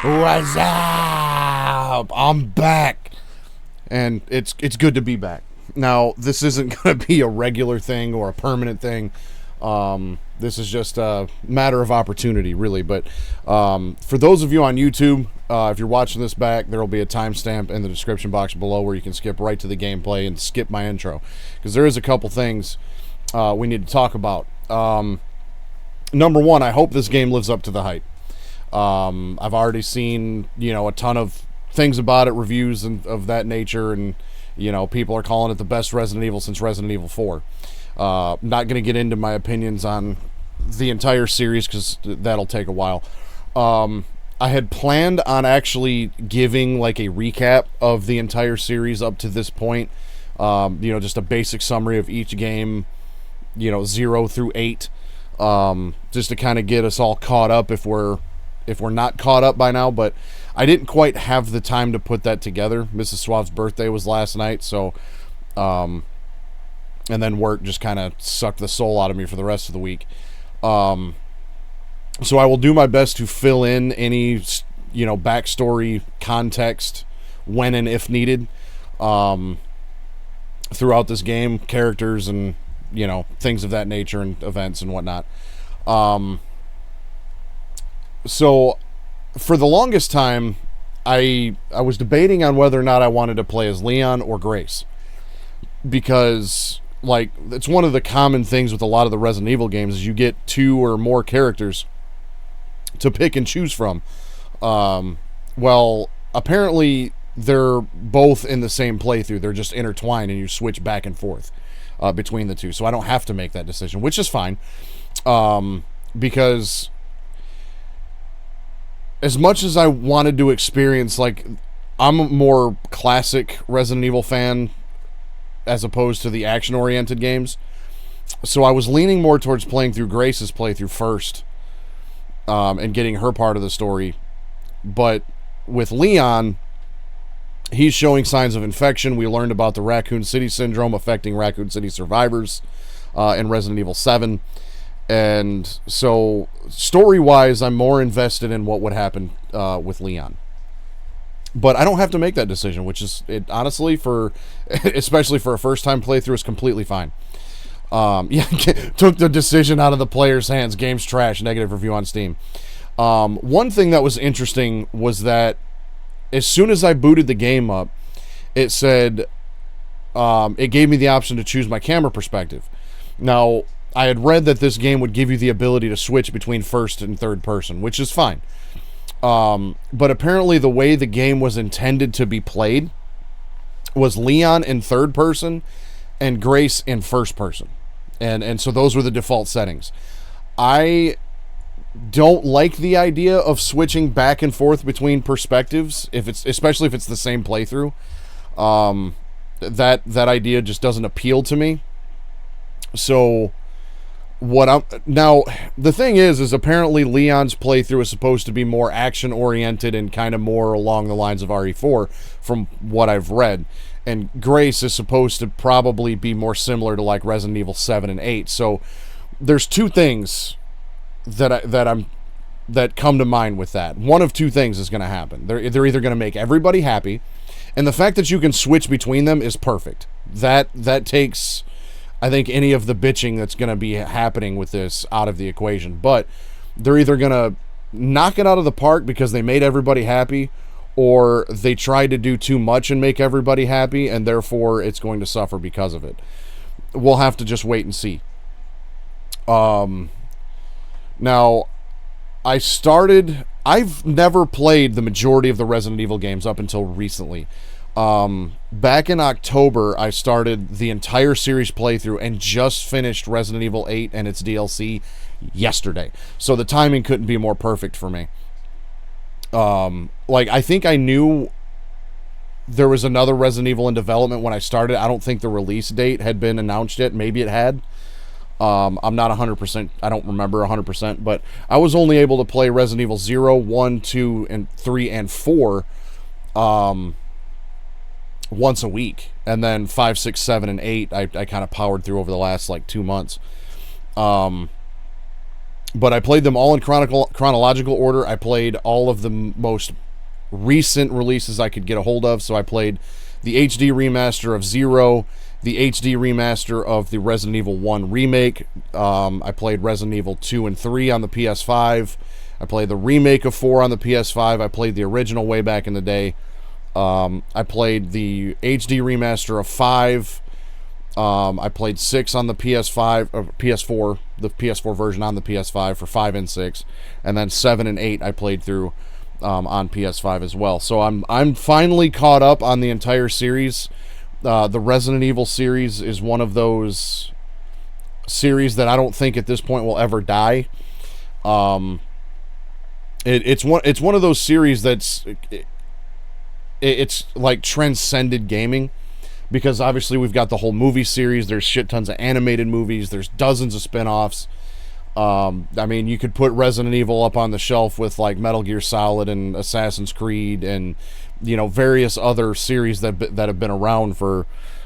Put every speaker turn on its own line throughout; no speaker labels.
What's up? I'm back, and it's good to be back. Now, this isn't going to be a regular thing or a permanent thing. This is just a matter of opportunity, really. But for those of you on YouTube, if you're watching this back, there will be a timestamp in the description box below where you can skip right to the gameplay and skip my intro, because there is a couple things we need to talk about. Number one, I hope this game lives up to the hype. I've already seen, a ton of things about it, reviews and of that nature, and, people are calling it the best Resident Evil since Resident Evil 4. Not going to get into my opinions on the entire series because that'll take a while. I had planned on actually giving like a recap of the entire series up to this point. Just a basic summary of each game, 0 through 8. Just to kind of get us all caught up if we're not caught up by now, but I didn't quite have the time to put that together. Mrs. Suave's birthday was last night, so and then work just kind of sucked the soul out of me for the rest of the week. So I will do my best to fill in any backstory, context, when and if needed, throughout this game, characters and things of that nature and events and whatnot. So, for the longest time, I was debating on whether or not I wanted to play as Leon or Grace. Because, it's one of the common things with a lot of the Resident Evil games is you get 2 or more characters to pick and choose from. Well, apparently, they're both in the same playthrough. They're just intertwined, and you switch back and forth between the two. So I don't have to make that decision, which is fine. Because as much as I wanted to experience, I'm a more classic Resident Evil fan as opposed to the action-oriented games. So I was leaning more towards playing through Grace's playthrough first, and getting her part of the story. But with Leon, he's showing signs of infection. We learned about the Raccoon City syndrome affecting Raccoon City survivors in Resident Evil 7. And so, story-wise, I'm more invested in what would happen with Leon. But I don't have to make that decision, which is, honestly, especially for a first-time playthrough, is completely fine. Took the decision out of the player's hands. Game's trash. Negative review on Steam. One thing that was interesting was that as soon as I booted the game up, it said, it gave me the option to choose my camera perspective. Now, I had read that this game would give you the ability to switch between first and third person, which is fine. But apparently the way the game was intended to be played was Leon in third person and Grace in first person. And so those were the default settings. I don't like the idea of switching back and forth between perspectives, especially if it's the same playthrough. That idea just doesn't appeal to me. So now the thing is apparently Leon's playthrough is supposed to be more action oriented and kind of more along the lines of RE4 from what I've read, and Grace is supposed to probably be more similar to like Resident Evil 7 and 8. So there's two things that come to mind with that. One of two things is going to happen. They're either going to make everybody happy, and the fact that you can switch between them is perfect. That takes, I think, any of the bitching that's going to be happening with this out of the equation. But they're either going to knock it out of the park because they made everybody happy, or they tried to do too much and make everybody happy, and therefore it's going to suffer because of it. We'll have to just wait and see. Now, I've never played the majority of the Resident Evil games up until recently. Back in October, I started the entire series playthrough and just finished Resident Evil 8 and its DLC yesterday. So the timing couldn't be more perfect for me. I think I knew there was another Resident Evil in development when I started. I don't think the release date had been announced yet. Maybe it had. I'm not 100%. I don't remember 100%, but I was only able to play Resident Evil 0, 1, 2, and 3, and 4 once a week. And then 5, 6, 7, and 8 I kind of powered through over the last 2 months. But I played them all in chronological order. I played all of the most recent releases I could get a hold of. So I played the HD remaster of Zero, the HD remaster of the Resident Evil 1 remake. I played Resident Evil 2 and 3 on the PS5. I played the remake of 4 on the PS5. I played the original way back in the day. I played the HD remaster of 5. I played 6 on the PS5, or PS4, the PS4 version on the PS5 for 5 and 6, and then 7 and 8 I played through on PS5 as well. So I'm finally caught up on the entire series. The Resident Evil series is one of those series that I don't think at this point will ever die. It's one of those series that's it's like transcended gaming. Because obviously we've got the whole movie series. There's shit tons of animated movies. There's dozens of spin-offs. I mean, you could put Resident Evil up on the shelf with like Metal Gear Solid and Assassin's Creed and, you know, various other series that have been around for.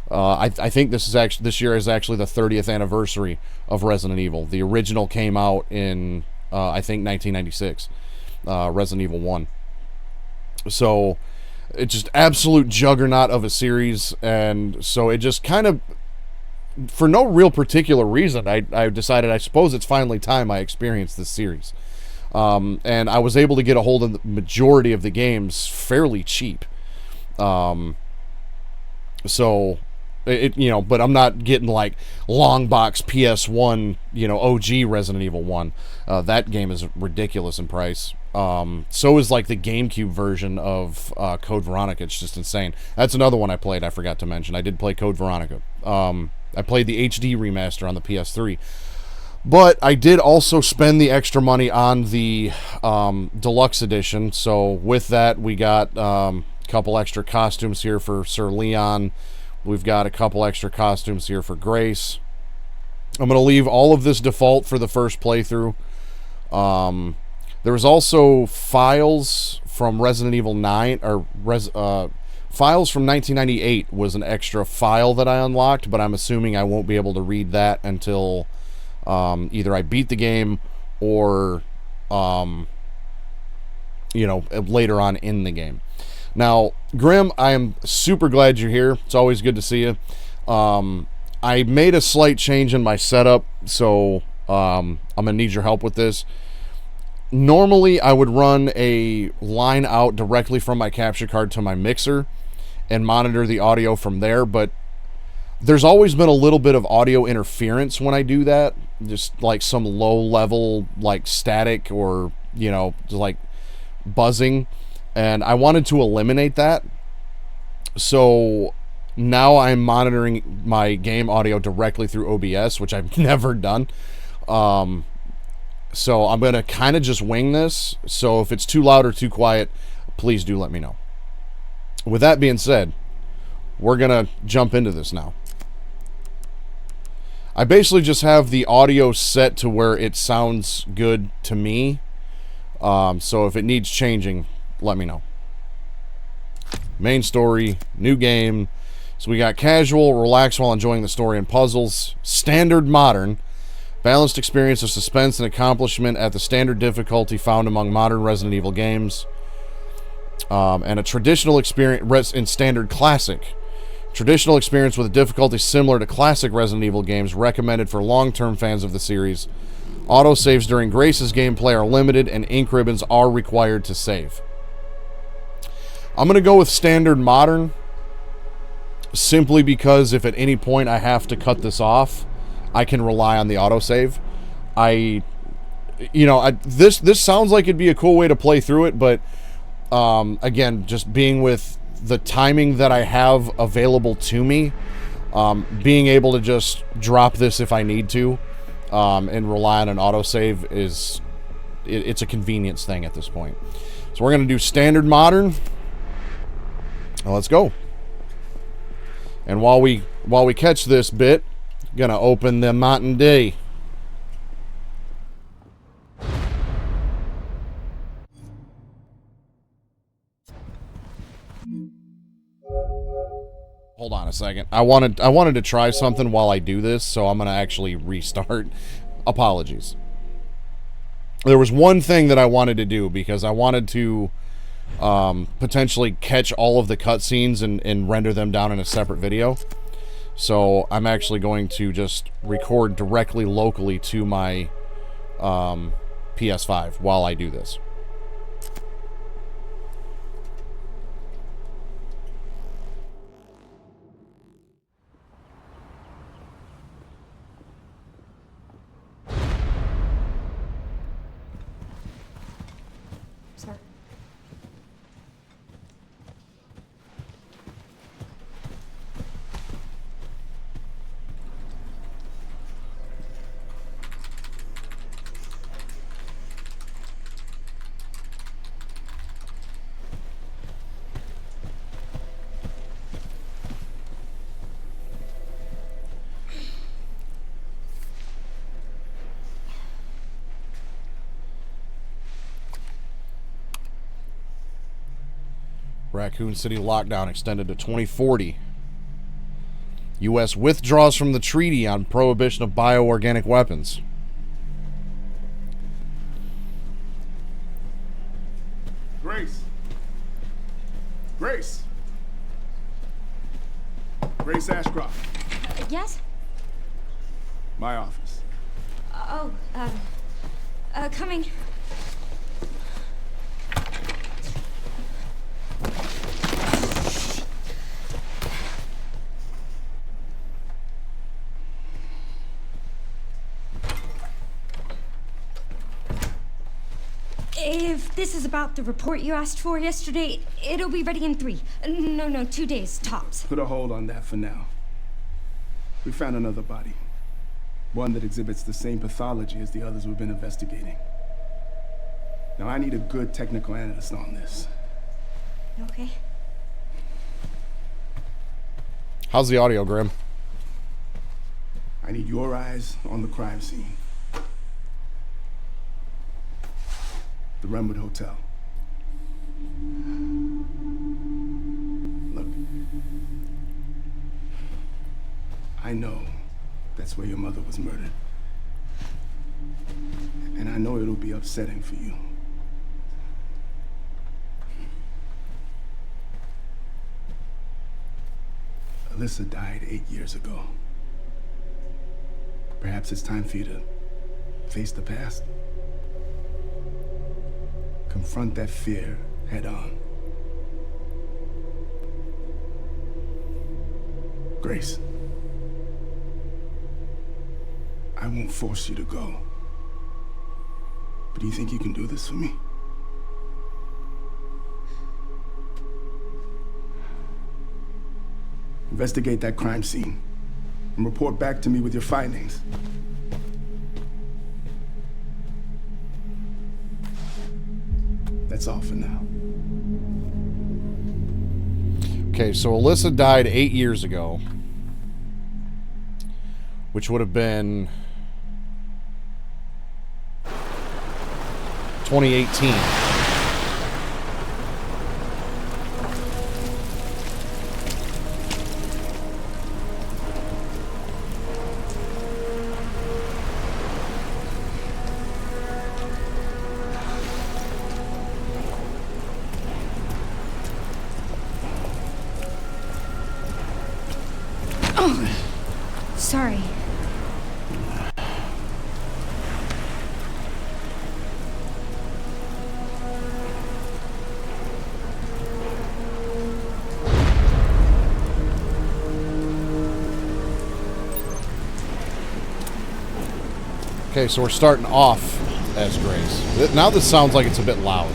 I think this year is actually the 30th anniversary of Resident Evil. The original came out in I think 1996. Resident Evil 1. So it's just absolute juggernaut of a series, and so it just kind of, for no real particular reason, I decided I suppose it's finally time I experienced this series. And I was able to get a hold of the majority of the games fairly cheap. So it, you know, but I'm not getting like long box PS1, you know, OG Resident Evil 1. That game is ridiculous in price. So is like the GameCube version of Code Veronica. It's just insane. That's another one I played. I forgot to mention. I did play Code Veronica. I played the HD remaster on the PS3. But I did also spend the extra money on the deluxe edition. So with that, we got a couple extra costumes here for Sir Leon. We've got a couple extra costumes here for Grace. I'm going to leave all of this default for the first playthrough. There was also files from Resident Evil 9, or files from 1998 was an extra file that I unlocked, but I'm assuming I won't be able to read that until either I beat the game or, you know, later on in the game. Now, Grim, I am super glad you're here. It's always good to see you. I made a slight change in my setup, so I'm going to need your help with this. Normally, I would run a line out directly from my capture card to my mixer and monitor the audio from there, but there's always been a little bit of audio interference when I do that. Just like some low-level, like static or, you know, just like buzzing. And I wanted to eliminate that. So now I'm monitoring my game audio directly through OBS, which I've never done. So I'm going to kind of just wing this. So if it's too loud or too quiet, please do let me know. With that being said, we're going to jump into this now. I basically just have the audio set to where it sounds good to me. So if it needs changing, let me know. Main story, new game. So we got casual, relax while enjoying the story and puzzles. Standard modern, balanced experience of suspense and accomplishment at the standard difficulty found among modern Resident Evil games. And a traditional experience in standard classic. Traditional experience with a difficulty similar to classic Resident Evil games, recommended for long-term fans of the series. Autosaves during Grace's gameplay are limited, and ink ribbons are required to save. I'm going to go with standard modern, simply because if at any point I have to cut this off, I can rely on the autosave. This sounds like it'd be a cool way to play through it, but again, just being with the timing that I have available to me, being able to just drop this if I need to, and rely on an autosave it's a convenience thing at this point. So we're going to do standard modern. Well, let's go. And while we catch this bit, gonna open the Mountain Dew. Hold on a second. I wanted to try something while I do this, so I'm gonna actually restart. Apologies. there was one thing that I wanted to do because I wanted to potentially catch all of the cutscenes and render them down in a separate video. So I'm actually going to just record directly locally to my PS5 while I do this.
Sir.
Raccoon City lockdown extended to 2040. U.S. withdraws from the treaty on prohibition of bioorganic weapons.
Grace. Grace. Grace Ashcroft.
Yes?
My office.
Oh, coming. If this is about the report you asked for yesterday, it'll be ready in 3. No, 2 days, tops.
Put a hold on that for now. We found another body. One that exhibits the same pathology as the others we've been investigating. Now, I need a good technical analyst on this.
Okay.
How's the audio, Grim?
I need your eyes on the crime scene. The Renwood Hotel. Look, I know that's where your mother was murdered. And I know it'll be upsetting for you. Alyssa died 8 years ago. Perhaps it's time for you to face the past. Confront that fear head on. Grace, I won't force you to go. But do you think you can do this for me? Investigate that crime scene and report back to me with your findings. That's all for now.
Okay, so Alyssa died 8 years ago, which would have been 2018.
Sorry.
Okay, so we're starting off as Grace. Now this sounds like it's a bit loud.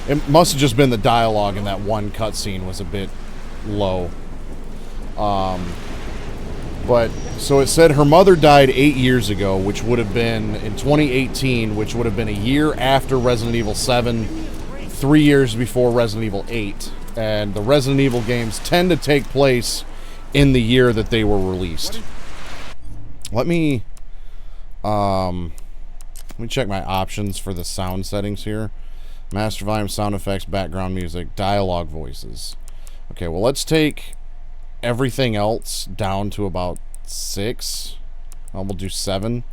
It must have just been the dialogue in that one cutscene was a bit low. But, so it said her mother died 8 years ago, which would have been in 2018, which would have been a year after Resident Evil 7, 3 years before Resident Evil 8. And the Resident Evil games tend to take place in the year that they were released. Let me check my options for the sound settings here. Master volume, sound effects, background music, dialogue voices. Okay, well, let's take everything else down to about 6. We'll do 7.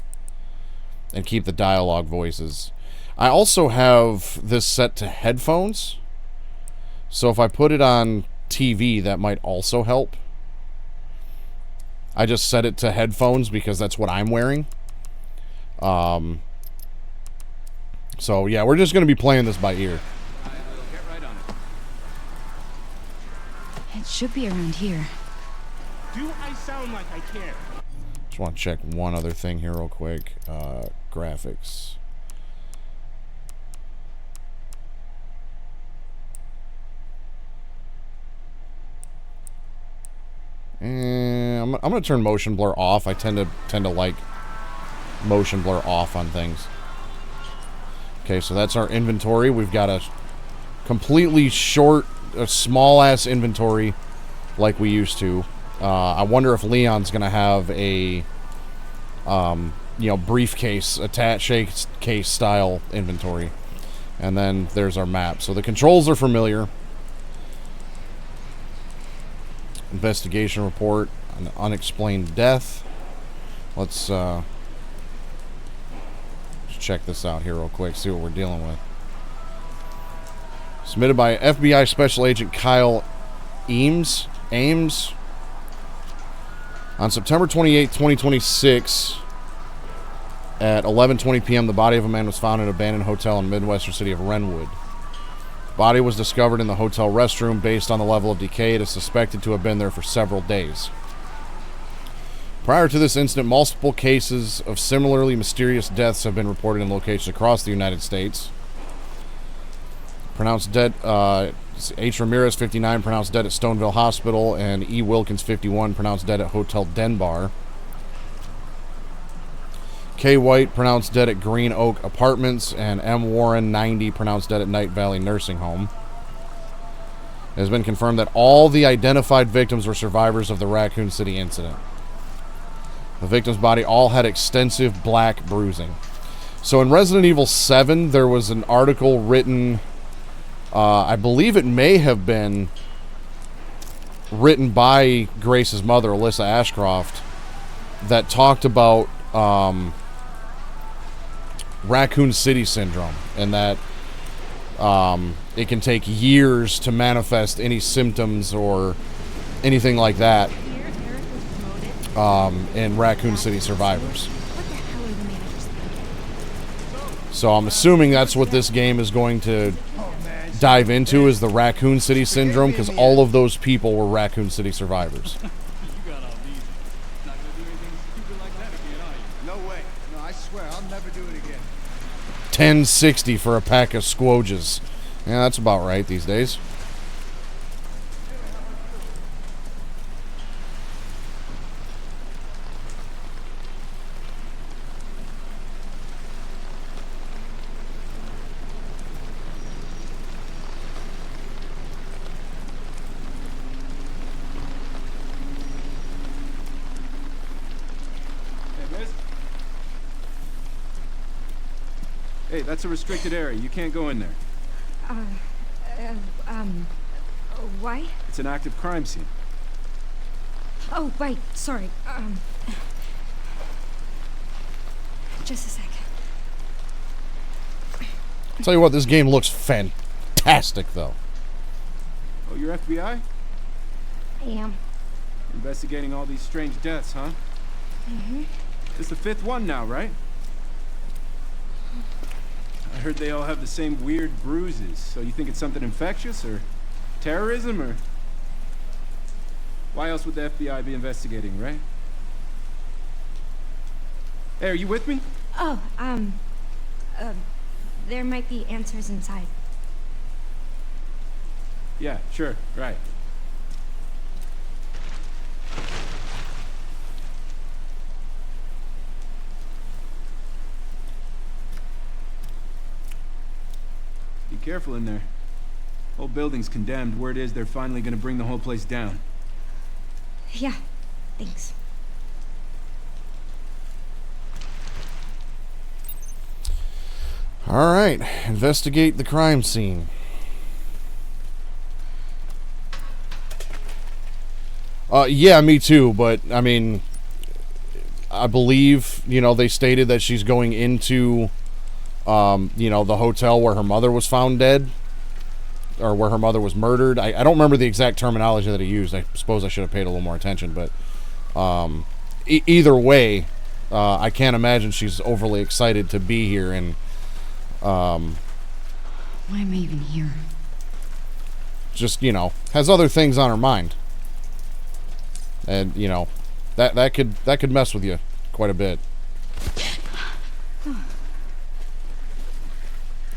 And keep the dialogue voices. I also have this set to headphones. So if I put it on TV, that might also help. I just set it to headphones because that's what I'm wearing. So yeah, we're just going to be playing this by ear.
It should be around here.
Do I sound like I care?
Just want to check one other thing here real quick. Graphics. And I'm going to turn motion blur off. I tend to like motion blur off on things. Okay, so that's our inventory. We've got a completely short, a small-ass inventory like we used to. I wonder if Leon's going to have a, briefcase, attache case style inventory. And then there's our map. So the controls are familiar. Investigation report, an unexplained death. Let's just check this out here real quick, see what we're dealing with. Submitted by FBI Special Agent Kyle Ames. On September 28, 2026, at 11:20 p.m., the body of a man was found in an abandoned hotel in the Midwestern city of Renwood. The body was discovered in the hotel restroom. Based on the level of decay, it is suspected to have been there for several days. Prior to this incident, multiple cases of similarly mysterious deaths have been reported in locations across the United States. Pronounced dead, H. Ramirez, 59, pronounced dead at Stoneville Hospital, and E. Wilkins, 51, pronounced dead at Hotel Denbar. K. White, pronounced dead at Green Oak Apartments, and M. Warren, 90, pronounced dead at Night Valley Nursing Home. It has been confirmed that all the identified victims were survivors of the Raccoon City incident. The victim's body all had extensive black bruising. So in Resident Evil 7, there was an article written, I believe it may have been written by Grace's mother, Alyssa Ashcroft, that talked about Raccoon City syndrome, and that it can take years to manifest any symptoms or anything like that in Raccoon City survivors. So I'm assuming that's what this game is going to dive into, is the Raccoon City syndrome, because all of those people were Raccoon City survivors.
No way. No, I swear, I'll never do it again.
$10.60 for a pack of squoges. Yeah, that's about right these days.
Hey, that's a restricted area. You can't go in there.
Why?
It's an active crime scene.
Oh, right, sorry. Just a sec.
I'll tell you what, this game looks fantastic, though.
Oh, you're FBI?
I am.
Investigating all these strange deaths, huh?
Mm-hmm.
This is the 5th one now, right? I heard they all have the same weird bruises. So you think it's something infectious, or terrorism, or... Why else would the FBI be investigating, right? Hey, are you with me?
Oh, there might be answers inside.
Yeah, sure, right. Be careful in there. Whole building's condemned. Word is they're finally gonna bring the whole place down.
Yeah, thanks.
All right, investigate the crime scene. Yeah, me too. But I mean, I believe they stated that she's going into the hotel where her mother was found dead, or where her mother was murdered. I don't remember the exact terminology that he used. I suppose I should have paid a little more attention. But either way, I can't imagine she's overly excited to be here. And
Why am I even here?
just has other things on her mind, and that could mess with you quite a bit.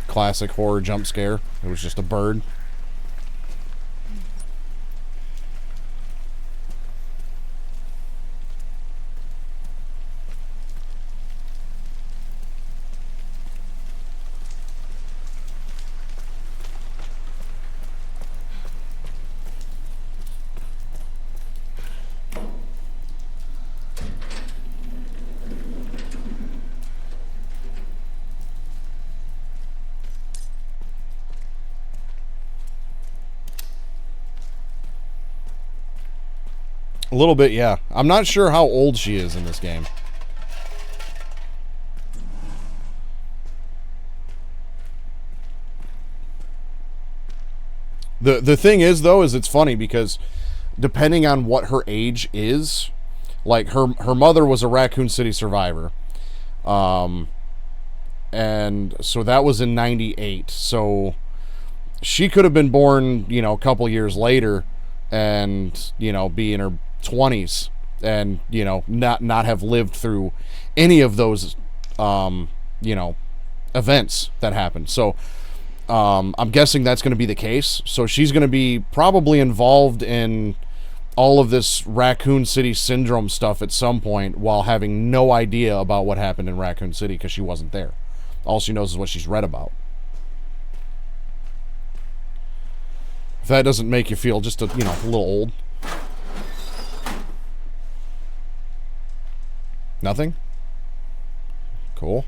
Classic horror jump scare. It was just a bird. A little bit, yeah. I'm not sure how old she is in this game. The thing is, though, is it's funny because depending on what her age is, like her mother was a Raccoon City survivor. And so that was in 98. So she could have been born, a couple years later and, be in her 20s and not have lived through any of those events that happened. So I'm guessing that's going to be the case. So she's going to be probably involved in all of this Raccoon City syndrome stuff at some point while having no idea about what happened in Raccoon City because she wasn't there. All she knows is what she's read about. If that doesn't make you feel just a little old. Nothing? Cool.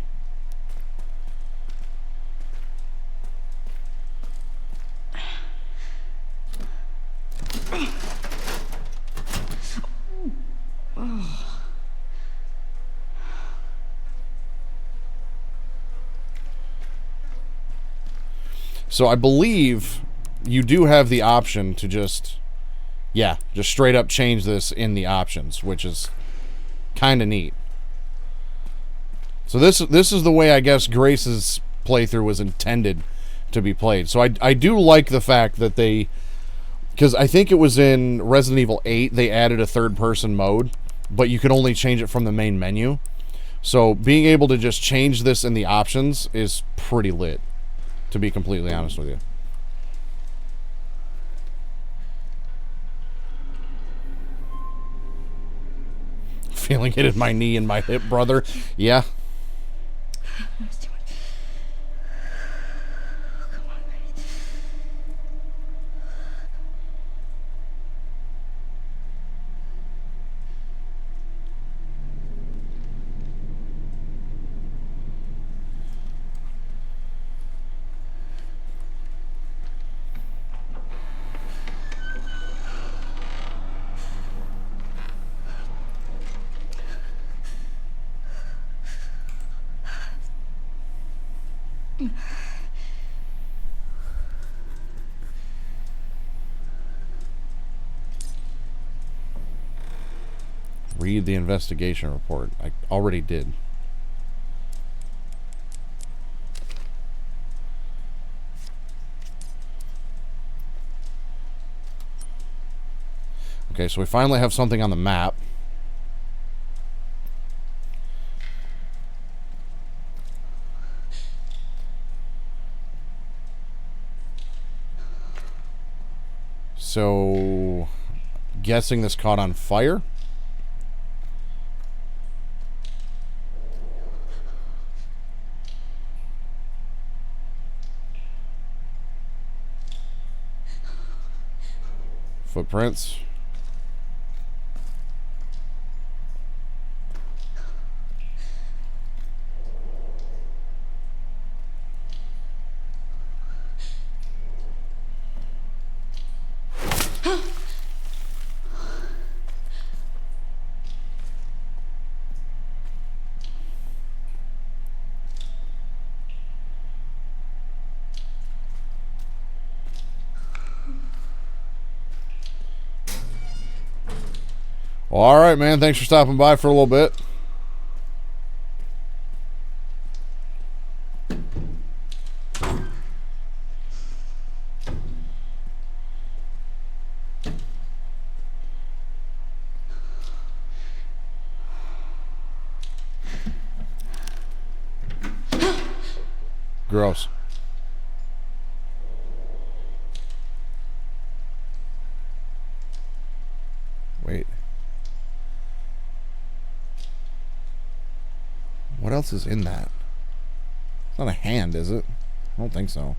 So I believe you do have the option to just straight up change this in the options, which is kind of neat. So this is the way I guess Grace's playthrough was intended to be played. So I do like the fact that because I think it was in Resident Evil 8 they added a third-person mode, but you could only change it from the main menu. So being able to just change this in the options is pretty lit, to be completely honest with you. Feeling it in my knee and my hip, brother. Yeah. Read the investigation report. I already did. Okay, so we finally have something on the map. So, guessing this caught on fire? Footprints. Well, all right, man. Thanks for stopping by for a little bit. Gross. Wait. What else is in that? It's not a hand, is it? I don't think so.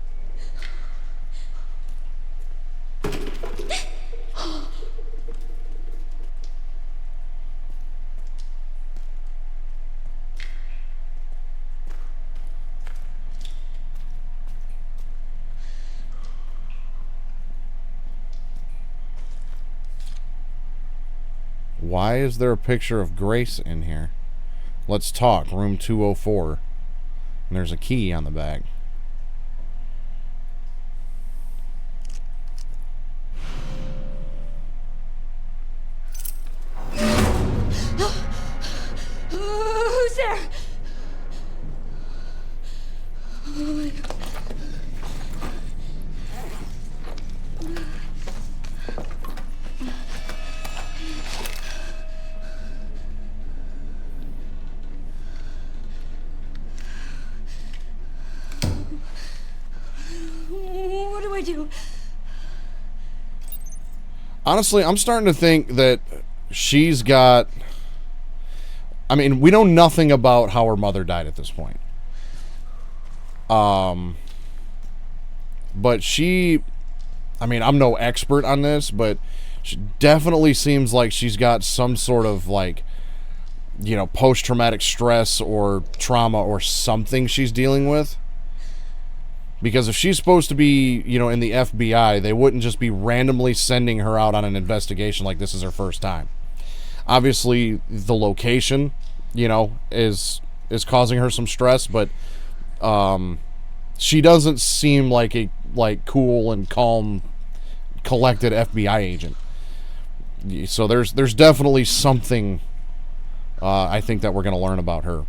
Why is there a picture of Grace in here? Let's talk. Room 204. And there's a key on the back.
Who's there? Oh my God. What do I do?
Honestly, I'm starting to think that she's got... I mean, we know nothing about how her mother died at this point. But she... I mean, I'm no expert on this, but she definitely seems like she's got some sort of, like, you know, post-traumatic stress or trauma or something she's dealing with. Because if she's supposed to be, you know, in the FBI, they wouldn't just be randomly sending her out on an investigation like this is her first time. Obviously, the location, you know, is causing her some stress, but she doesn't seem like a cool and calm, collected FBI agent. So there's definitely something I think that we're going to learn about her.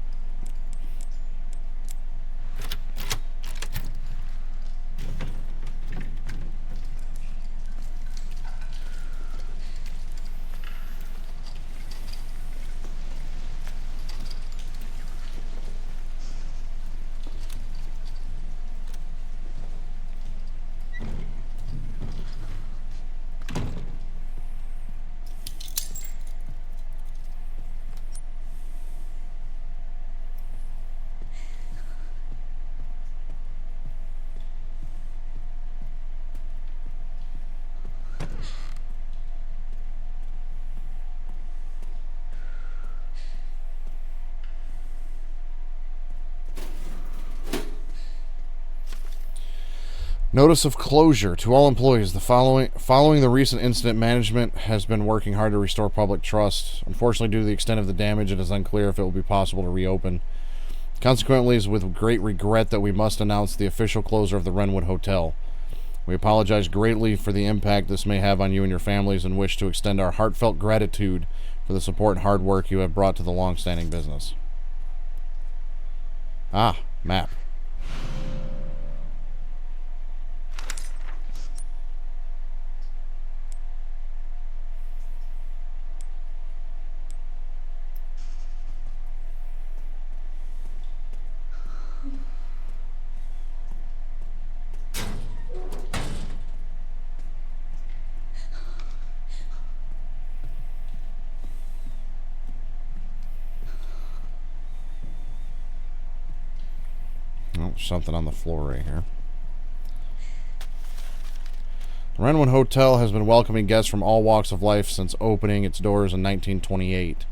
Notice of closure to all employees. Following the recent incident, management has been working hard to restore public trust. Unfortunately, due to the extent of the damage, it is unclear if it will be possible to reopen. Consequently, it is with great regret that we must announce the official closure of the Wrenwood Hotel. We apologize greatly for the impact this may have on you and your families and wish to extend our heartfelt gratitude for the support and hard work you have brought to the long-standing business. Ah, map. Oh, something on the floor right here. The Wrenwood Hotel has been welcoming guests from all walks of life since opening its doors in 1928.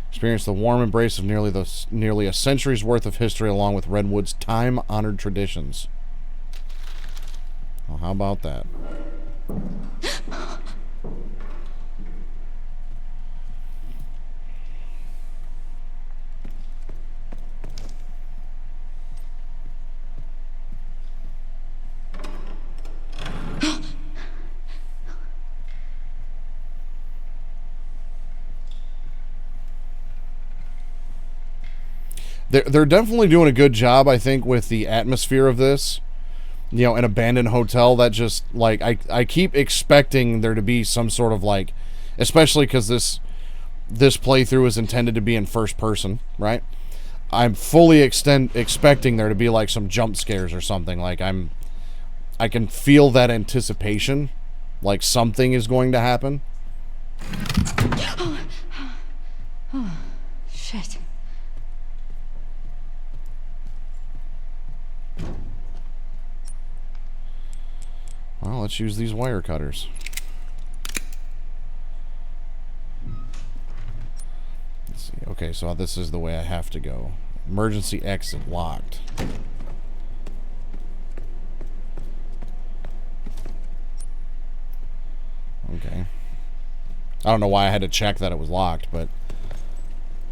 Experienced the warm embrace of nearly a century's worth of history along with Wrenwood's time-honored traditions. Well, how about that? they're definitely doing a good job, I think, with the atmosphere of this. You know, an abandoned hotel that just, like, I keep expecting there to be some sort of, like, especially because this playthrough is intended to be in first person, right? I'm fully expecting there to be, like, some jump scares or something. Like, I can feel that anticipation, like something is going to happen.
Oh, shit.
Well, let's use these wire cutters. Let's see. Okay, so this is the way I have to go. Emergency exit locked. Okay. I don't know why I had to check that it was locked, but,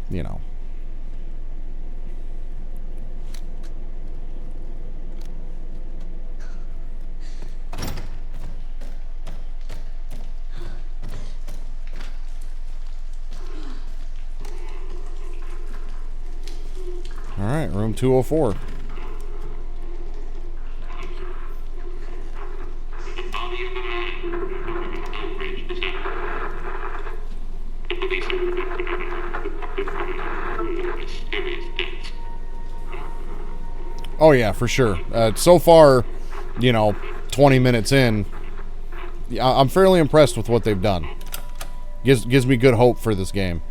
you know. Alright, room 204. Oh yeah, for sure. So far, you know, 20 minutes in, I'm fairly impressed with what they've done. Gives me good hope for this game.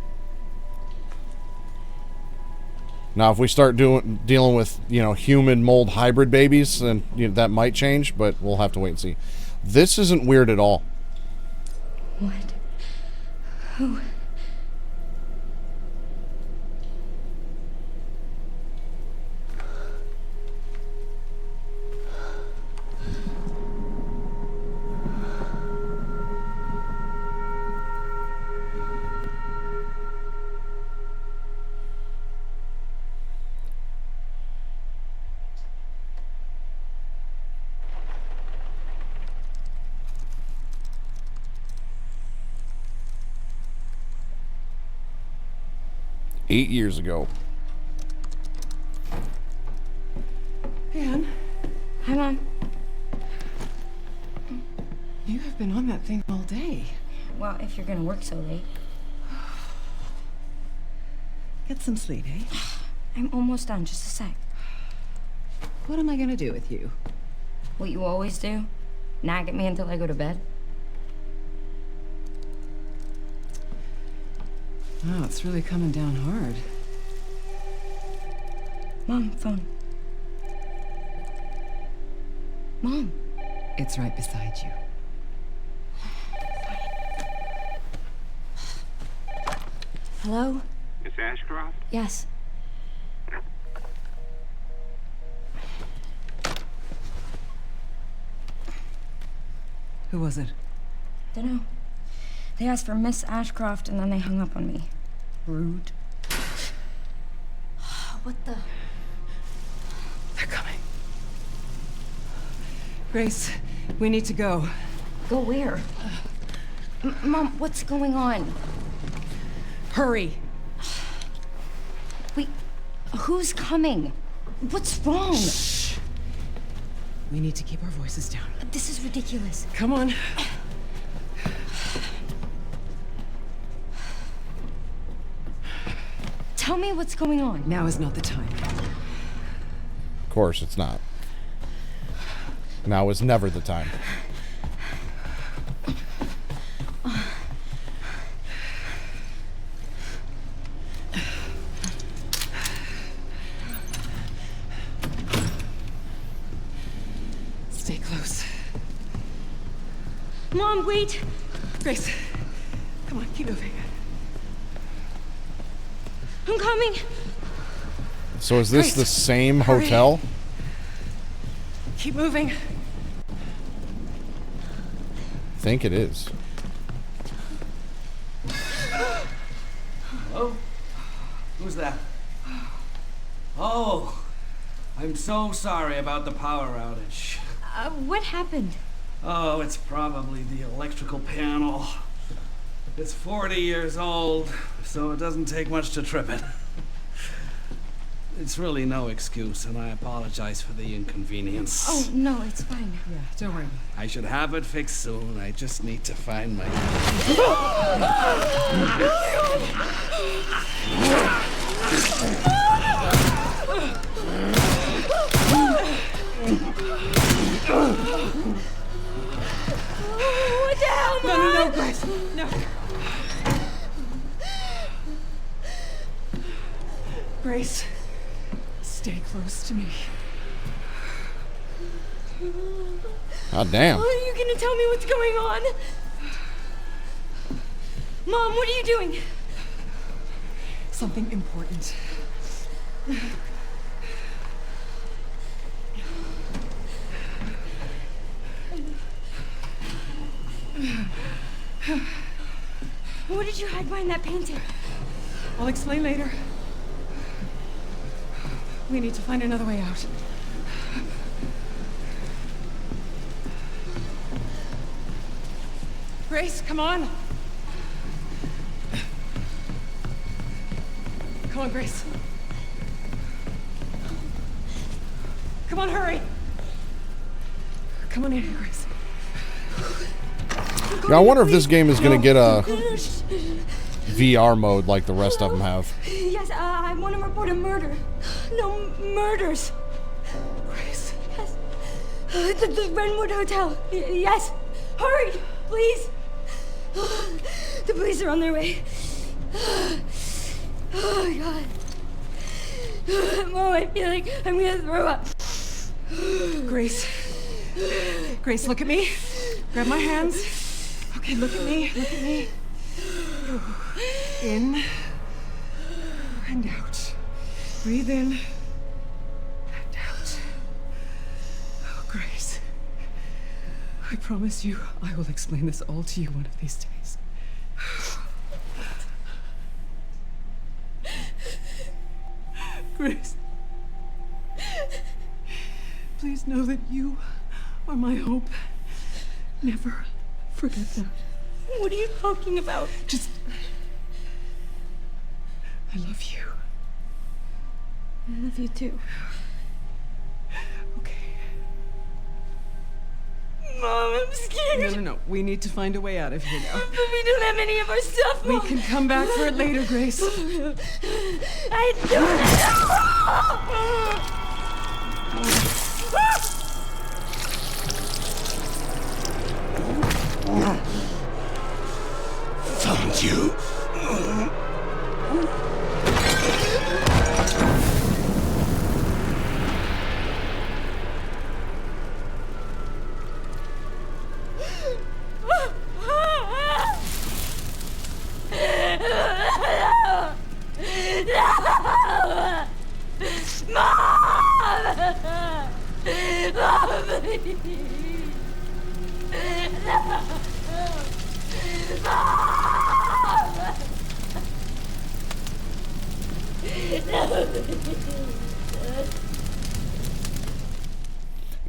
Now, if we start dealing with, you know, human mold hybrid babies, then, you know, that might change, but we'll have to wait and see. This isn't weird at all.
What? Who?
Eight years ago.
Anne,
Hi, Mom.
you have been on that thing all day.
Well, if you're gonna work so late.
Get some sleep, eh?
I'm almost done, just a sec.
What am I gonna do with you?
What you always do? Nag at me until I go to bed?
Oh, it's really coming down hard.
Mom, phone. Mom.
It's right beside you.
Hello?
Miss Ashcroft?
Yes.
Who was it?
Dunno. They asked for Miss Ashcroft and then they hung up on me.
Rude.
What the?
They're coming. Grace, we need to go.
Go where? Mom, what's going on?
Hurry.
Wait, who's coming? What's wrong?
Shh. We need to keep our voices down.
This is ridiculous.
Come on.
Tell me what's going on.
Now is not the time.
Of course, it's not. Now is never the time.
Stay close.
Mom, wait!
Grace, come on, keep moving.
I'm coming!
So is this
Grace,
the same
hurry.
hotel?
Keep moving.
I think it is.
Hello? Who's that? Oh, I'm so sorry about the power outage.
What happened?
Oh, it's probably the electrical panel. It's 40 years old, so it doesn't take much to trip it. It's really no excuse, and I apologize for the inconvenience.
Oh, no, it's fine.
Yeah, don't worry about
I should have it fixed soon. I just need to find my...
What the hell,
it. No, Grace. No. Grace, stay close to me.
God damn.
Are you gonna tell me what's going on? Mom, what are you doing?
Something important.
What did you hide behind that painting?
I'll explain later. We need to find another way out. Grace, come on. Come on, Grace. Come on, hurry. Come on in here, Grace.
Now, I wonder if this game is going to get a VR mode like the rest of them have.
Yes, I want to report a murder. No murders.
Grace.
Yes. The Renwood Hotel. Yes. Hurry, please. The police are on their way. Oh, my God. Mom, I feel like I'm going to throw up.
Grace. Grace, look at me. Grab my hands. Okay, look at me. Look at me. In and out. Breathe in and out. Oh, Grace. I promise you, I will explain this all to you one of these days. Grace. Please know that you are my hope. Never forget that.
What are you talking about?
Just... I love you.
I love you too.
Okay.
Mom, I'm scared.
No. We need to find a way out of here now.
But we don't have any of our stuff,
We
Mom.
can come back for it later, Grace.
I don't.
Found you.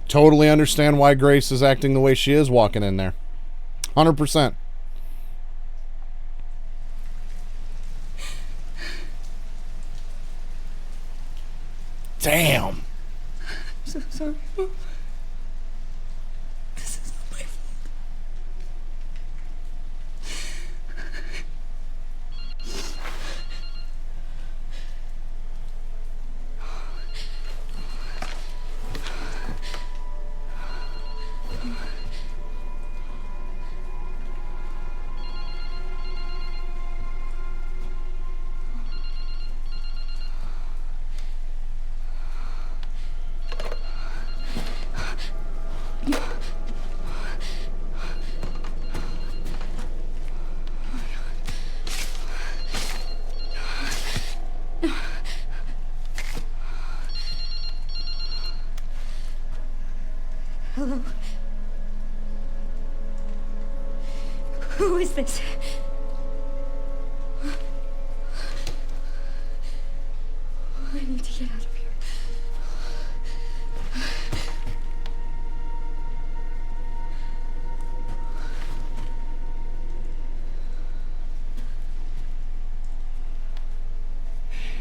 Totally understand why Grace is acting the way she is walking in there. 100%. Damn.
So sorry. This is not my fault.
Hello? Who is this? I need to get out of here.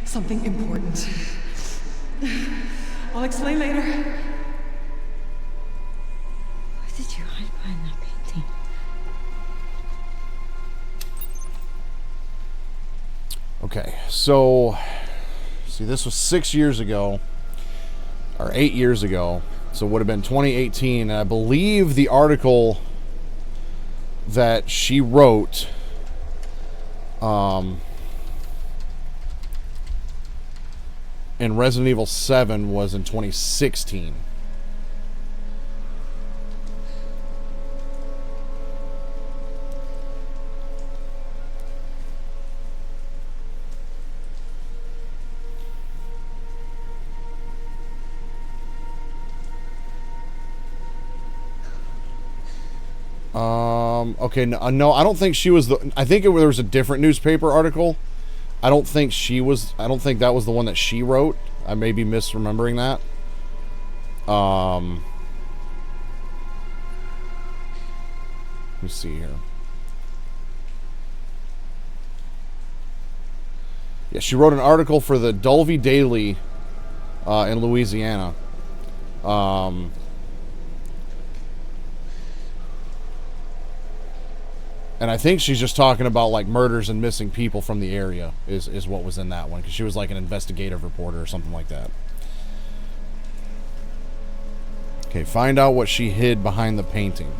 Something important. I'll explain later.
What did you hide behind that painting?
Okay, so see, this was 6 years ago, or 8 years ago, so it would have been 2018, and I believe the article that she wrote in Resident Evil 7 was in 2016. Okay, no, I don't think she was the... I think there was a different newspaper article. I don't think that was the one that she wrote. I may be misremembering that. Let me see here. Yeah, she wrote an article for the Dulvey Daily in Louisiana. And I think she's just talking about like murders and missing people from the area is what was in that one, because she was like an investigative reporter or something like that. Okay, find out what she hid behind the painting.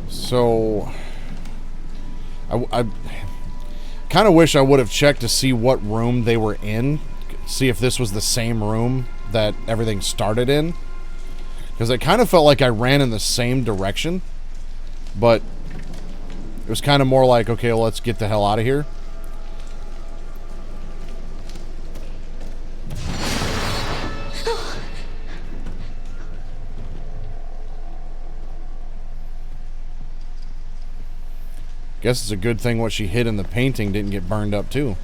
So, I kind of wish I would have checked to see what room they were in, see if this was the same room that everything started in, because it kind of felt like I ran in the same direction, but it was kind of more like, okay, well, let's get the hell out of here. Guess it's a good thing what she hid in the painting didn't get burned up too.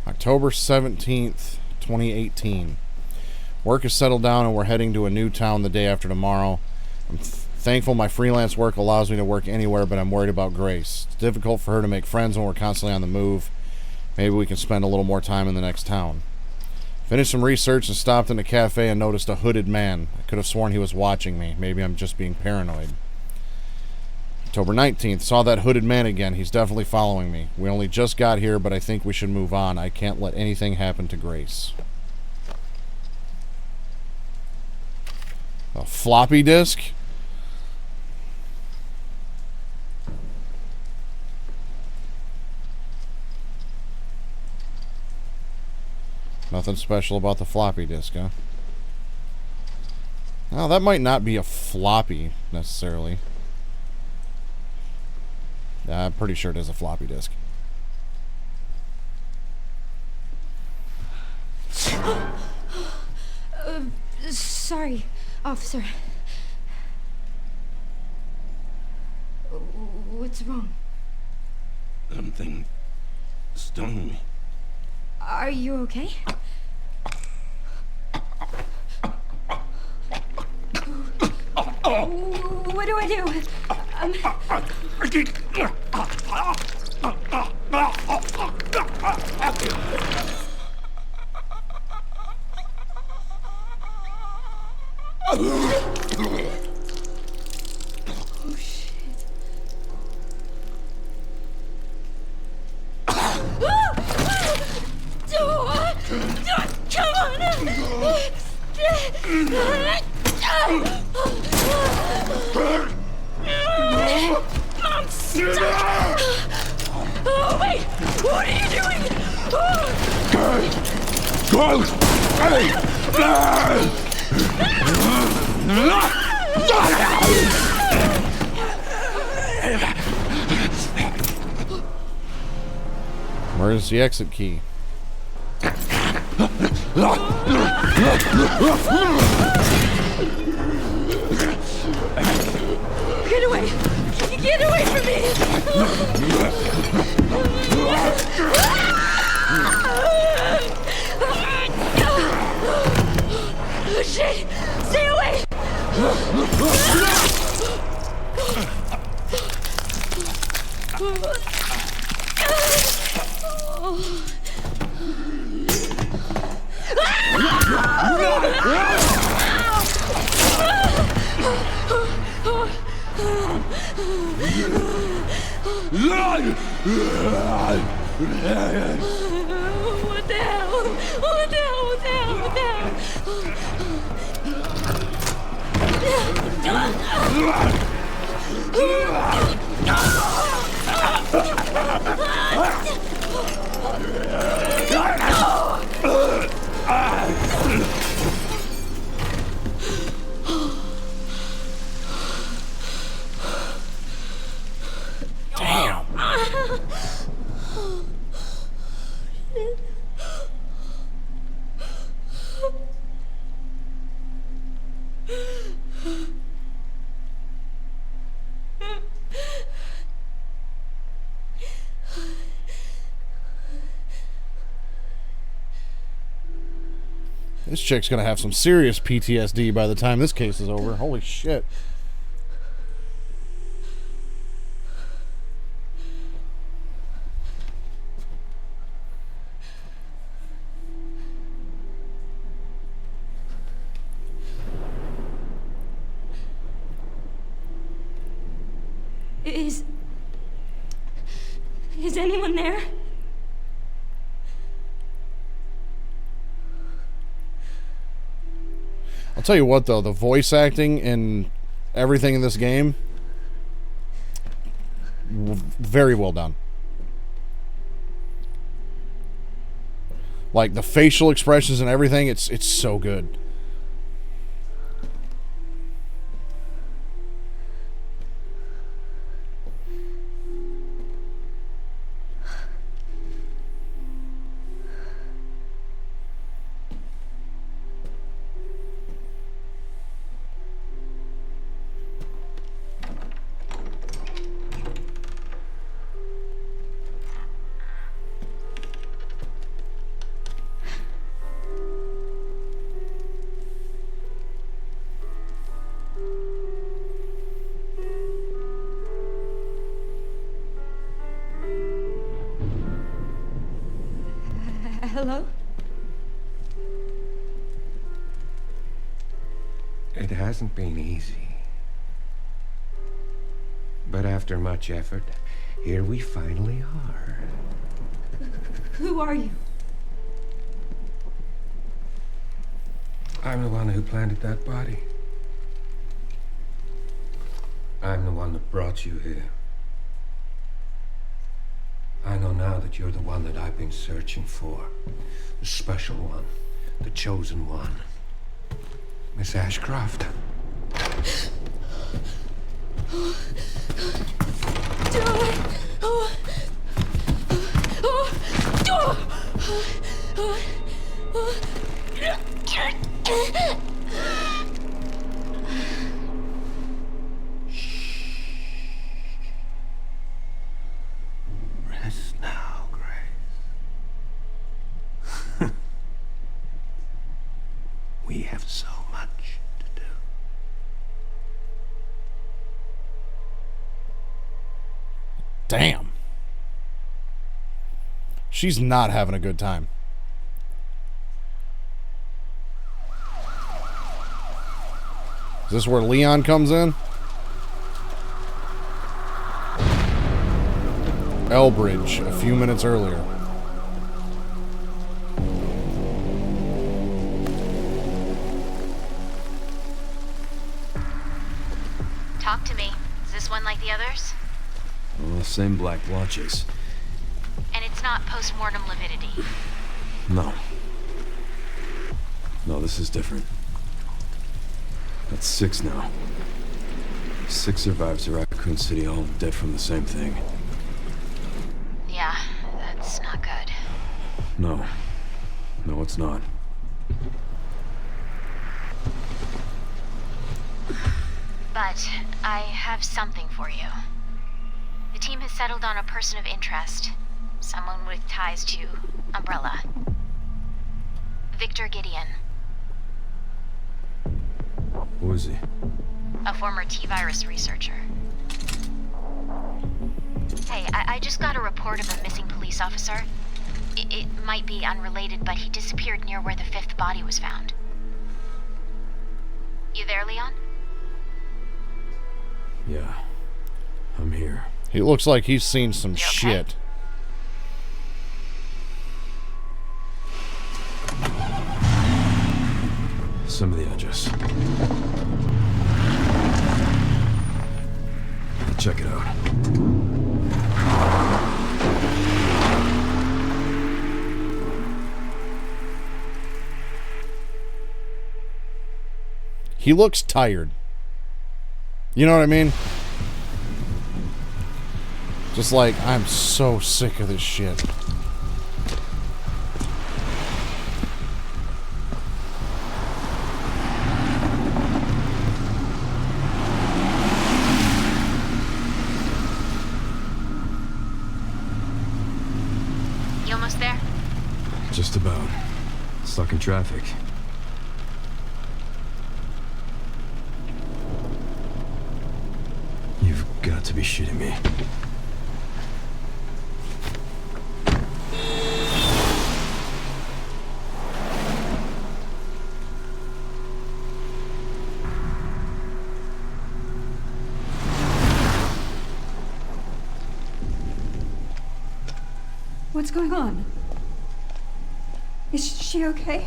October 17th, 2018. Work has settled down and we're heading to a new town the day after tomorrow. I'm thankful my freelance work allows me to work anywhere, but I'm worried about Grace. It's difficult for her to make friends when we're constantly on the move. Maybe we can spend a little more time in the next town. Finished some research and stopped in a cafe and noticed a hooded man. I could have sworn he was watching me. Maybe I'm just being paranoid. October 19th. Saw that hooded man again. He's definitely following me. We only just got here, but I think we should move on. I can't let anything happen to Grace. A floppy disk? Nothing special about the floppy disk, huh? Well, that might not be a floppy, necessarily. I'm pretty sure it is a floppy disk.
Sorry, officer. What's wrong?
Something stung me.
Are you okay? What do I do? Oh shit.
Where's the exit key?
Get away! Get away from me! Oh, shit! Stay away! What the hell? What the hell? What the hell? What the
Damn. This chick's gonna have some serious PTSD by the time this case is over. Holy shit.
Is anyone there?
I'll tell you what, though, the voice acting and everything in this game, very well done. Like, the facial expressions and everything, it's so good.
Hello?
It hasn't been easy. But after much effort, here we finally are.
Who are you?
I'm the one who planted that body. I'm the one that brought you here. I know now that you're the one that I've been searching for. The special one. The chosen one. Miss Ashcroft. Rest now, Grace. We have so much to do.
Damn. She's not having a good time. Is this where Leon comes in? Elbridge, a few minutes earlier.
Talk to me. Is this one like the others?
Well, same black blotches.
And it's not post-mortem lividity.
No. No, this is different. That's 6 now. 6 survivors of Raccoon City, all dead from the same thing.
Yeah, that's not good.
No. No, it's not.
But I have something for you. The team has settled on a person of interest. Someone with ties to Umbrella. Victor Gideon.
Who is he?
A former T-virus researcher. Hey, I just got a report of a missing police officer. It might be unrelated, but he disappeared near where the 5th body was found. You there, Leon?
Yeah. I'm here.
He looks like he's seen some
You okay?
shit.
Some of the address. Check it out.
He looks tired. You know what I mean? Just like, I'm so sick of this shit.
You almost there?
Just about. Stuck in traffic. You've got to be shitting me.
What's going on? Is she okay?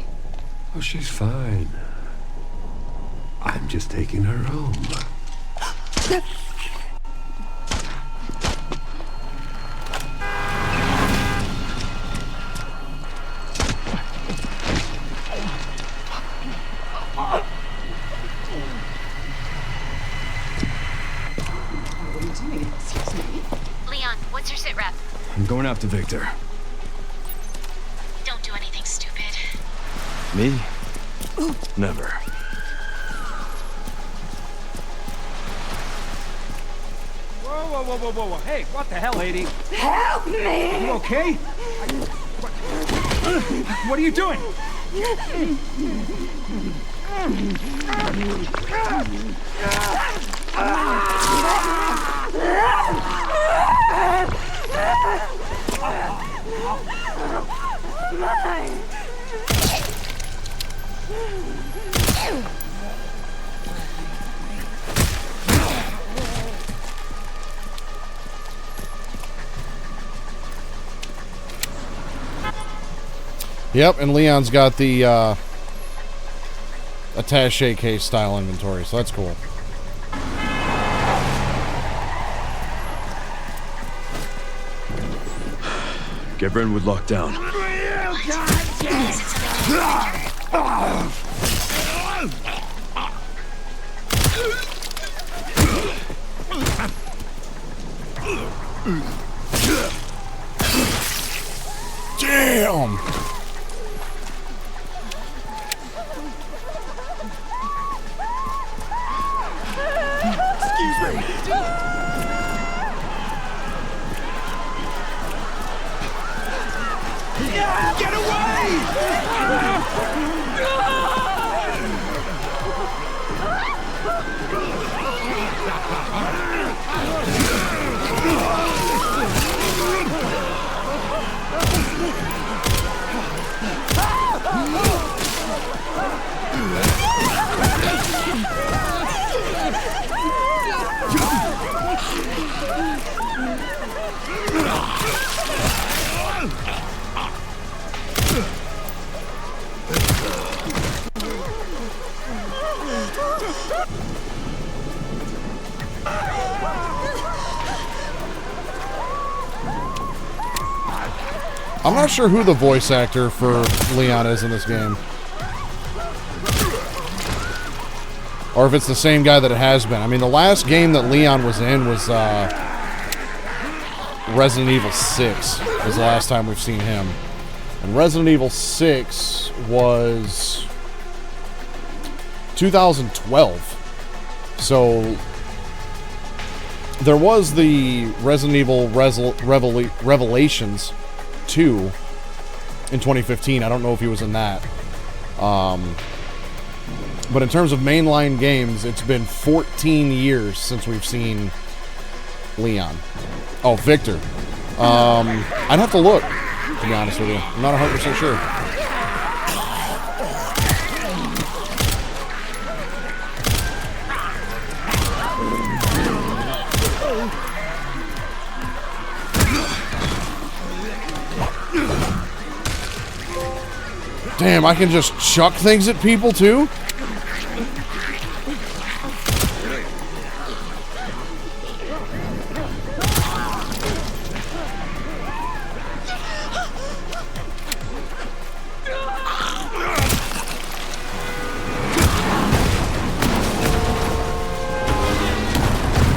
Oh, she's fine. I'm just taking her home.
What are you doing? Excuse me.
Leon, what's your sit rep?
I'm going after Victor.
Don't do anything stupid.
Me? Never.
Whoa. Hey, what the hell, lady?
Help me!
You okay? What are you doing?
Yep, and Leon's got the attaché case style inventory, so that's cool.
Get Brentwood locked down.
Damn!
Get away!
I'm not sure who the voice actor for Leon is in this game. or if it's the same guy that it has been. I mean, the last game that Leon was in was Resident Evil 6 was the last time we've seen him. And Resident Evil 6 was 2012. So there was the Resident Evil Revelations 2 in 2015. I don't know if he was in that. But in terms of mainline games, it's been 14 years since we've seen Leon. Oh, Victor. I'd have to look, to be honest with you. I'm not 100% sure. Damn, I can just chuck things at people too?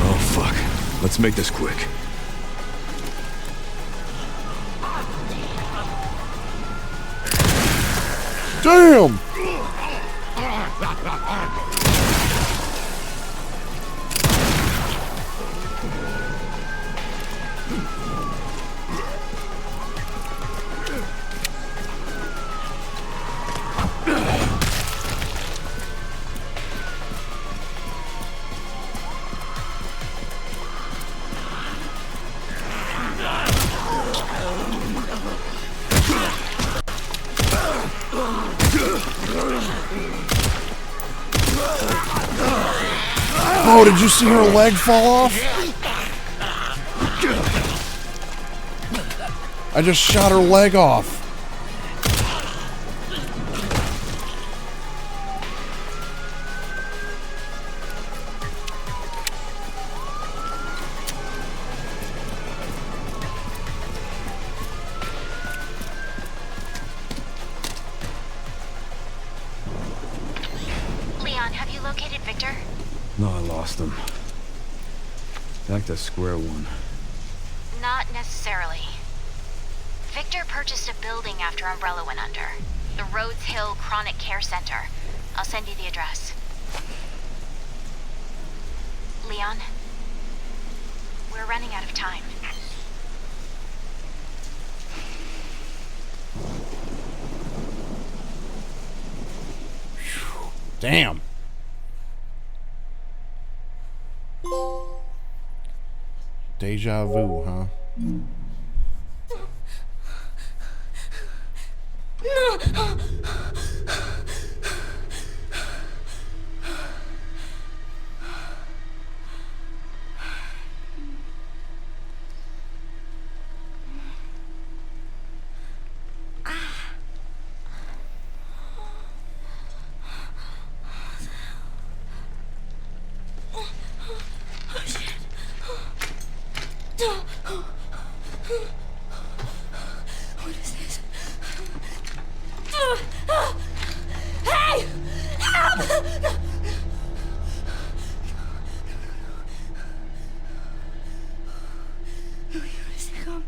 Oh, fuck. Let's make this quick.
Damn! Oh, did you see her leg fall off? I just shot her leg off.
Leon, have you located Victor?
No, I lost them. Back to square one.
Not necessarily. Victor purchased a building after Umbrella went under. The Rhodes Hill Chronic Care Center. I'll send you the address. Leon, we're running out of time.
Damn. Deja vu, huh?
What is this? Hey! Help! No, you gotta stay calm.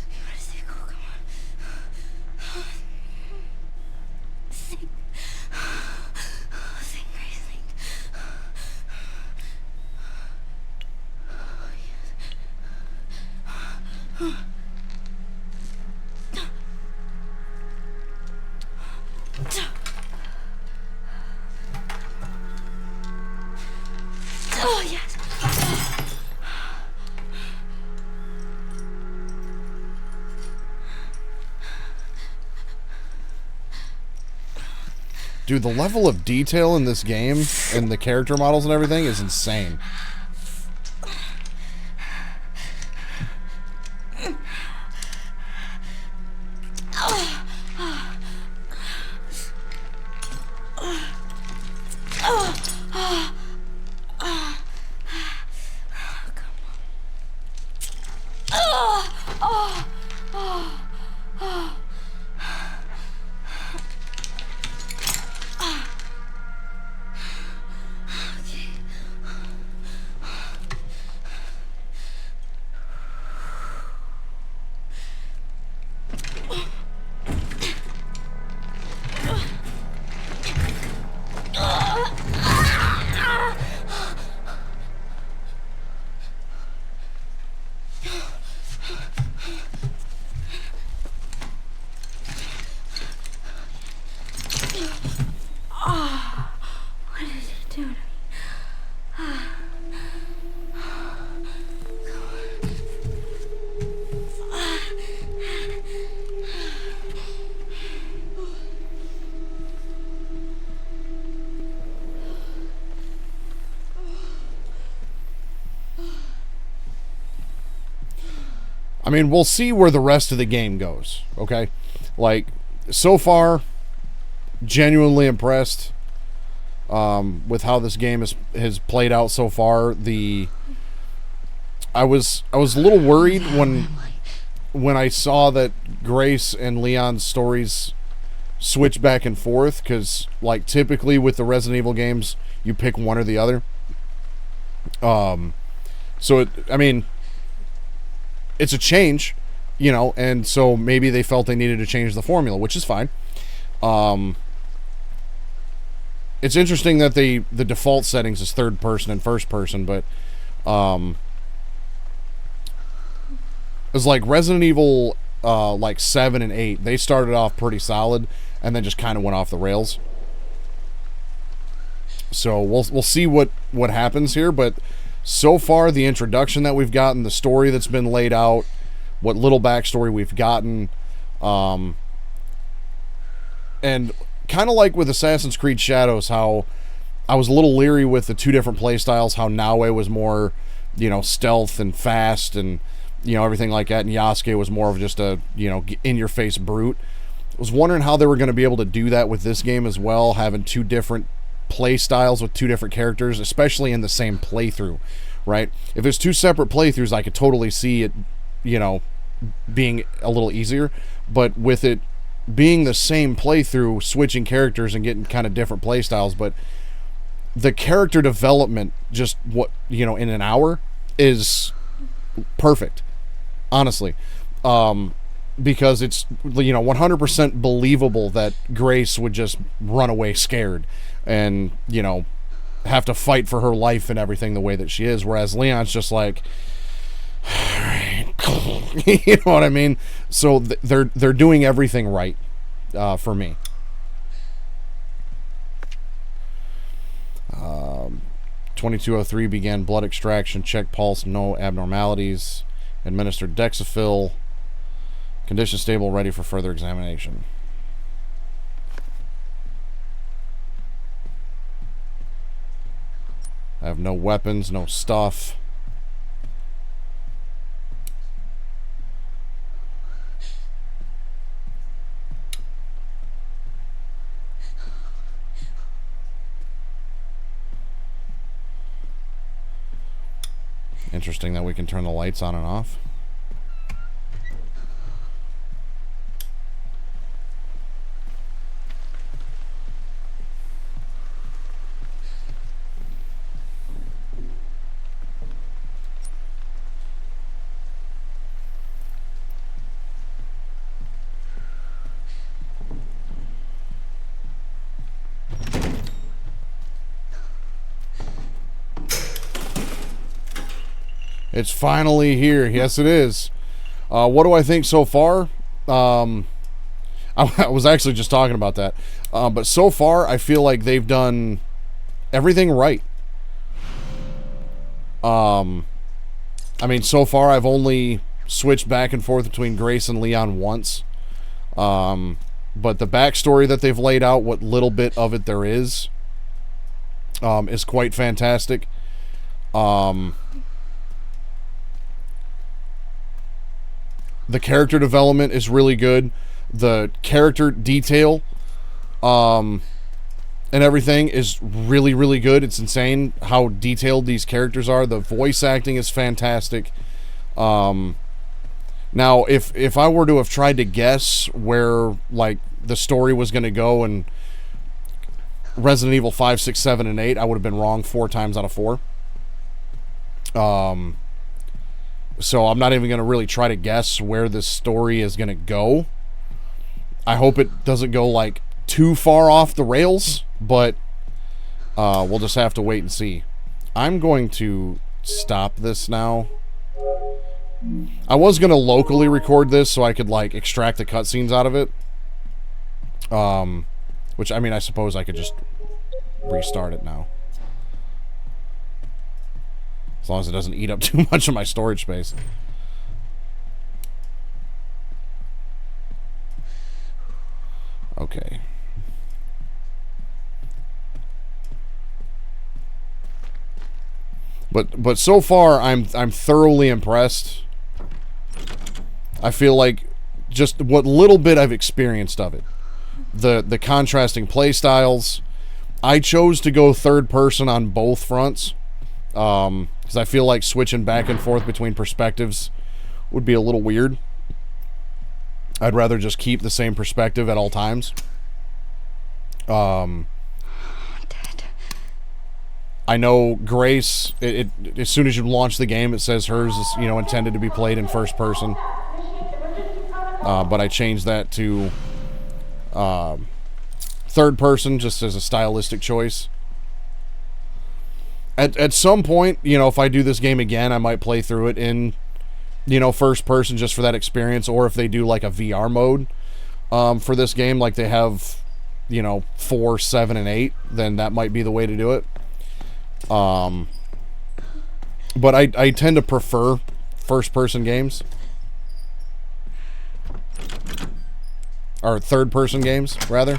You gotta stay cool, come on. Sing. Sing, Grace, sing. Oh, yes.
Dude, the level of detail in this game and the character models and everything is insane.
soon.
I mean, we'll see where the rest of the game goes, okay? Like, so far, genuinely impressed with how this game has played out so far. I was a little worried when I saw that Grace and Leon's stories switch back and forth, because, like, typically with the Resident Evil games, you pick one or the other. So, I mean, it's a change, you know, and so maybe they felt they needed to change the formula, which is fine. It's interesting that the default settings is third person and first person, but it's like Resident Evil like 7 and 8, they started off pretty solid and then just kind of went off the rails. So we'll see what happens here, but so far the introduction that we've gotten, the story that's been laid out, what little backstory we've gotten, and kind of like with Assassin's Creed Shadows, how I was a little leery with the two different playstyles, how Naue was more, you know, stealth and fast and, you know, everything like that, and Yasuke was more of just a, you know, in-your-face brute. I was wondering how they were going to be able to do that with this game as well, having two different play styles with two different characters, especially in the same playthrough, right? If it's two separate playthroughs, I could totally see it, you know, being a little easier, but with it being the same playthrough, switching characters and getting kind of different play styles, but the character development, just what, you know, in an hour is perfect, honestly, because it's, you know, 100% believable that Grace would just run away scared and, you know, have to fight for her life and everything the way that she is, whereas Leon's just like, you know what I mean? So they're doing everything right for me. 2203 began blood extraction, check pulse, no abnormalities, administered Dexafil, condition stable, ready for further examination. I have no weapons, no stuff. Interesting that we can turn the lights on and off. It's finally here. Yes, it is. What do I think so far? I was actually just talking about that. But so far, I feel like they've done everything right. I mean, so far, I've only switched back and forth between Grace and Leon once. But the backstory that they've laid out, what little bit of it there is quite fantastic. The character development is really good. The character detail and everything is really, really good. It's insane how detailed these characters are. The voice acting is fantastic. Now, if I were to have tried to guess where, like, the story was going to go in Resident Evil 5, 6, 7, and 8, I would have been wrong 4 times out of 4. So I'm not even going to really try to guess where this story is going to go. I hope it doesn't go, like, too far off the rails, but we'll just have to wait and see. I'm going to stop this now. I was going to locally record this so I could, like, extract the cutscenes out of it. Which, I mean, I suppose I could just restart it now. As long as it doesn't eat up too much of my storage space. Okay. But so far I'm thoroughly impressed. I feel like just what little bit I've experienced of it. The contrasting play styles. I chose to go third person on both fronts. Because I feel like switching back and forth between perspectives would be a little weird. I'd rather just keep the same perspective at all times.
Dad.
I know Grace, as soon as you launch the game, it says hers is, intended to be played in first person. But I changed that to third person just as a stylistic choice. At some point, if I do this game again, I might play through it in, first person just for that experience. Or if they do like a VR mode for this game, like they have, 4, 7, and 8, then that might be the way to do it. But I tend to prefer first person games. Or third person games, rather.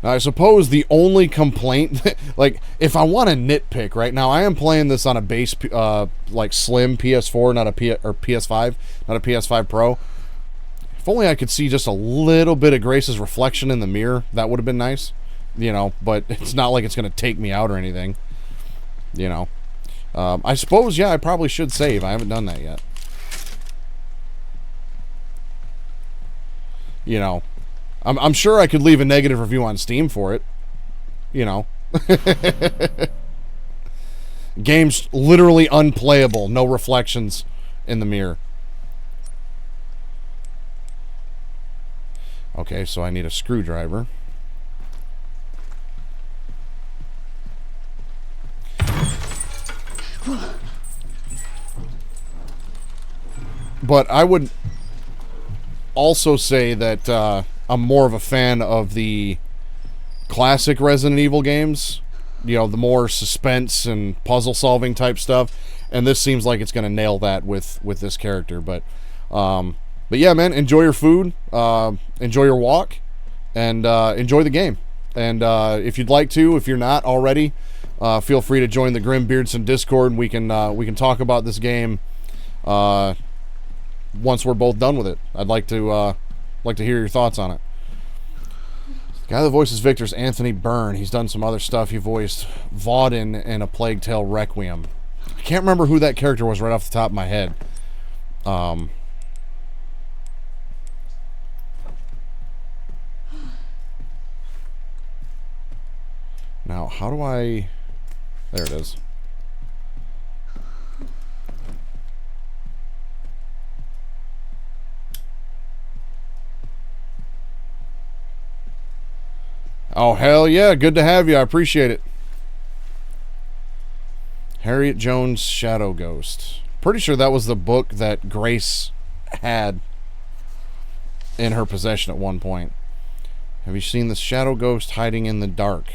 Now, I suppose the only complaint, like, if I want to nitpick right now, I am playing this on a base, like, slim PS4, not a PS5, not a PS5 Pro. If only I could see just a little bit of Grace's reflection in the mirror, that would have been nice, but it's not like it's going to take me out or anything, I suppose, yeah, I probably should save. I haven't done that yet. I'm sure I could leave a negative review on Steam for it. Game's literally unplayable. No reflections in the mirror. Okay, so I need a screwdriver. But I would also say that I'm more of a fan of the classic Resident Evil games. The more suspense and puzzle solving type stuff. And this seems like it's going to nail that with this character. But yeah, man, enjoy your food, enjoy your walk, and enjoy the game. And if you'd like to, if you're not already, feel free to join the Grim Beardson Discord, and we can talk about this game once we're both done with it. I'd like to hear your thoughts on it. The guy that voices Victor's Anthony Byrne. He's done some other stuff. He voiced Vauden in A Plague Tale Requiem. I can't remember who that character was right off the top of my head. Now, how do I... There it is. Oh, hell yeah. Good to have you. I appreciate it. Harriet Jones' Shadow Ghost. Pretty sure that was the book that Grace had in her possession at one point. Have you seen the Shadow Ghost hiding in the dark?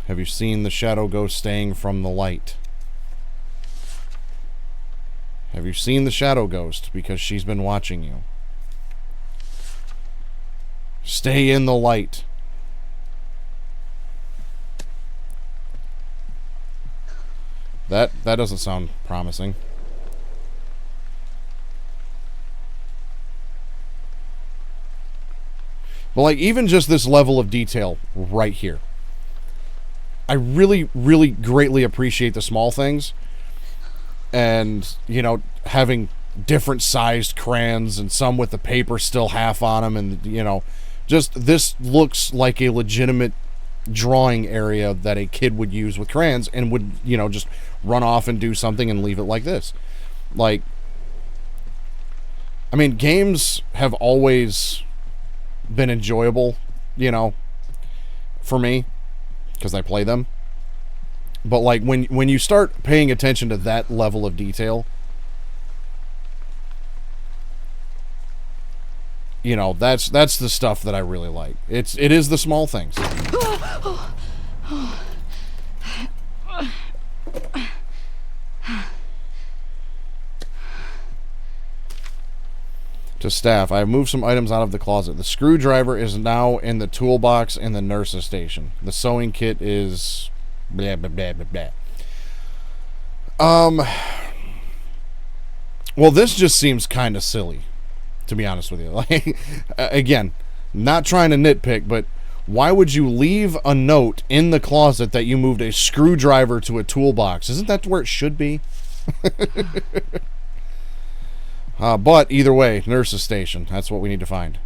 Have you seen the Shadow Ghost staying from the light? Have you seen the Shadow Ghost because she's been watching you? Stay in the light. That doesn't sound promising. But like even just this level of detail right here. I really, really greatly appreciate the small things. And, having different sized crayons and some with the paper still half on them, and, just this looks like a legitimate drawing area that a kid would use with crayons and would, just run off and do something and leave it like this. Like, I mean, games have always been enjoyable, for me, because I play them. But like when you start paying attention to that level of detail, you know, that's the stuff that I really like. It is the small things. To staff, I have moved some items out of the closet. The screwdriver is now in the toolbox in the nurse's station. The sewing kit is blah blah blah blah blah. Well, this just seems kind of silly, to be honest with you. Like, again, not trying to nitpick, but why would you leave a note in the closet that you moved a screwdriver to a toolbox? Isn't that where it should be? But either way, nurse's station. That's what we need to find.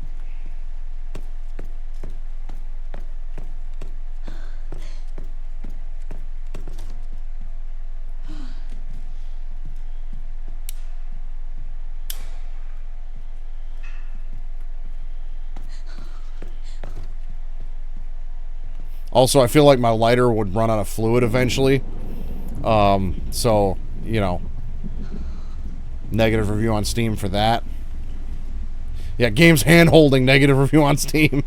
Also, I feel like my lighter would run out of fluid eventually. So, you know, negative review on Steam for that. Yeah, games hand-holding, negative review on Steam.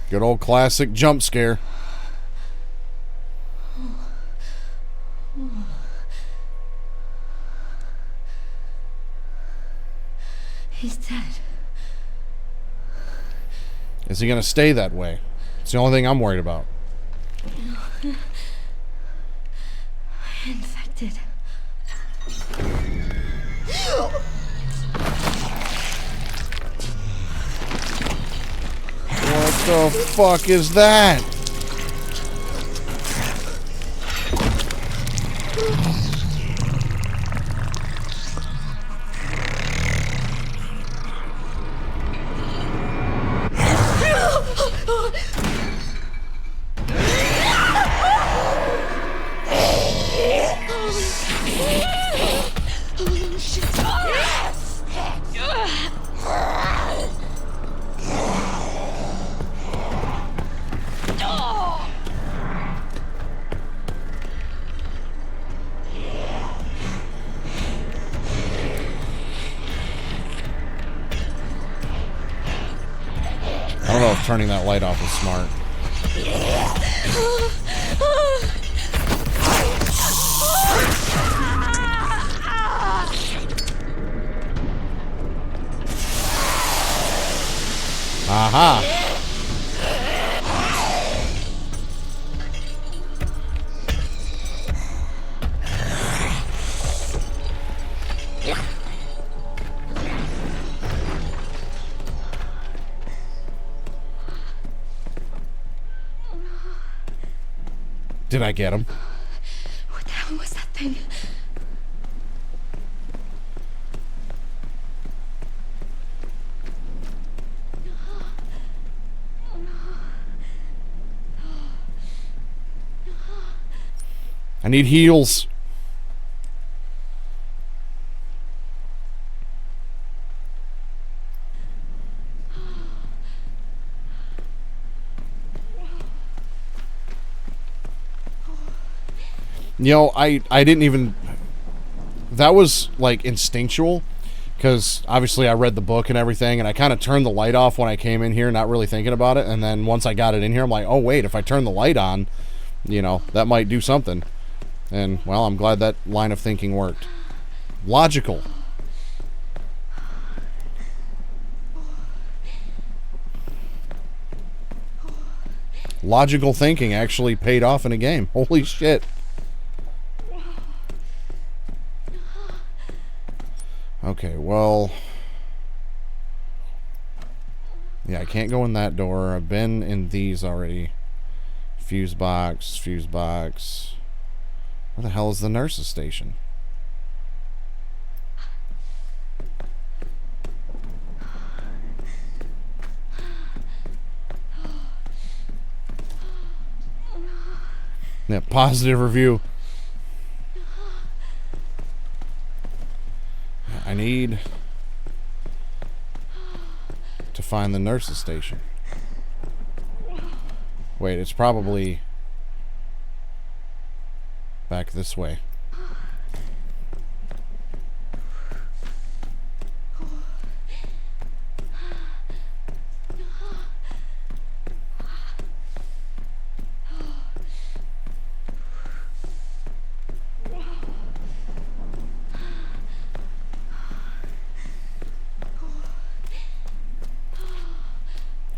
Good old classic jump scare.
He's dead.
Is he going to stay that way? It's the only thing I'm worried about.
Infected.
What the fuck is that? I don't know if turning that light off is smart. Aha! Did I get him?
What the hell was that thing?
I need heals. You know, I didn't even... That was, like, instinctual. Because, obviously, I read the book and everything, and I kind of turned the light off when I came in here, not really thinking about it. And then once I got it in here, I'm like, oh, wait, if I turn the light on, you know, that might do something. And, well, I'm glad that line of thinking worked. Logical. Logical thinking actually paid off in a game. Holy shit. Okay, well... Yeah, I can't go in that door. I've been in these already. Fuse box, fuse box... Where the hell is the nurse's station? Yeah, positive review. I need to find the nurse's station. Wait, it's probably back this way.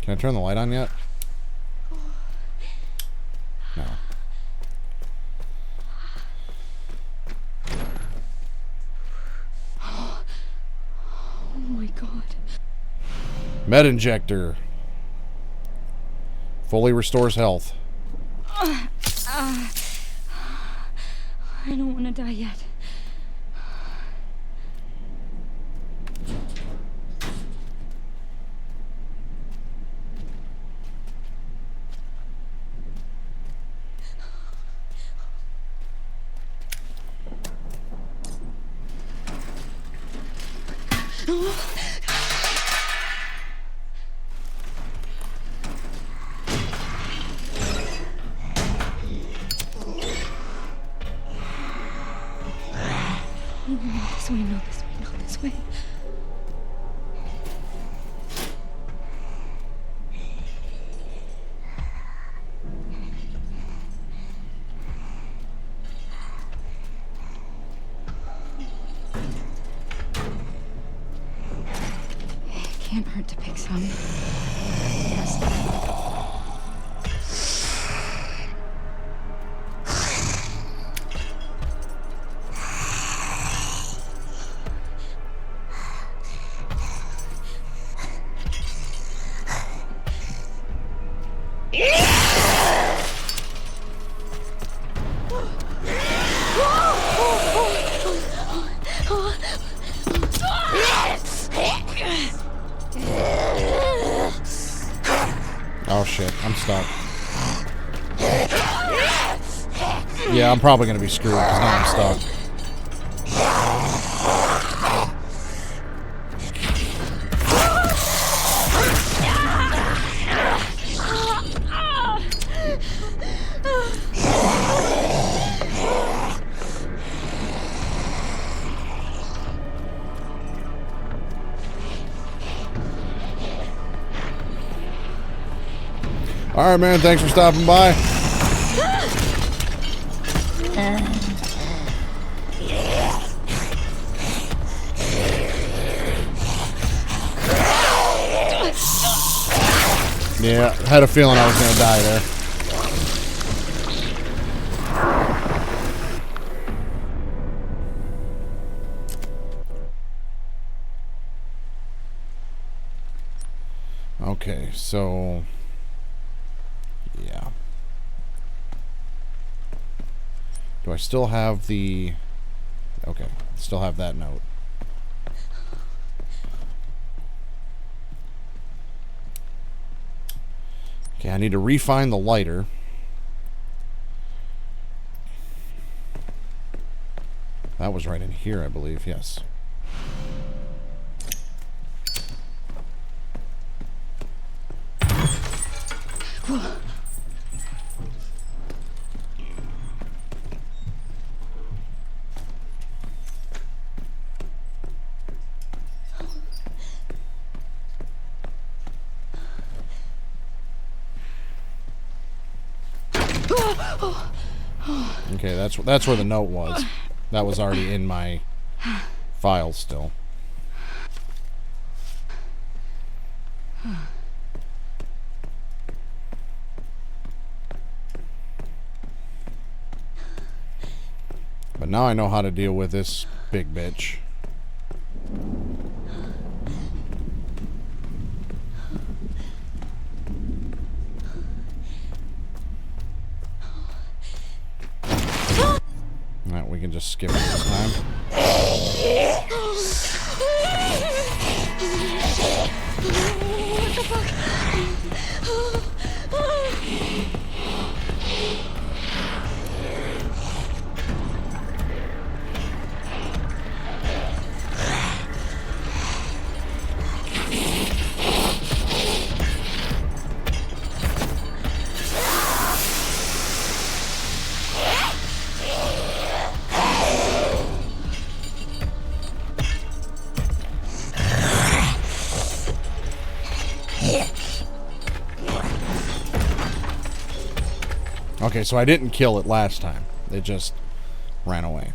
Can I turn the light on yet? No.
Oh my god.
Med injector. Fully restores health.
I don't want to die yet. This way, not this way, not this way. It can't hurt to pick some. Yes.
Oh shit, I'm stuck. Yeah, I'm probably gonna be screwed because now I'm stuck. Alright, man, thanks for stopping by. Yeah, had a feeling I was gonna die there. Okay, so yeah. Do I still have the... Okay, still have that note. Okay, I need to refine the lighter. That was right in here, I believe, yes. Okay, that's where the note was. That was already in my files still. But now I know how to deal with this big bitch. Alright, we can just skip it this time.
What the fuck?
Okay, so I didn't kill it last time. It just ran away.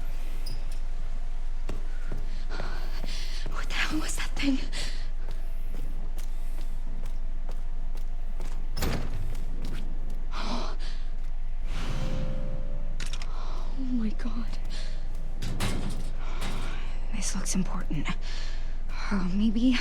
What the hell was that thing? Oh my god. This looks important. Maybe...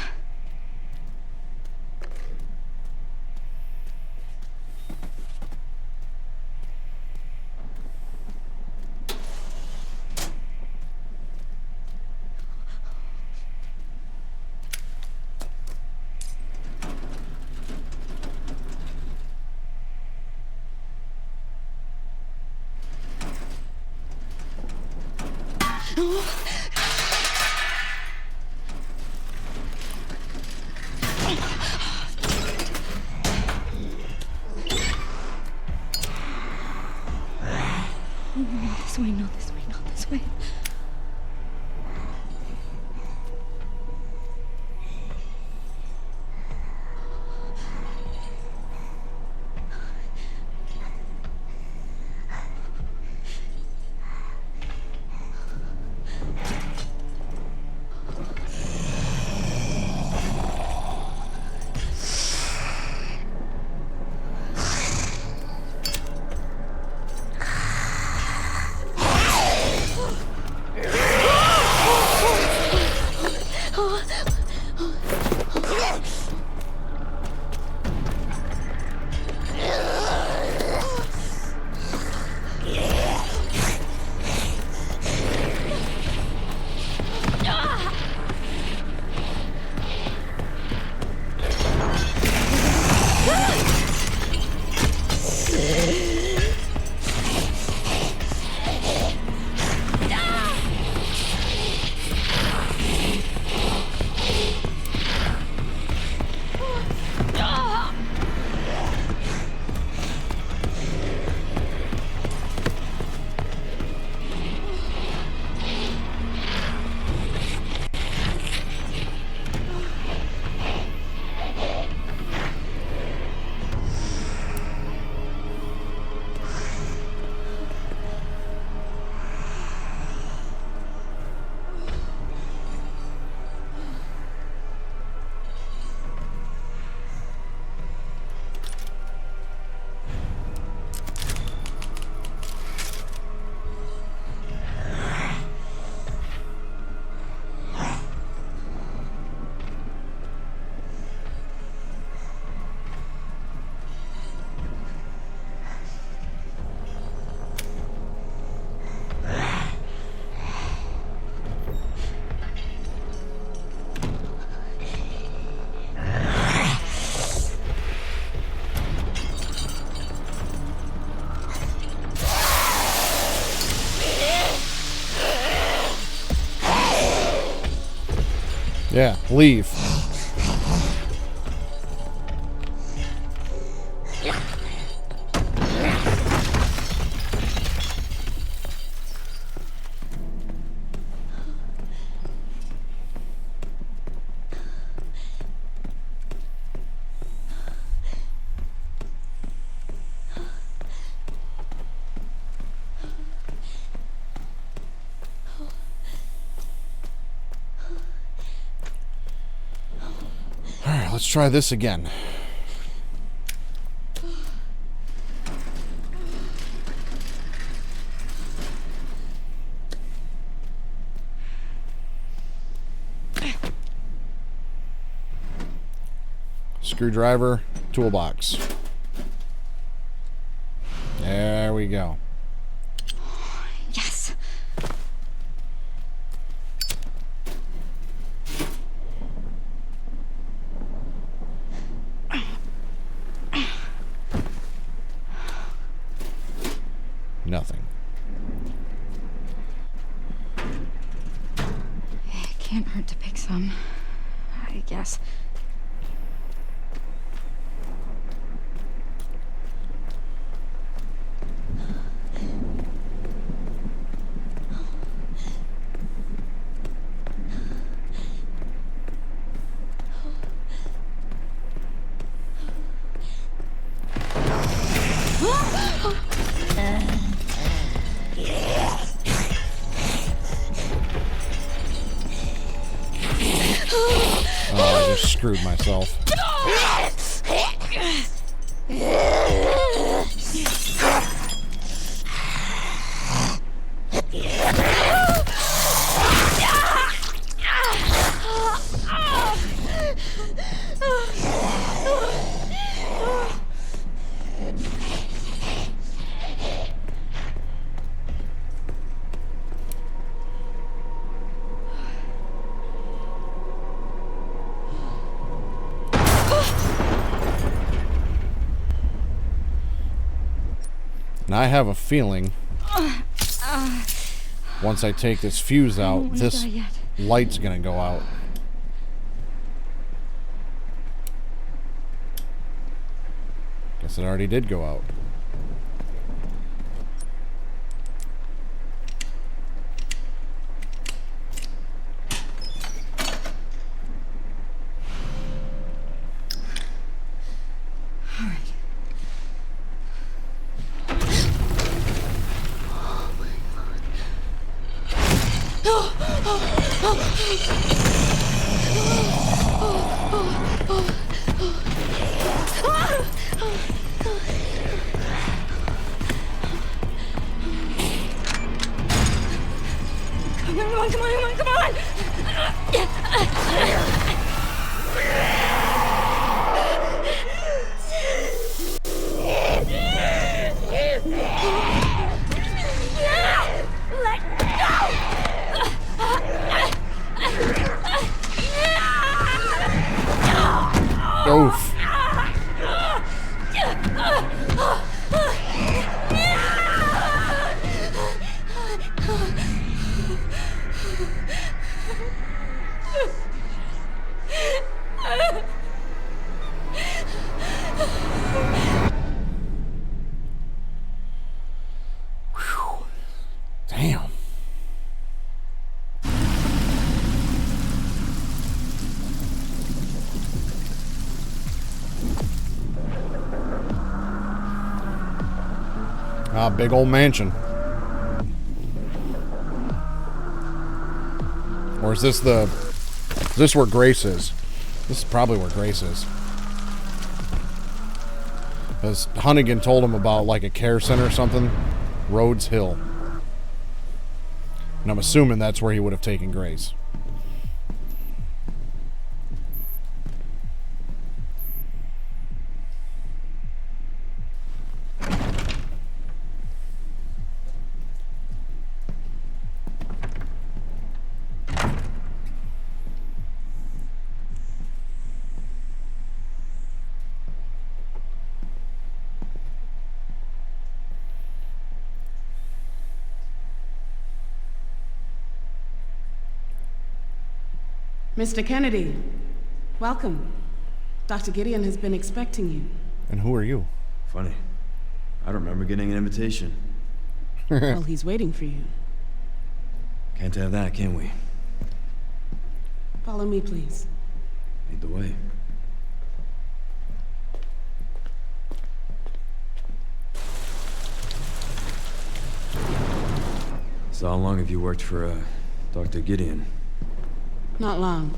Not this way, not this way, not this way.
Yeah, leave. Let's try this again. Screwdriver, toolbox. There we go.
Yes.
Nothing.
It can't hurt to pick some, I guess.
screwed myself. And I have a feeling once I take this fuse out, this light's gonna go out. Guess it already did go out.
Come on! Let go!
Oof. Damn. Ah, big old mansion. Or is this the... Is this where Grace is? This is probably where Grace is. Because Hunnigan told him about like a care center or something. Rhodes Hill. And I'm assuming that's where he would have taken Grace.
Mr. Kennedy, welcome. Dr. Gideon has been expecting you.
And who are you?
Funny. I don't remember getting an invitation.
Well, he's waiting for you.
Can't have that, can we?
Follow me, please.
Lead the way. So how long have you worked for, Dr. Gideon?
Not long.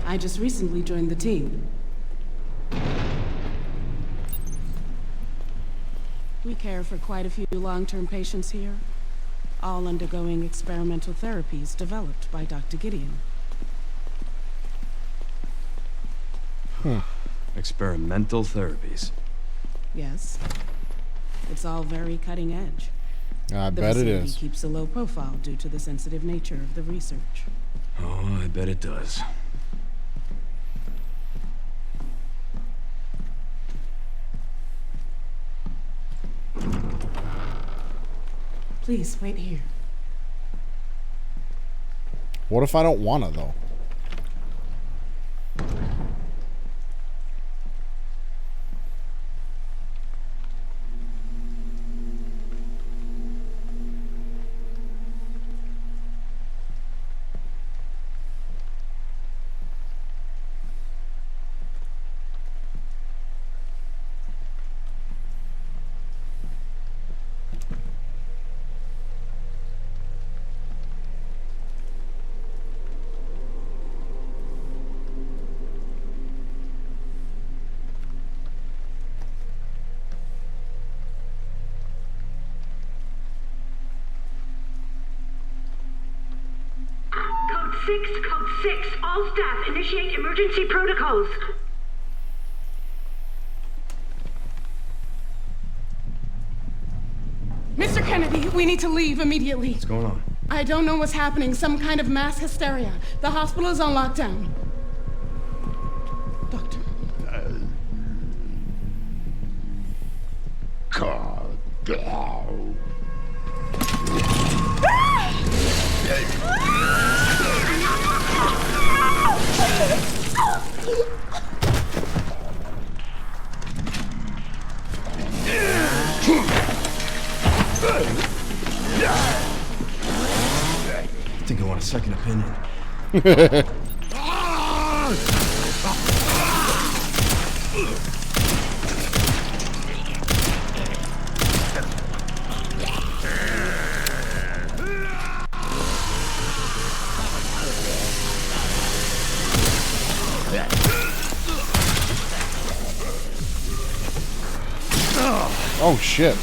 I just recently joined the team. We care for quite a few long-term patients here, all undergoing experimental therapies developed by Dr. Gideon.
Experimental therapies.
Yes. It's all very cutting edge.
I
The
bet it
facility
is.
keeps a low profile due to the sensitive nature of the research.
Oh, I bet it does.
Please, wait here.
What if I don't wanna, though?
Code 6. All staff initiate emergency protocols.
Mr. Kennedy, we need to leave immediately.
What's going on?
I don't know what's happening. Some kind of mass hysteria. The hospital is on lockdown. Doctor.
I think I want a second opinion.
Oh shit.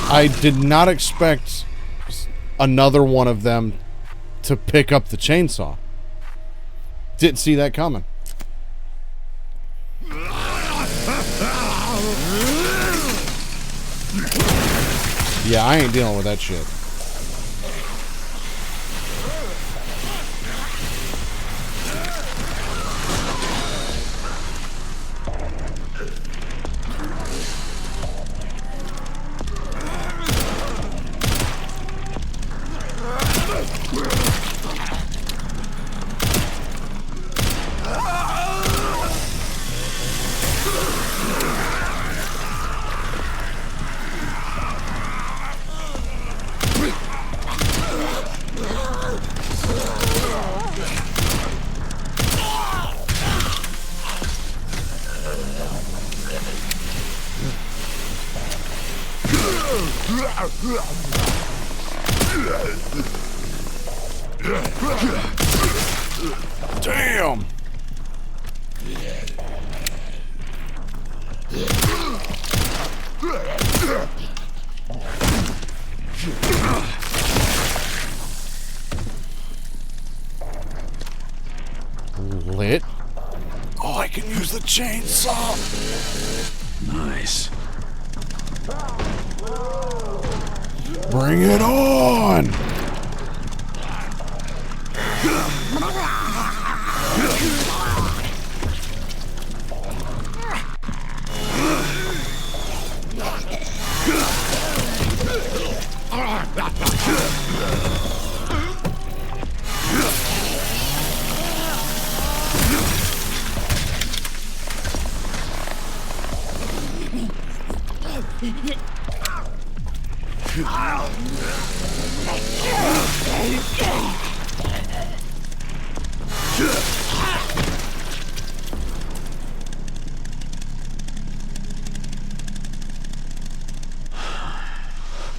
I did not expect another one of them to pick up the chainsaw. Didn't see that coming. Yeah, I ain't dealing with that shit. Damn. Lit. Oh, I can use the chainsaw.
Nice.
Bring it on.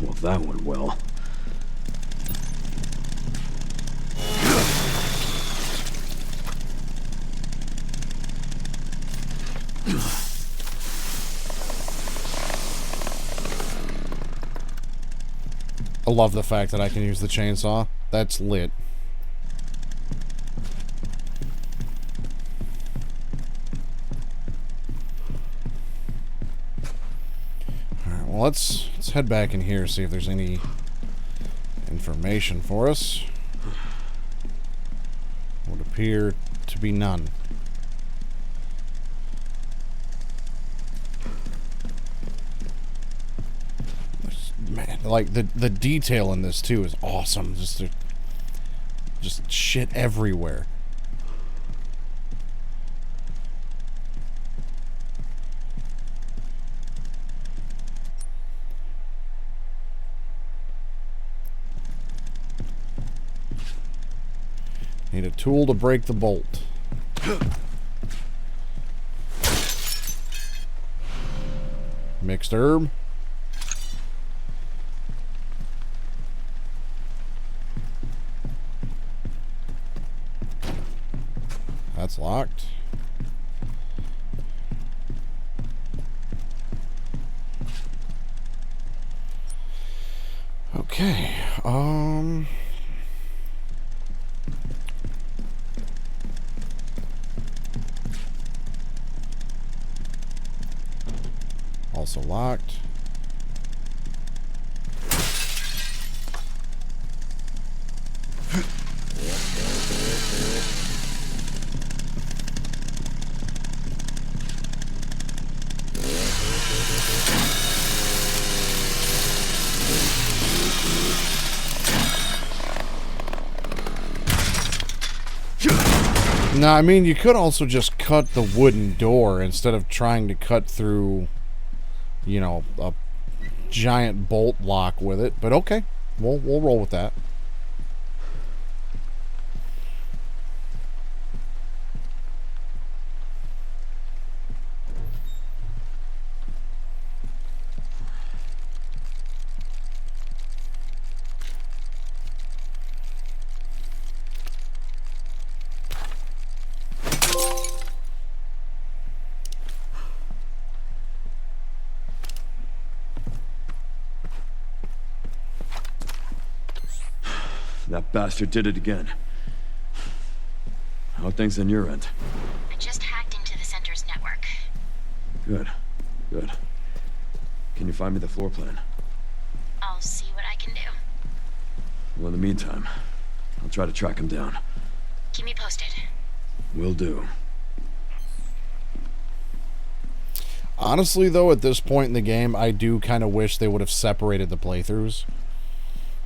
Well, that went well.
I love the fact that I can use the chainsaw. That's lit. Alright, well let's head back in here, see if there's any information for us. Would appear to be none. Man, like the detail in this too is awesome. Just shit everywhere. Need a tool to break the bolt. Mixed herb. Okay. Also locked. Now, I mean, you could also just cut the wooden door instead of trying to cut through, you know, a giant bolt lock with it. But okay, we'll roll with that.
That bastard did it again. How are things on your end?
I just hacked into the center's network.
Good. Good. Can you find me the floor plan?
I'll see what I can do.
Well, in the meantime, I'll try to track him down.
Keep me posted.
Will do.
Honestly, though, at this point in the game, I do kind of wish they would have separated the playthroughs.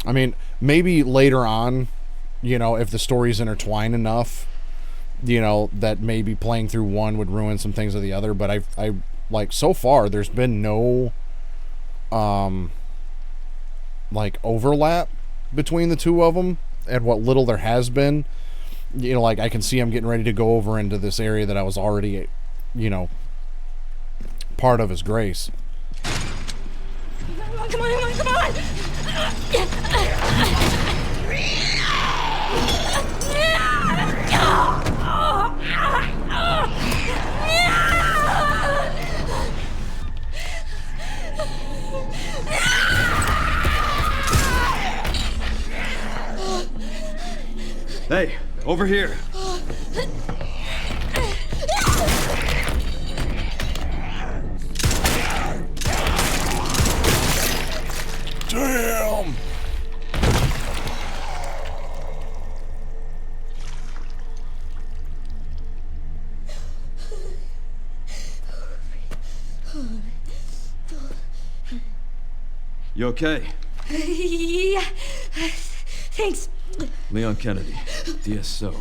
I mean, maybe later on, you know, if the stories intertwine enough, you know, that maybe playing through one would ruin some things of the other. But I like, so far, there's been no, like, overlap between the two of them. And what little there has been, you know, like, I can see I'm getting ready to go over into this area that I was already, you know, part of as Grace.
Come on, come on, come on!
Hey, over here.
Damn!
You okay?
Yeah. Thanks.
Leon Kennedy, DSO.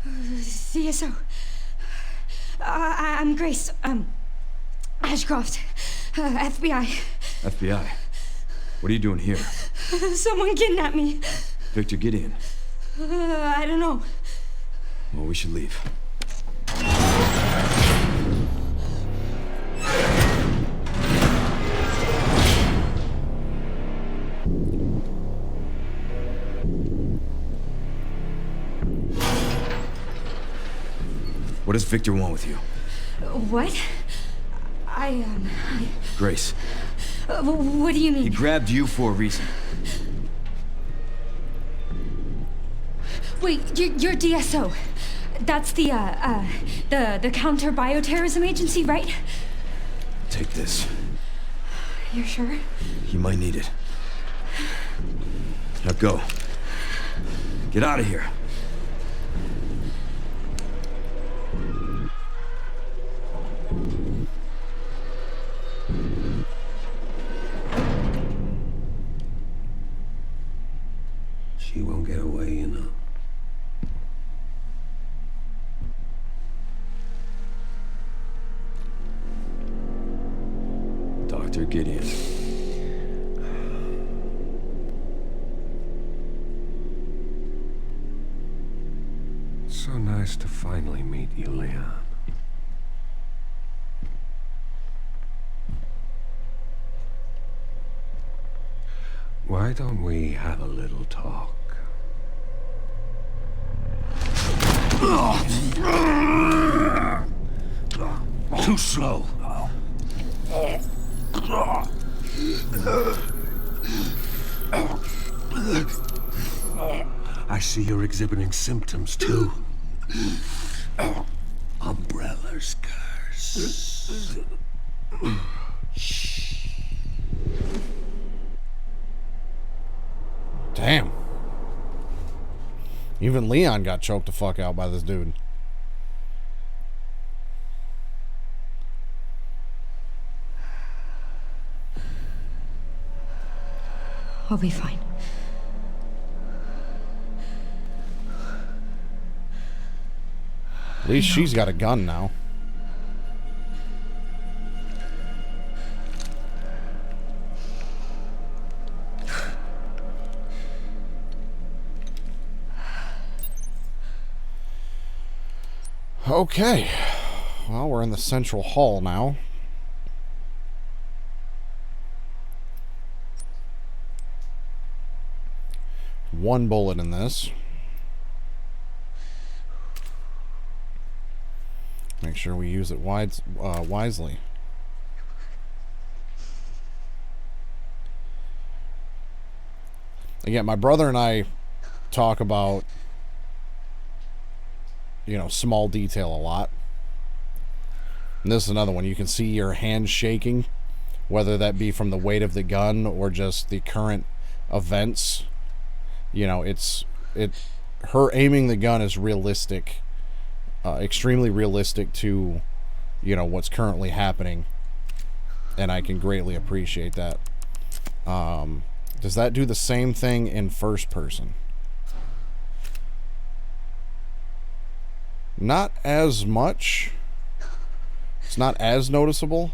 CSO. I'm Grace. Ashcroft. FBI.
FBI. What are you doing here?
Someone kidnapped me.
Victor Gideon.
I don't know.
Well, we should leave. What does Victor want with you?
What?
Grace.
What do you mean?
He grabbed you for a reason.
Wait, you're DSO. That's the counter bioterrorism agency, right?
Take this.
You're sure?
You might need it. Now go. Get out of here.
She won't get away, you know.
Dr. Gideon.
So nice to finally meet you, Leon. Why don't we have a little talk?
Too slow.
I see you're exhibiting symptoms too. Umbrella's curse.
Damn. Even Leon got choked the fuck out by this dude.
I'll be fine.
At least she's got a gun now. Okay. Well, we're in the central hall now. One bullet in this. Make sure we use it wisely. Again, my brother and I talk about, you know, small detail a lot. And this is another one. You can see your hand shaking, whether that be from the weight of the gun or just the current events. You know, her aiming the gun is realistic, extremely realistic to, you know, what's currently happening, and I can greatly appreciate that. Does that do the same thing in first person? Not as much. It's not as noticeable.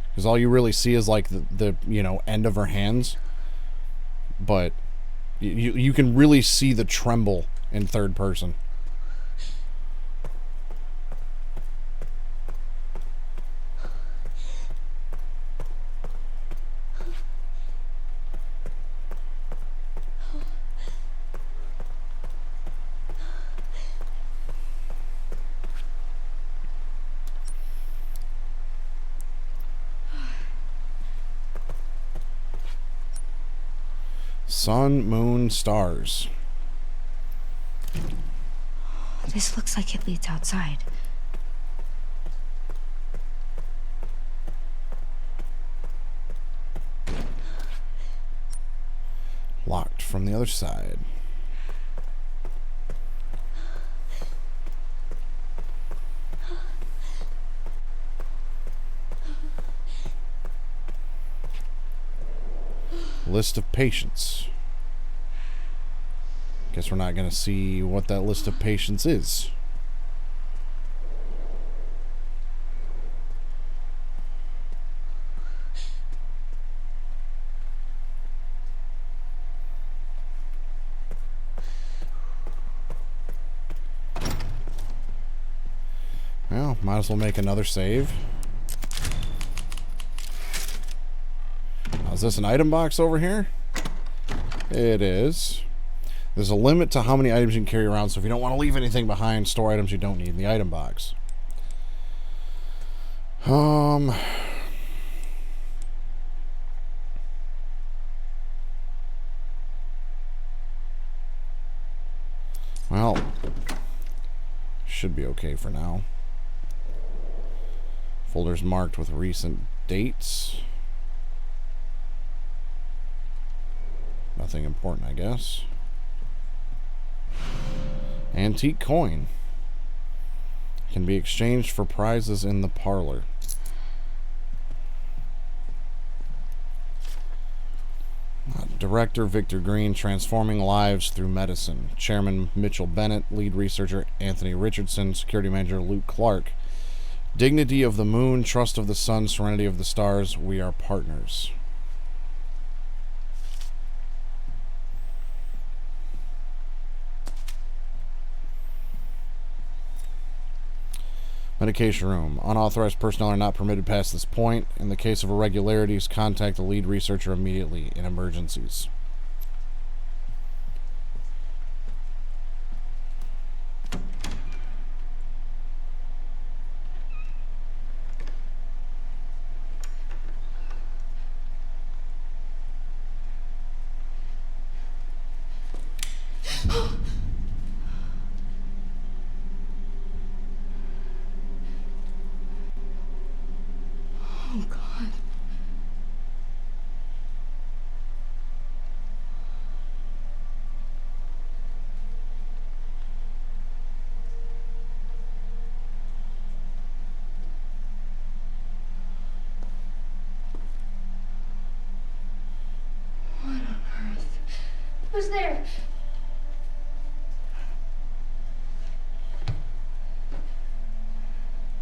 Because all you really see is like the you know, end of her hands. But you can really see the tremble in third person. Sun, moon, stars.
This looks like it leads outside.
Locked from the other side. List of patients. Guess we're not going to see what that list of patients is. Well, might as well make another save. Is this an item box over here? It is. There's a limit to how many items you can carry around, so if you don't want to leave anything behind, store items you don't need in the item box. Well, should be okay for now. Folders marked with recent dates. Nothing important, I guess. Antique coin. Can be exchanged for prizes in the parlor. Director Victor Green, Transforming Lives Through Medicine. Chairman Mitchell Bennett. Lead researcher Anthony Richardson. Security manager Luke Clark. Dignity of the moon, trust of the sun, serenity of the stars. We are partners. Medication room. Unauthorized personnel are not permitted past this point. In the case of irregularities, contact the lead researcher immediately in emergencies.
Oh, God. What on earth? Who's there?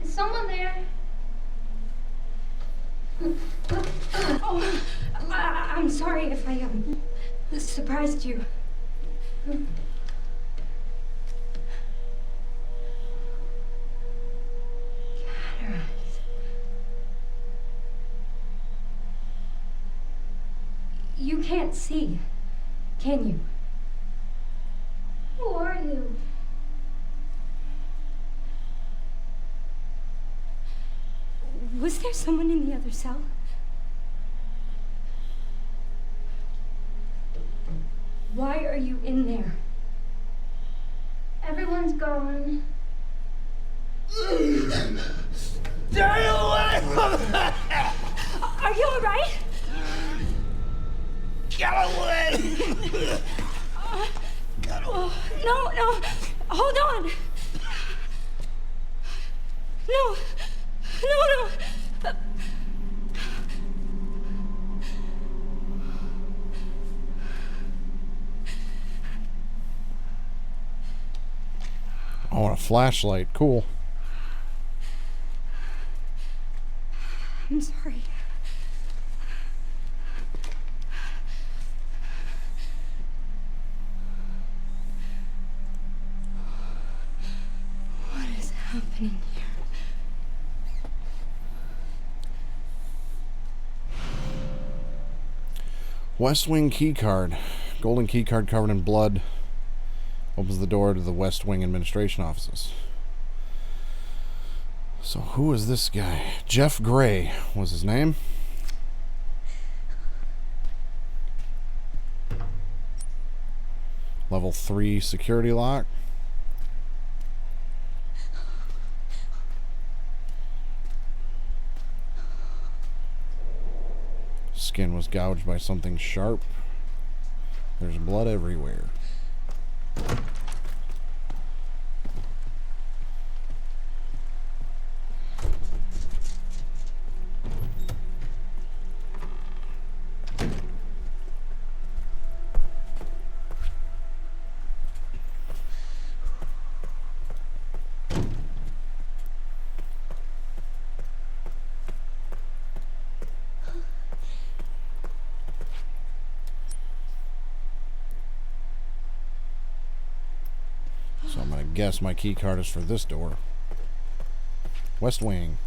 Is someone there? Oh, I'm sorry if I surprised you. Cataracts. You can't see, can you? Who are you? Was there someone in the other cell? Why are you in there? Everyone's gone.
Stay away from that!
Are you all right?
Get away!
No, hold on. No.
I want a flashlight. Cool.
I'm sorry. What is happening here?
West Wing key card. Golden key card covered in blood. Opens the door to the West Wing administration offices. So who is this guy? Jeff Gray was his name. Level 3 security lock. Skin was gouged by something sharp. There's blood everywhere. So I'm going to guess my key card is for this door. West Wing.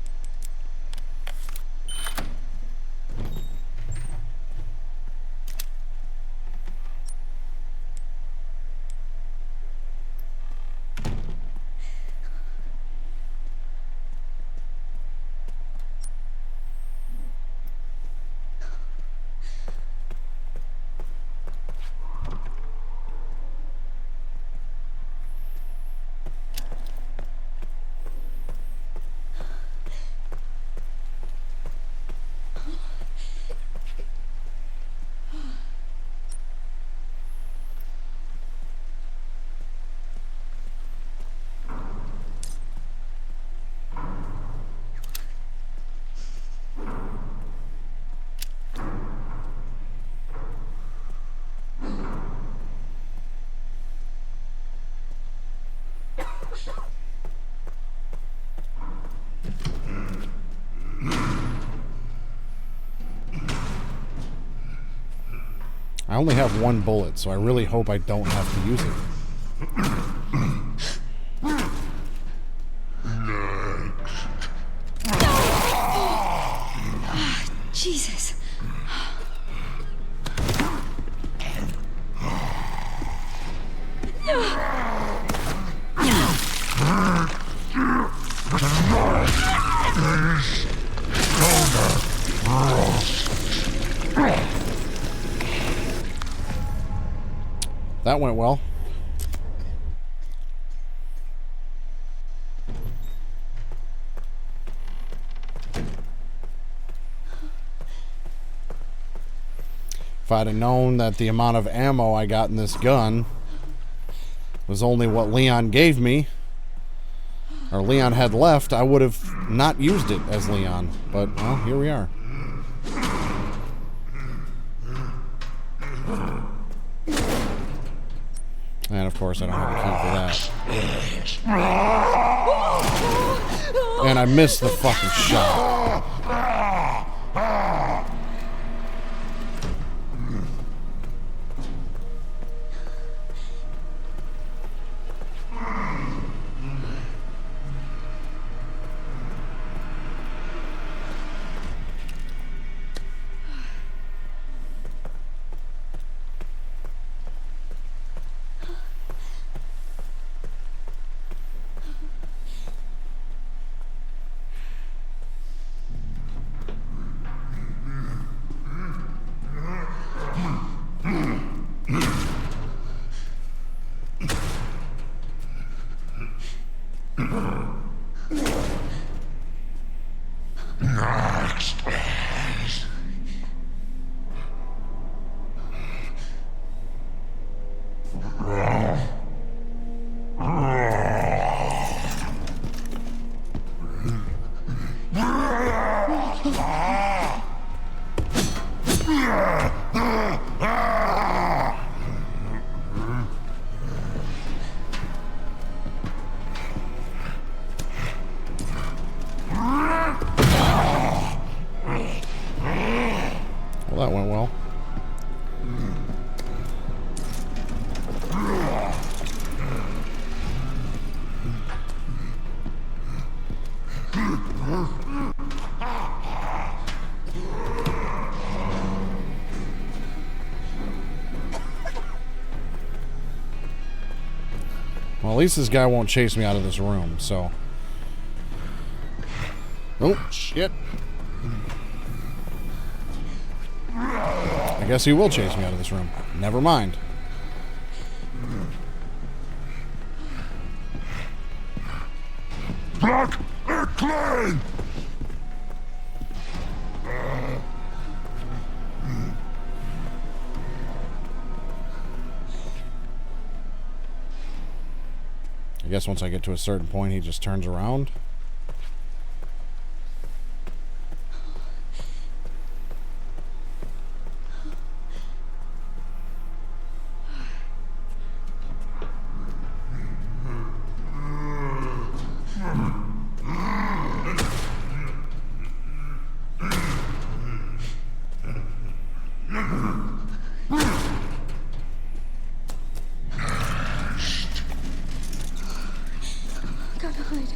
I only have one bullet, so I really hope I don't have to use it.
Jesus.
That went well. If I'd have known that the amount of ammo I got in this gun was only what Leon gave me, or Leon had left, I would have not used it as Leon. But, well, here we are. And, of course, I don't have a key for that. And I missed the fucking shot. Well, that went well. Well, at least this guy won't chase me out of this room, so... Oh, shit. I guess he will chase me out of this room. Never mind.
Block and climb!
I guess once I get to a certain point, he just turns around.
Gotta hide.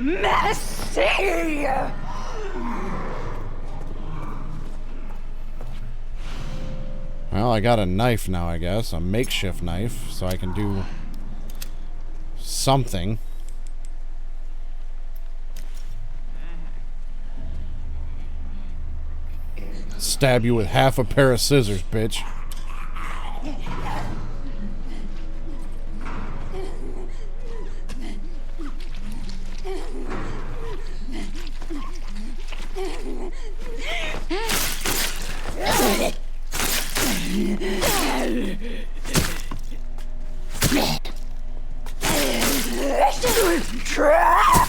Messy!
Well, I got a knife now, I guess. A makeshift knife, so I can do something. Stab you with half a pair of scissors, bitch.
Trap!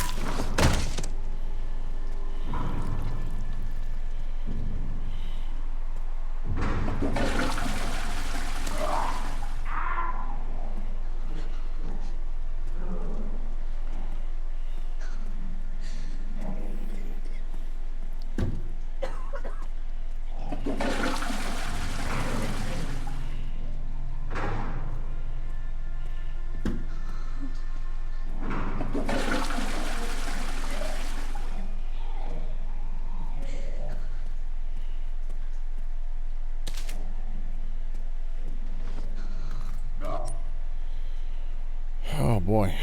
boy.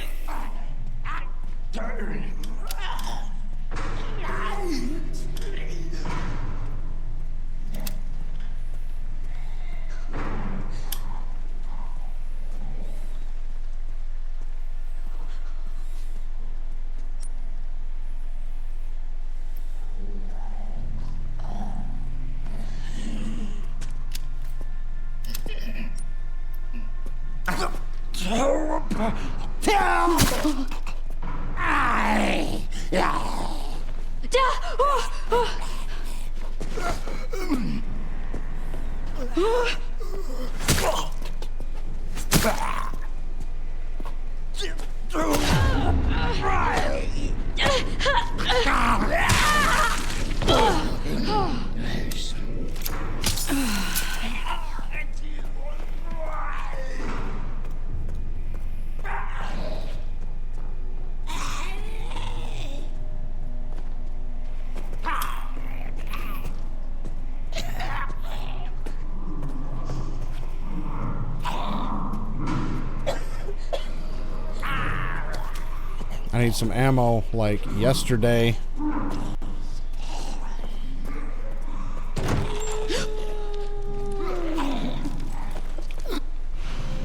I need some ammo like yesterday.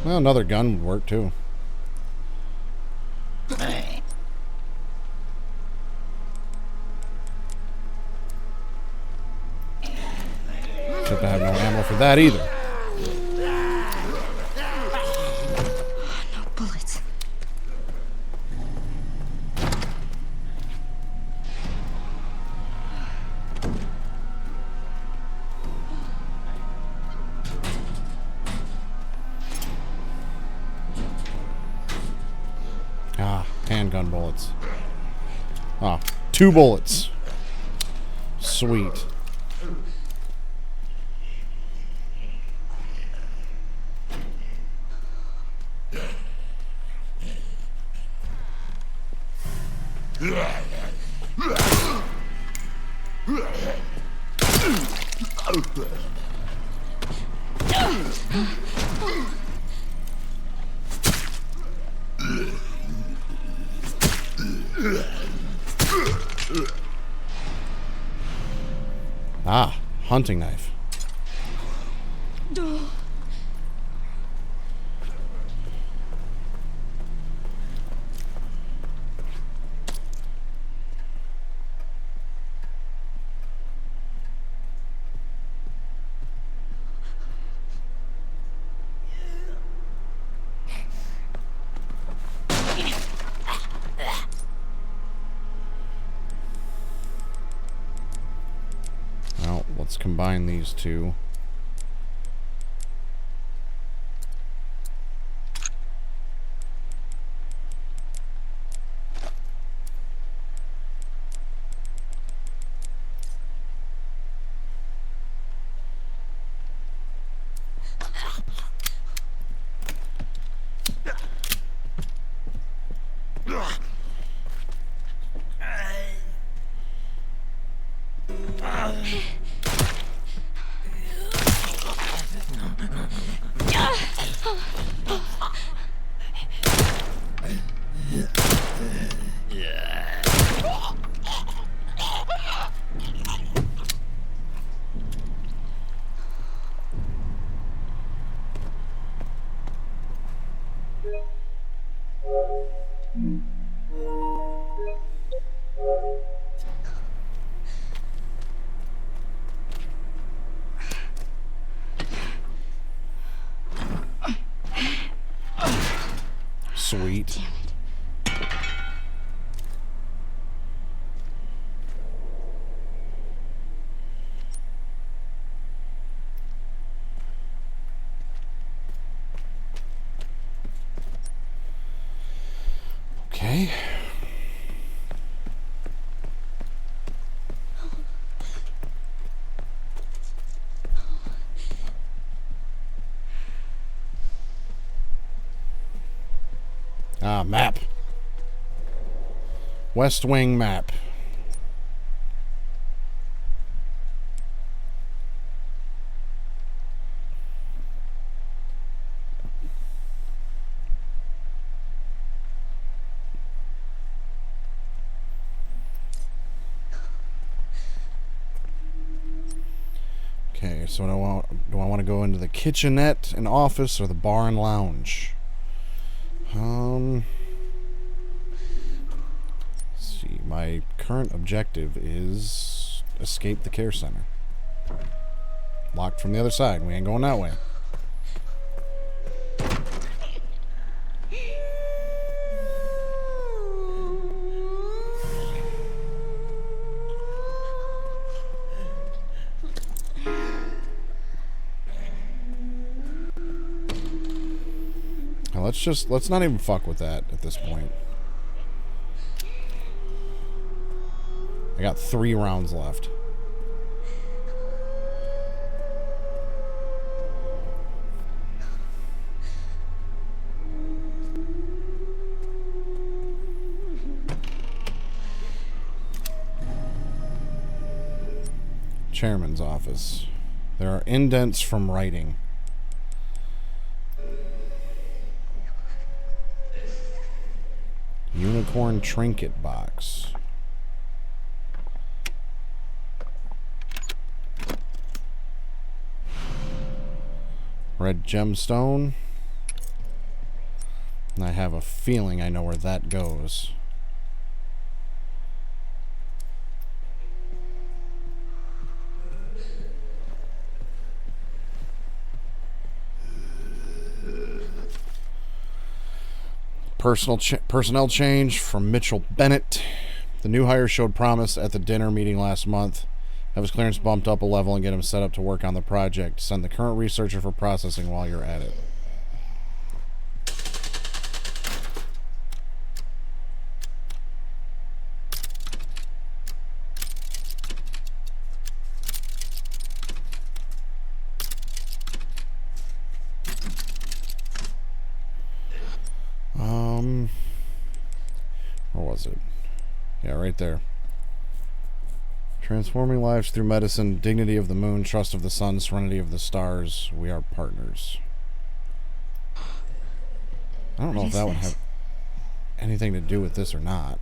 Well, another gun would work too. Except I have no ammo for that either.
No bullets.
Ah, handgun bullets. Ah, 2 bullets. Sweet. Ah, hunting knife. Well, let's combine these two. Sweet. Okay. Ah, map. West Wing map. So do I want to go into the kitchenette and office or the bar and lounge? Let's see. My current objective is escape the care center. Locked from the other side. We ain't going that way. Now let's not even fuck with that at this point. I got 3 rounds left. Chairman's office. There are indents from writing. Unicorn trinket box. Red gemstone. And I have a feeling I know where that goes. Personnel change from Mitchell Bennett. The new hire showed promise at the dinner meeting last month. Have his clearance bumped up a level and get him set up to work on the project. Send the current researcher for processing while you're at it. Where was it? Yeah, right there. Transforming lives through medicine, dignity of the moon, trust of the sun, serenity of the stars. We are partners. I don't know if that would have anything to do with this or not.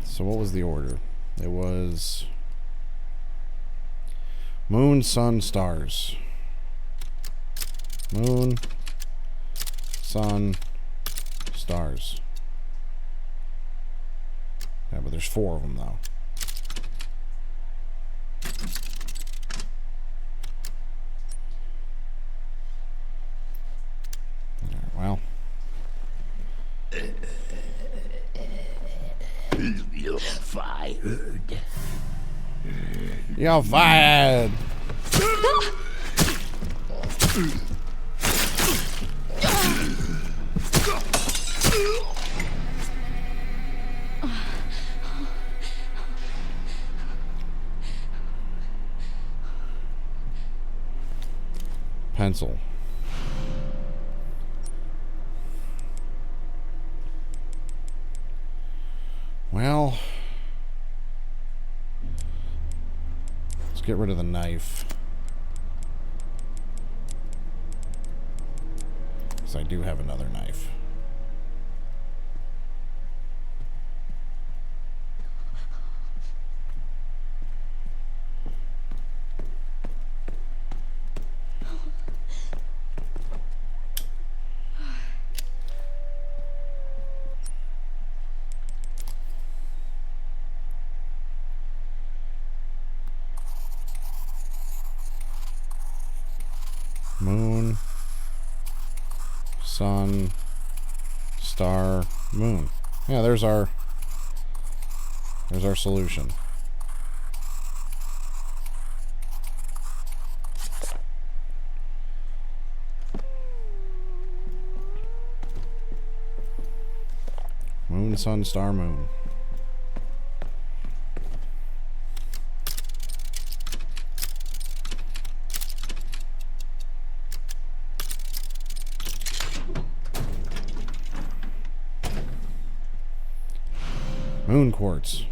So what was the order? It was moon, sun, stars. Moon, sun, stars. Yeah, but there's 4 of them, though. Well.
You're fired.
You're fired. Pencil. Well, let's get rid of the knife. Because I do have another knife. Moon, sun, star, moon. Yeah, there's our solution. Moon, sun, star, moon. Moon quartz.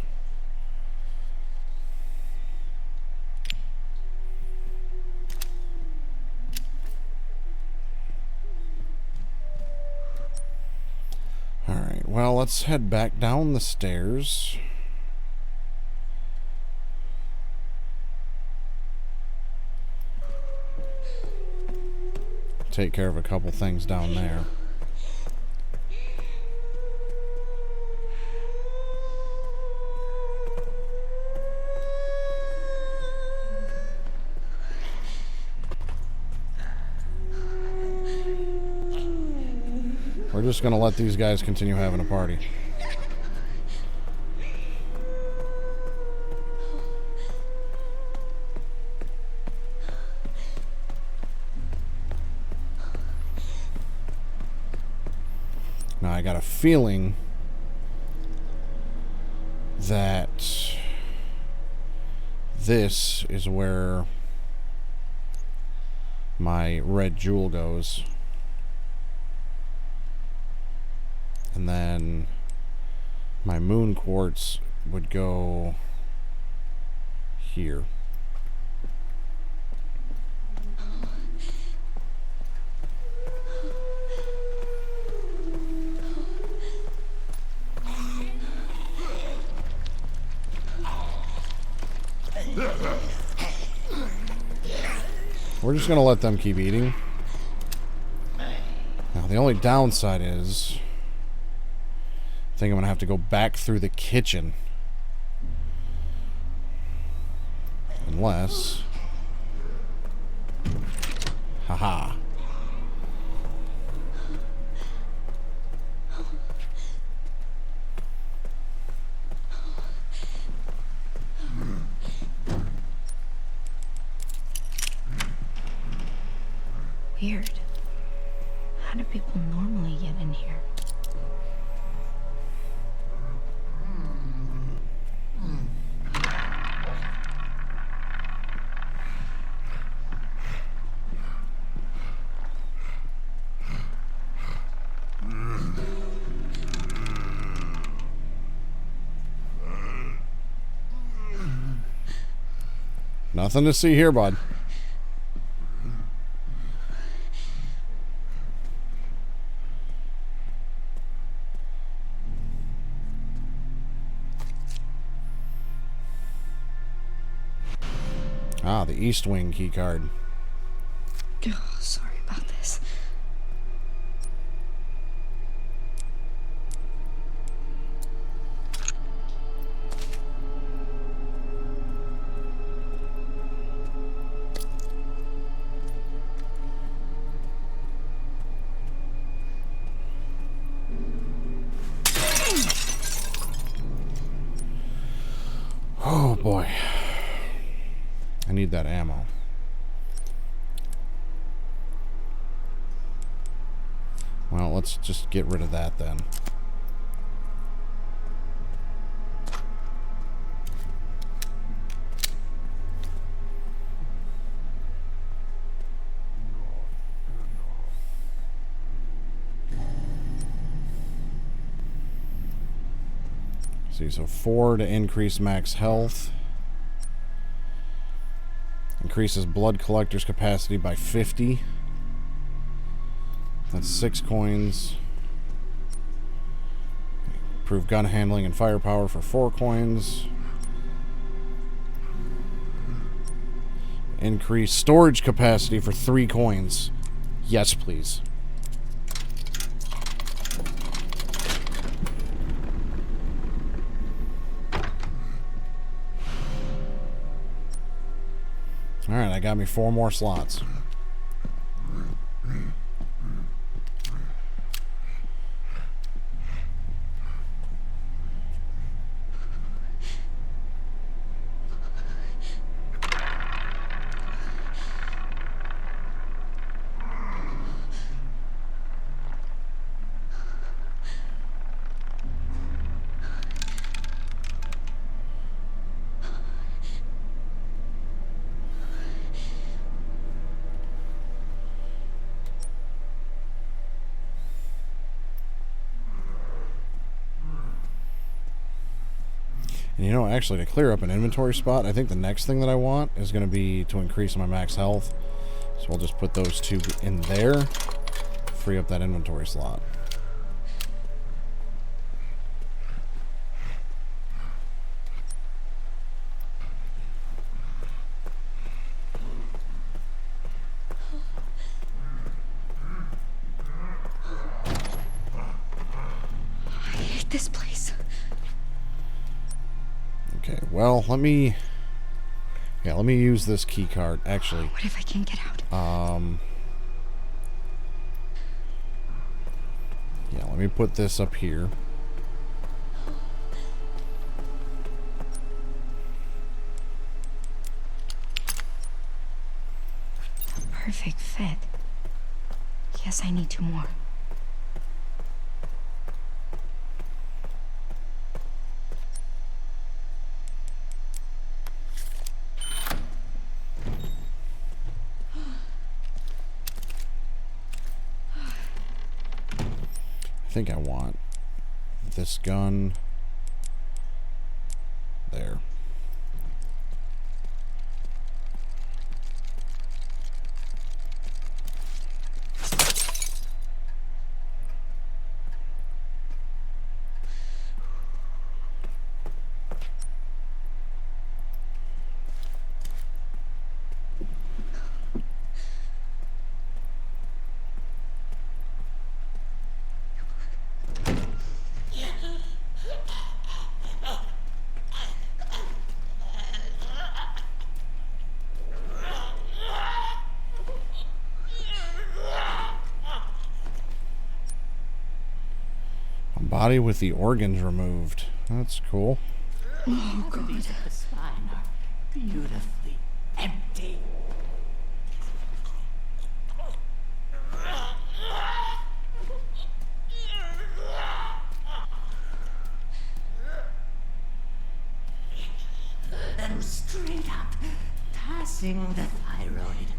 Alright, well, let's head back down the stairs. take care of a couple things down there. We're just gonna let these guys continue having a party. Now I got a feeling that this is where my red jewel goes. And then my moon quartz would go here. We're just gonna let them keep eating. Now the only downside is I think I'm gonna have to go back through the kitchen. Unless... Haha.
Weird. How do people normally get in here?
Nothing to see here, bud. Ah, the East Wing keycard.
Oh, sorry about this.
Oh boy. I need that ammo. Well, let's just get rid of that then. See, so 4 to increase max health. Increases blood collector's capacity by 50. That's 6 coins. Improve gun handling and firepower for 4 coins. Increase storage capacity for 3 coins. Yes, please. Alright, I got me 4 more slots. And you know, actually, to clear up an inventory spot, I think the next thing that I want is going to be to increase my max health. So we'll just put those 2 in there, free up that inventory slot. Well, let me use this key card. Actually,
What if I can't get out?
Yeah, let me put this up here.
Perfect fit. Yes, I need 2 more.
I think I want this gun there. Body with the organs removed. That's cool.
Oh, God.
The spine are beautifully empty. And straight up, passing the thyroid.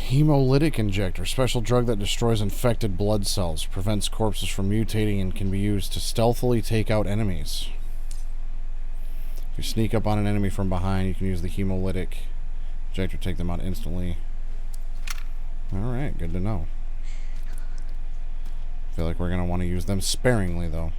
Hemolytic injector. Special drug that destroys infected blood cells. Prevents corpses from mutating and can be used to stealthily take out enemies. If you sneak up on an enemy from behind, you can use the hemolytic injector to take them out instantly. Alright, good to know. I feel like we're going to want to use them sparingly, though.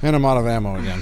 And I'm out of ammo again.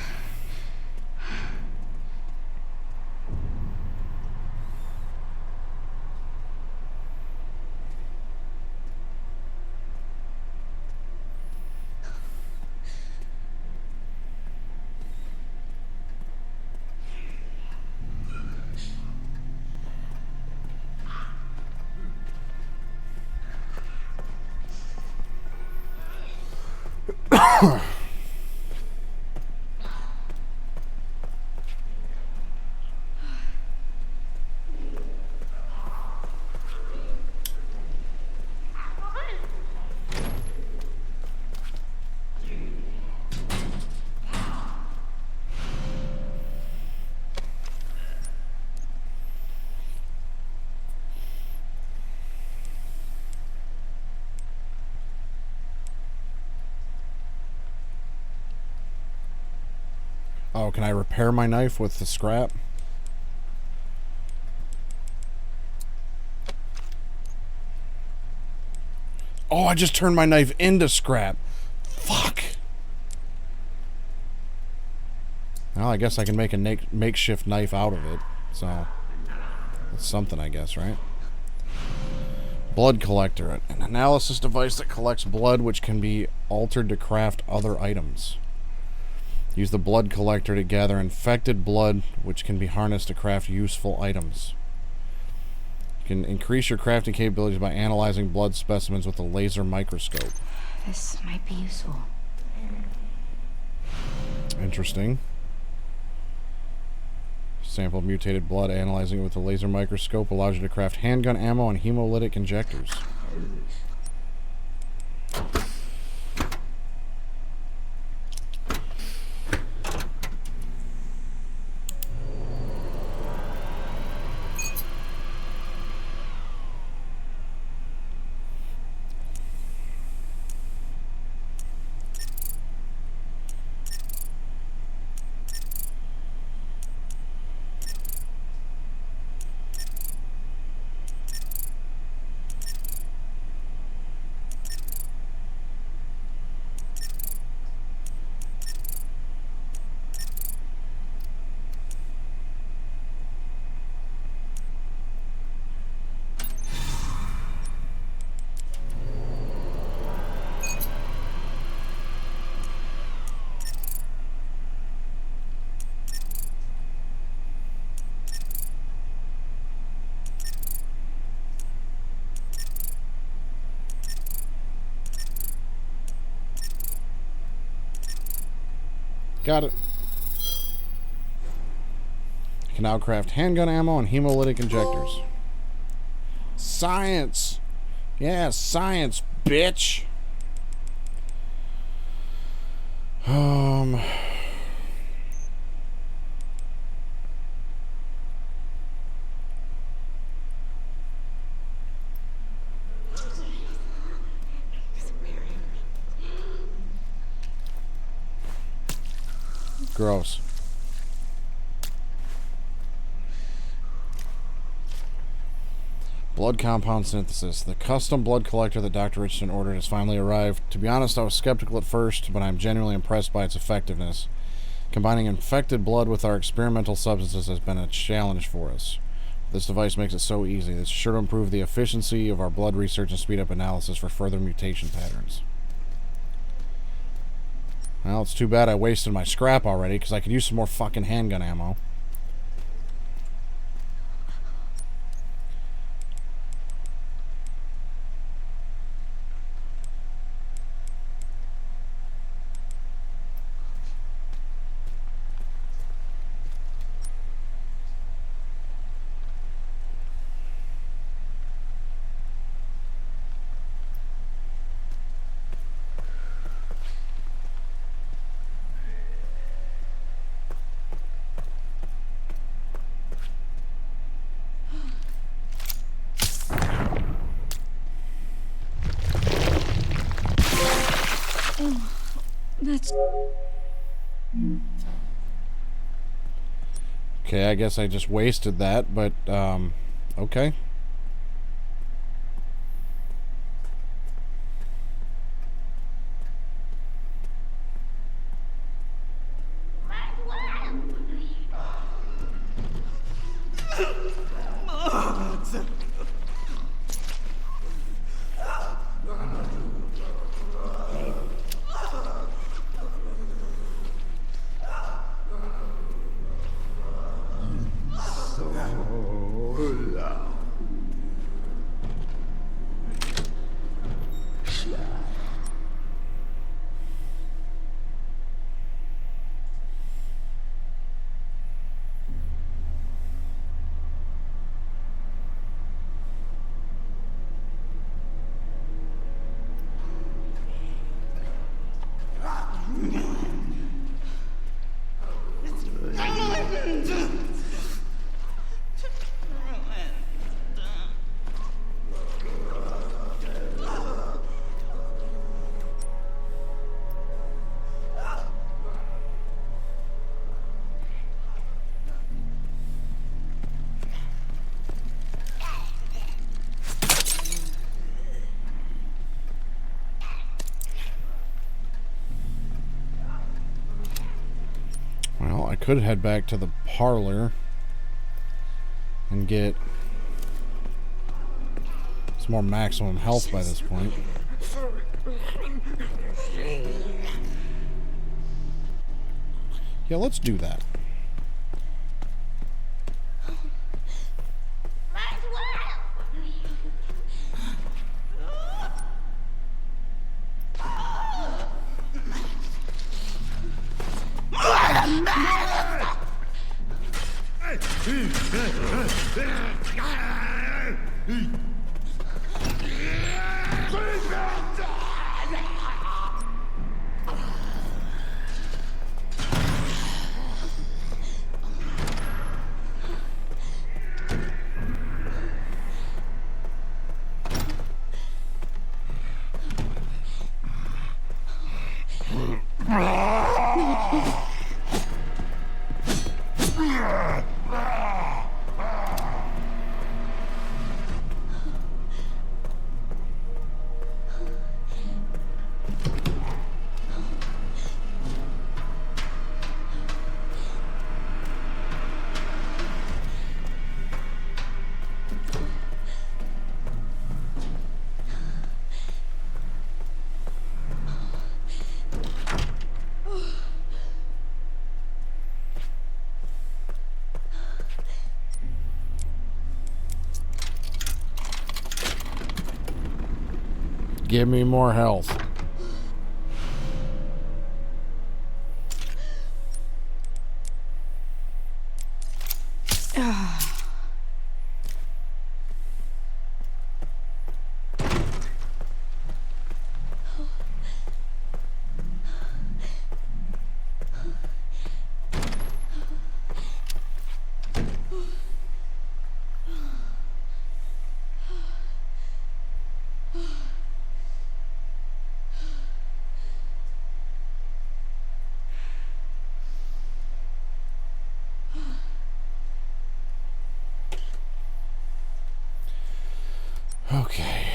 Oh, can I repair my knife with the scrap? Oh, I just turned my knife into scrap. Fuck. Well, I guess I can make a makeshift knife out of it. So, that's something, I guess, right? Blood collector. An analysis device that collects blood which can be altered to craft other items. Use the blood collector to gather infected blood which can be harnessed to craft useful items. You can increase your crafting capabilities by analyzing blood specimens with a laser microscope.
This might be useful.
Interesting. Sample mutated blood, analyzing it with a laser microscope allows you to craft handgun ammo and hemolytic injectors. Got it. You can now craft handgun ammo and hemolytic injectors. Science! Yeah, science, bitch! Gross. Blood compound synthesis. The custom blood collector that Dr. Richardson ordered has finally arrived. To be honest, I was skeptical at first, but I'm genuinely impressed by its effectiveness. Combining infected blood with our experimental substances has been a challenge for us. This device makes it so easy. This is sure to improve the efficiency of our blood research and speed up analysis for further mutation patterns. Well, it's too bad I wasted my scrap already, because I could use some more fucking handgun ammo.
That's...
Okay, I guess I just wasted that, but, okay. could head back to the parlor and get some more maximum health by this point. Yeah, let's do that. Give me more health. Okay.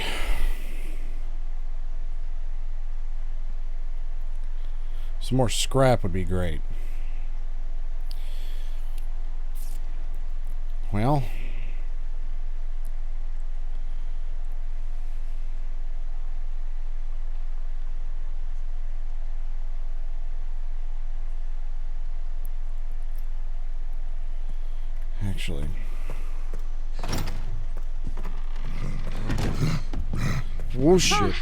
Some more scrap would be great. Well, actually, oh shit.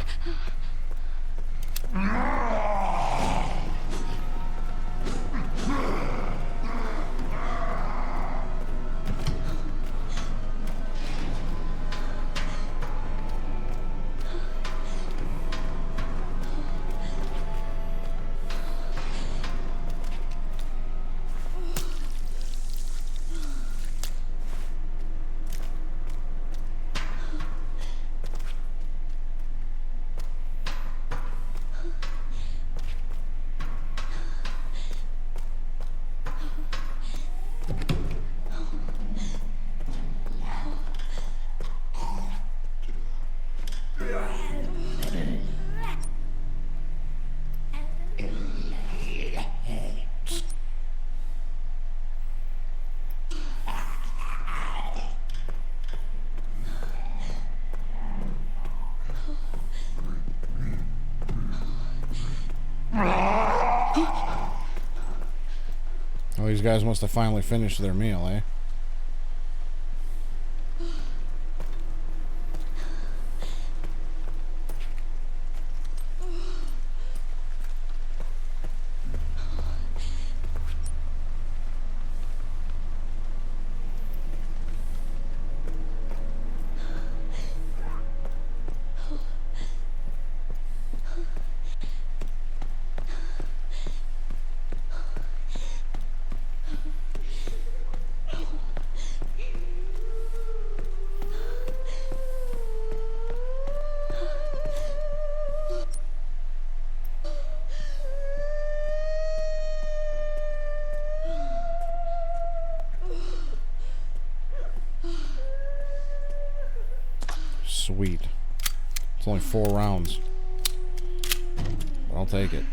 Oh, these guys must have finally finished their meal, eh? Sweet. It's only 4 rounds. But I'll take it.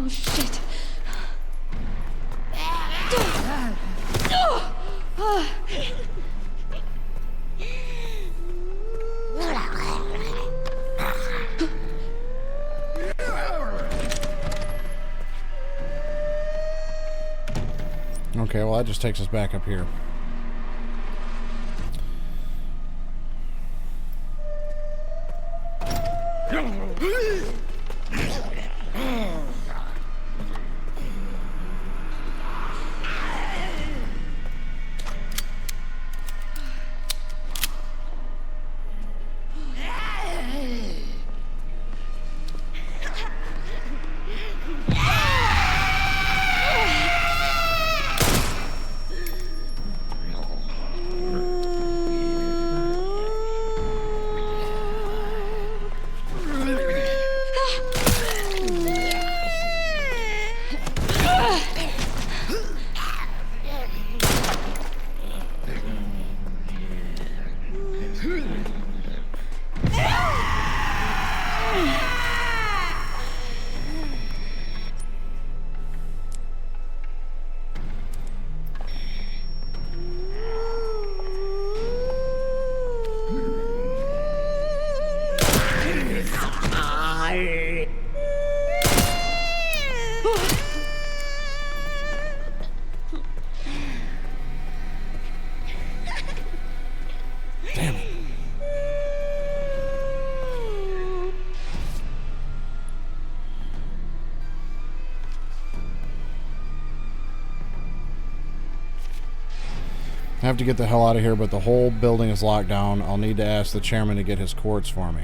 Oh, shit.
Okay, well, that just takes us back up here. Damn it. I have to get the hell out of here, but the whole building is locked down. I'll need to ask the chairman to get his cords for me.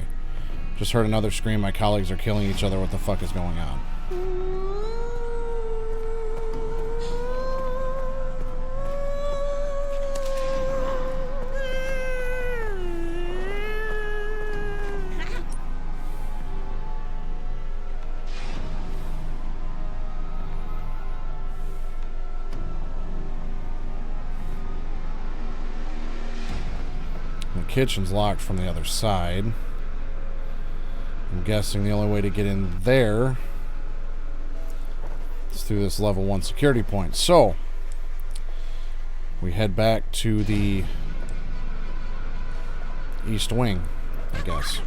Just heard another scream. My colleagues are killing each other. What the fuck is going on? The kitchen's locked from the other side. I'm guessing the only way to get in there is through this level 1 security point. So, we head back to the East Wing, I guess.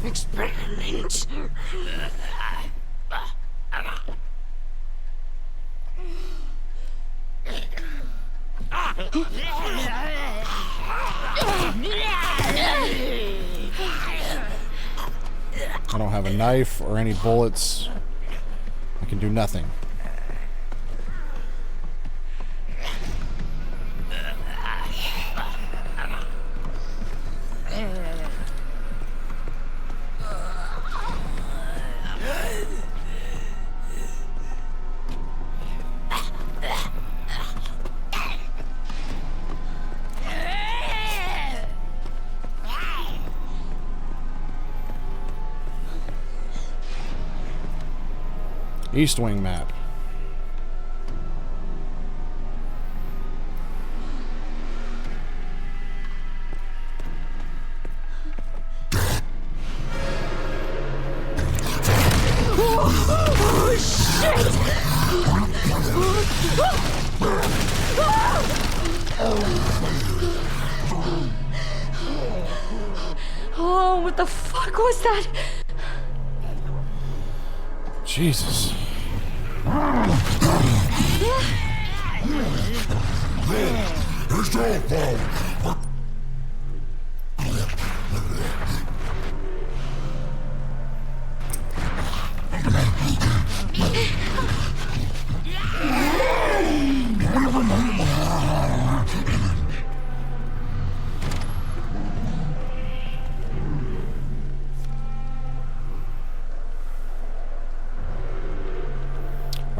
Experiment.
I don't have a knife or any bullets. I can do nothing. East Wing map.
Oh, shit! Oh, what the fuck was that?
Jesus.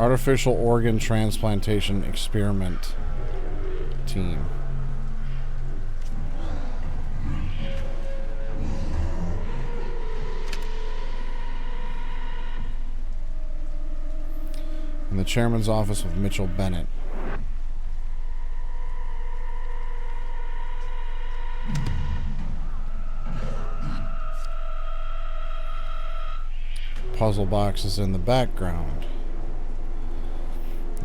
Artificial organ transplantation experiment team. In the chairman's office with Mitchell Bennett. Puzzle boxes in the background.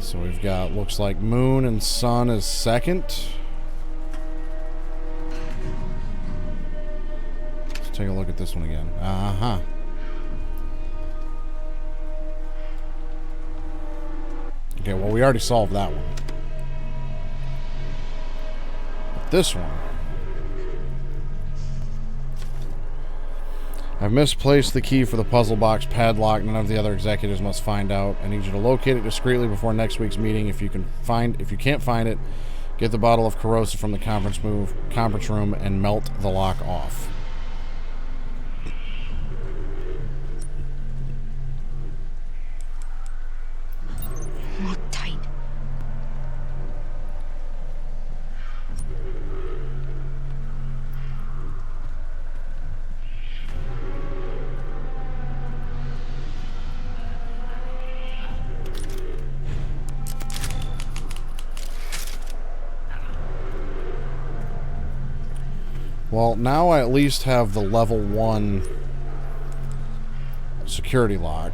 So we've got, looks like moon and sun is second. Let's take a look at this one again. Uh-huh. Okay, well, we already solved that one. But this one. I've misplaced the key for the puzzle box padlock. None of the other executives must find out. I need you to locate it discreetly before next week's meeting. If you can't find it, get the bottle of corrosive from the conference room and melt the lock off.
Lock tight.
Well, now I at least have the level 1 security lock.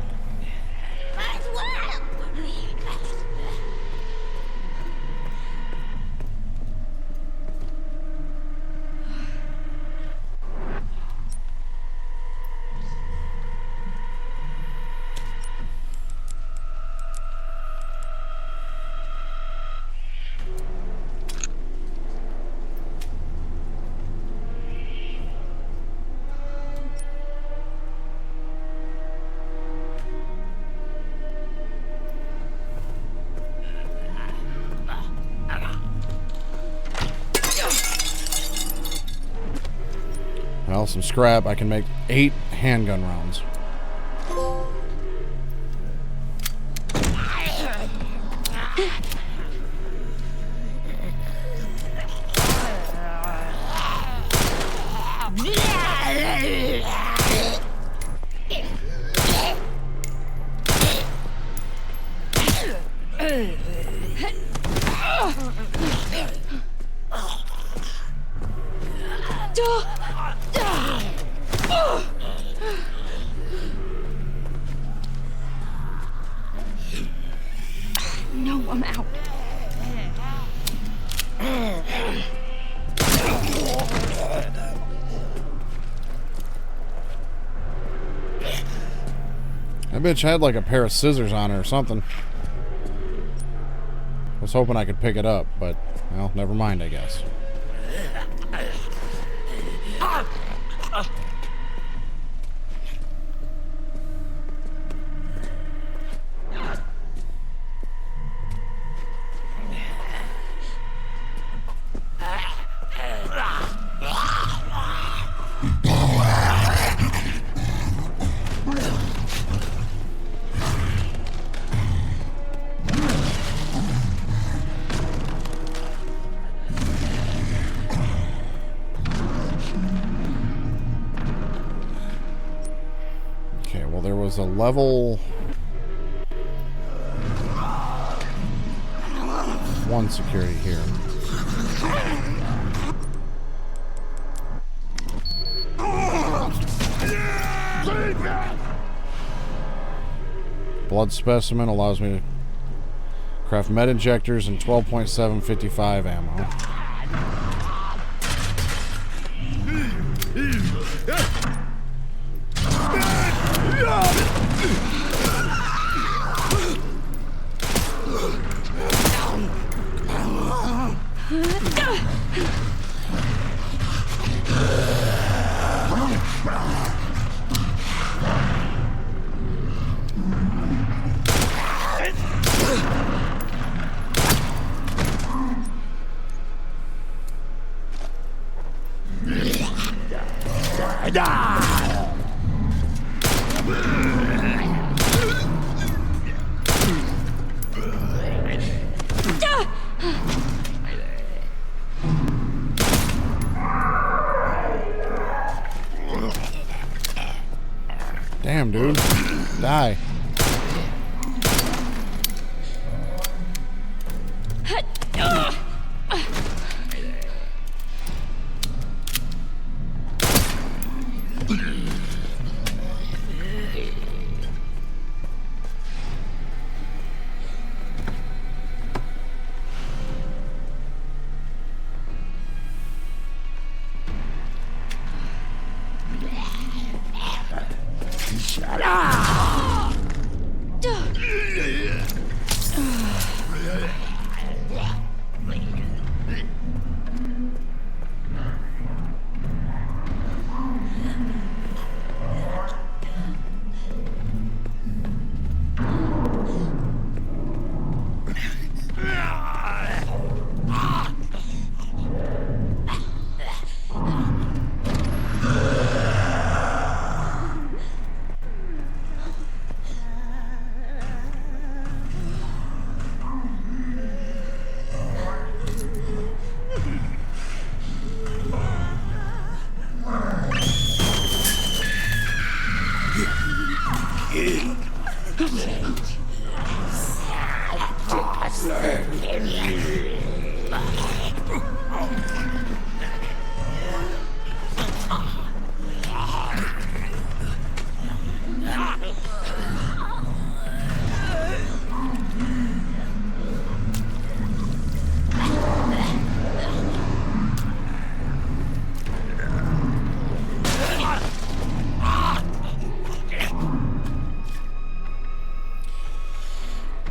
Well, some scrap. I can make 8 handgun rounds.
No, I'm out.
That bitch had like a pair of scissors on her or something. I was hoping I could pick it up, but, well, never mind, I guess. There was a level 1 security here. Blood specimen allows me to craft med injectors and 12.755 ammo. Damn, dude. Die.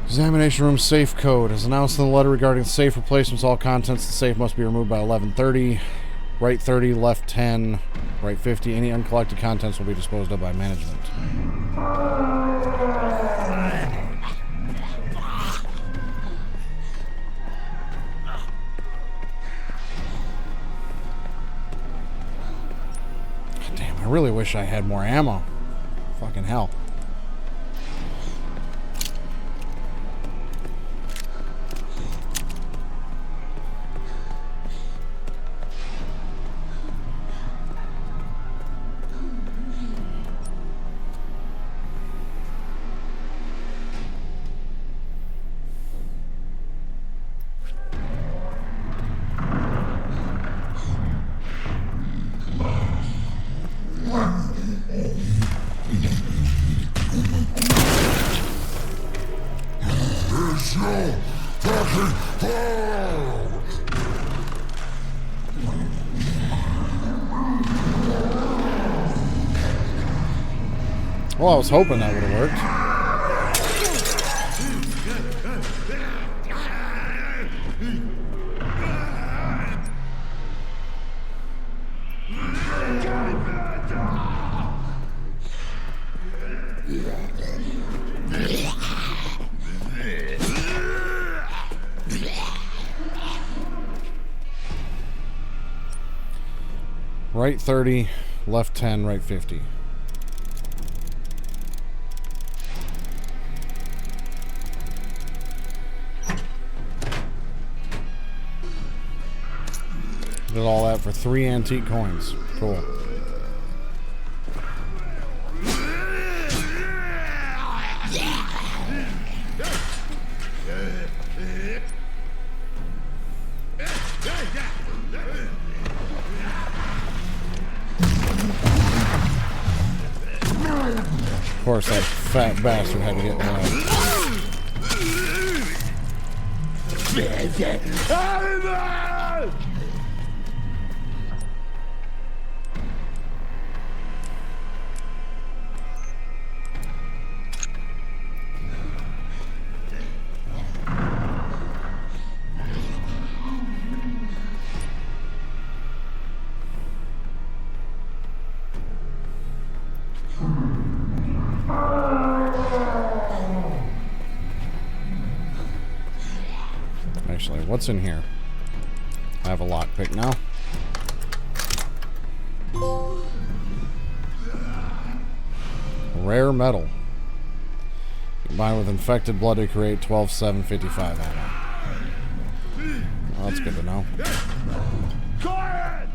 Examination room safe code. As announced in the letter regarding safe replacements, all contents of the safe must be removed by 11:30. Right 30, left 10, right 50. Any uncollected contents will be disposed of by management. Damn, I really wish I had more ammo. Fucking hell. Well, I was hoping that would have worked. Right 30, left 10, right 50. Did all that for 3 antique coins. Cool. Of course, that fat bastard had to get away. Actually, what's in here? I have a lockpick now. Rare metal. Combined with infected blood to create 12-7-55 ammo. Well, that's good to know.
Quiet!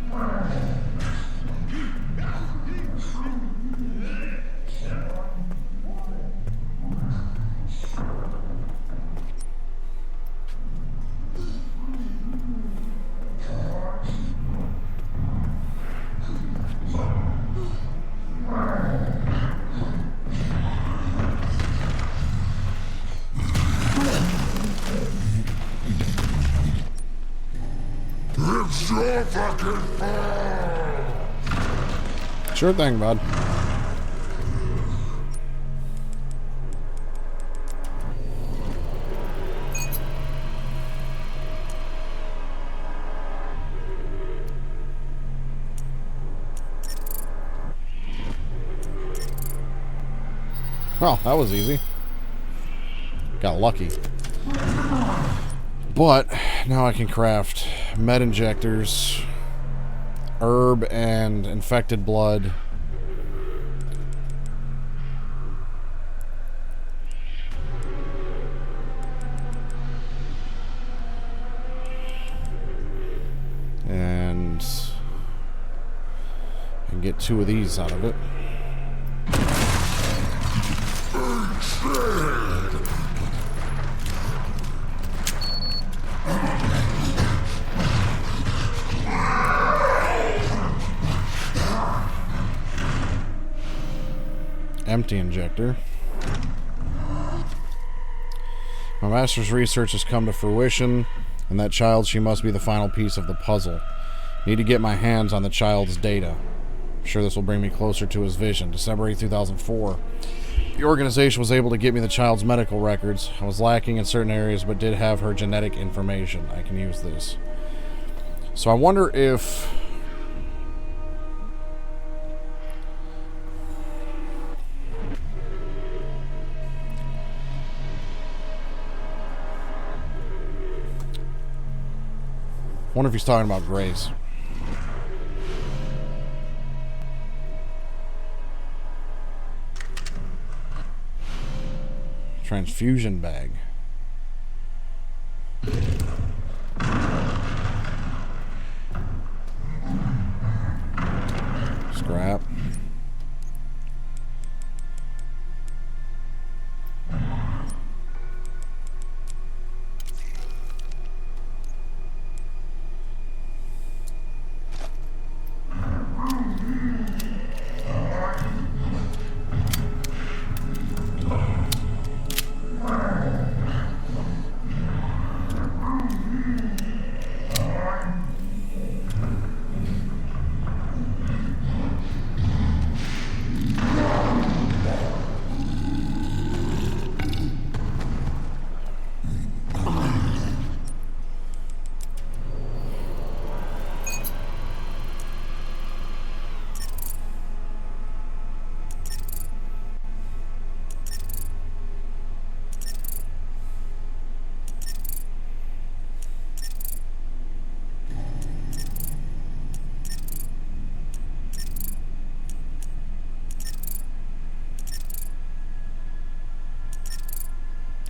It's your fucking fault!
Sure thing, bud. Well, that was easy. Got lucky. But now I can craft med injectors, herb, and infected blood. And I can get 2 of these out of it. Empty injector. My master's research has come to fruition, and that child, she must be the final piece of the puzzle. Need to get my hands on the child's data. I'm sure this will bring me closer to his vision. December 8, 2004. The organization was able to get me the child's medical records. I was lacking in certain areas, but did have her genetic information. I can use this. So I wonder if... wonder if he's talking about Grace. Transfusion bag. Scrap.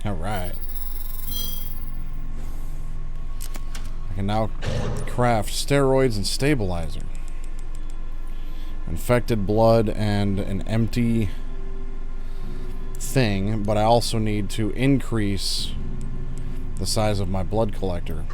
Alright. I can now craft steroids and stabilizer. Infected blood and an empty thing, but I also need to increase the size of my blood collector.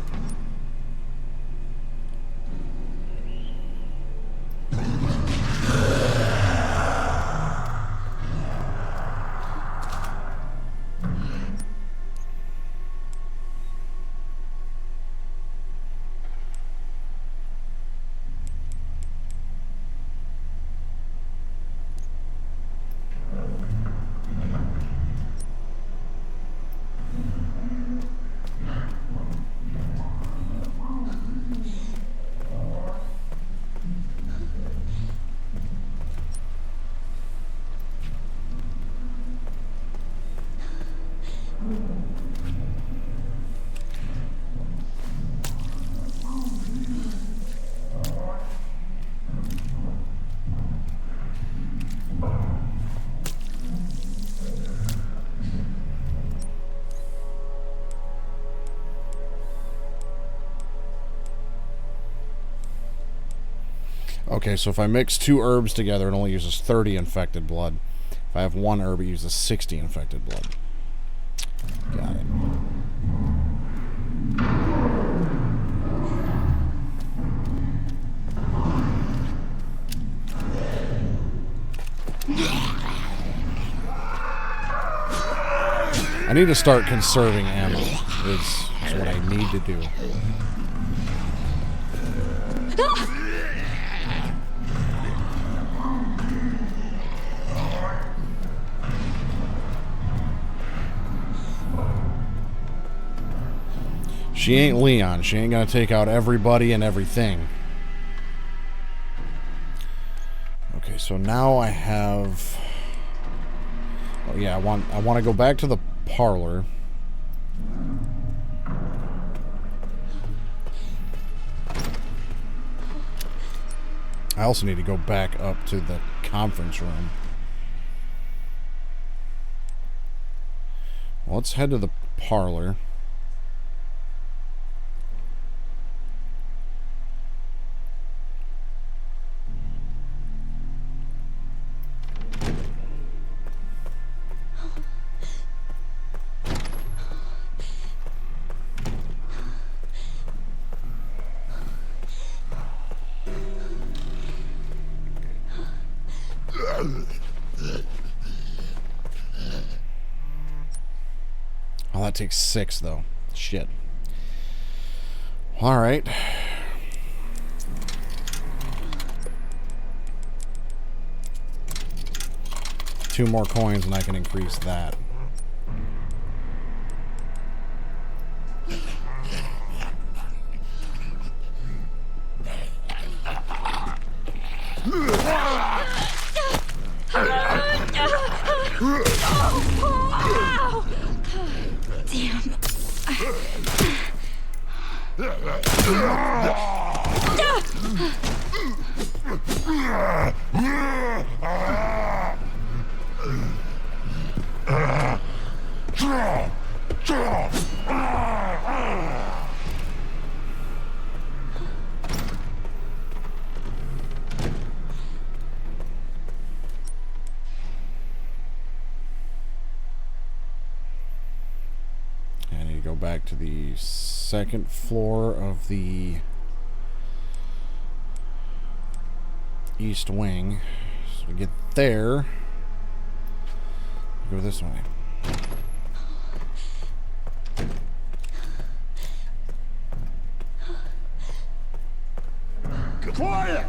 Okay, so if I mix 2 herbs together, it only uses 30 infected blood. If I have 1 herb, it uses 60 infected blood. Got it. I need to start conserving ammo, is what I need to do. She ain't Leon. She ain't gonna take out everybody and everything. Okay, so now I have... Oh yeah, I want to go back to the parlor. I also need to go back up to the conference room. Well, let's head to the parlor. Oh, that takes 6 though. Shit. All right. Two more coins and I can increase that. Back to the second floor of the east wing. So we get there. Go this way.
Quiet!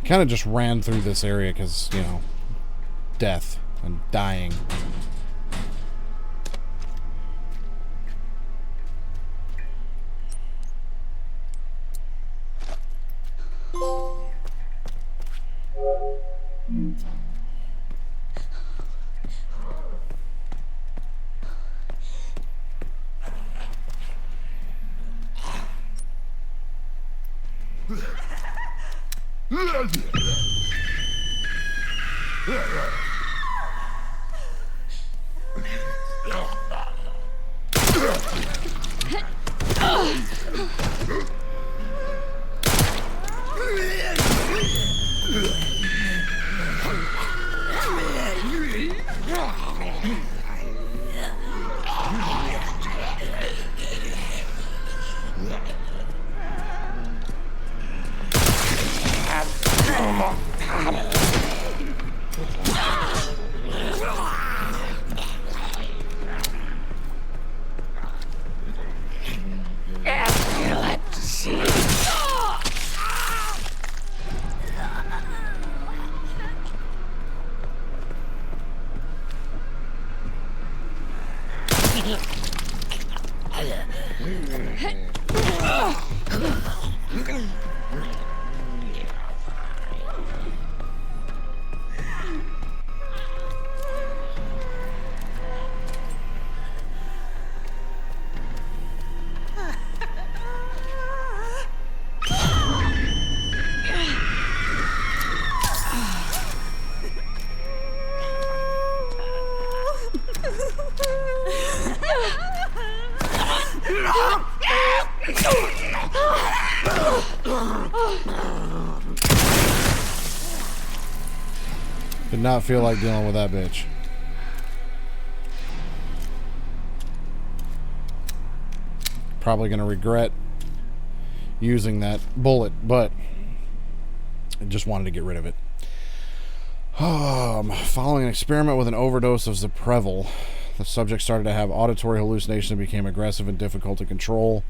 Kind of just ran through this area because, you know, death and dying. Did not feel like dealing with that bitch. Probably gonna regret using that bullet, but I just wanted to get rid of it. Following an experiment with an overdose of Zaprevil, the subject started to have auditory hallucinations and became aggressive and difficult to control.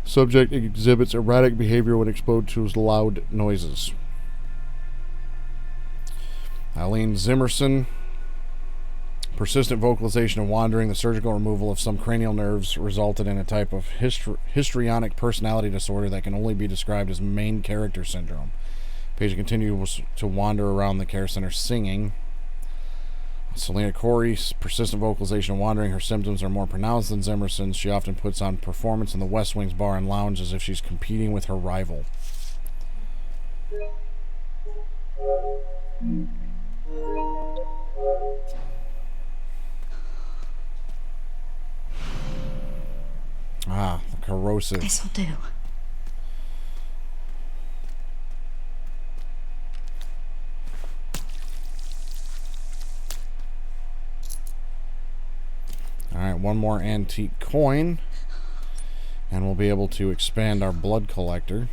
Subject exhibits erratic behavior when exposed to loud noises. Eileen Zimmerson. Persistent vocalization and wandering. The surgical removal of some cranial nerves resulted in a type of histrionic personality disorder that can only be described as main character syndrome. Patient continues to wander around the care center singing. Selena Corey. Persistent vocalization and wandering. Her symptoms are more pronounced than Zimmerson's. She often puts on performance in the West Wing's bar and lounge as if she's competing with her rival. Ah, the corrosive.
This'll do.
Alright, one more antique coin. And we'll be able to expand our blood collector.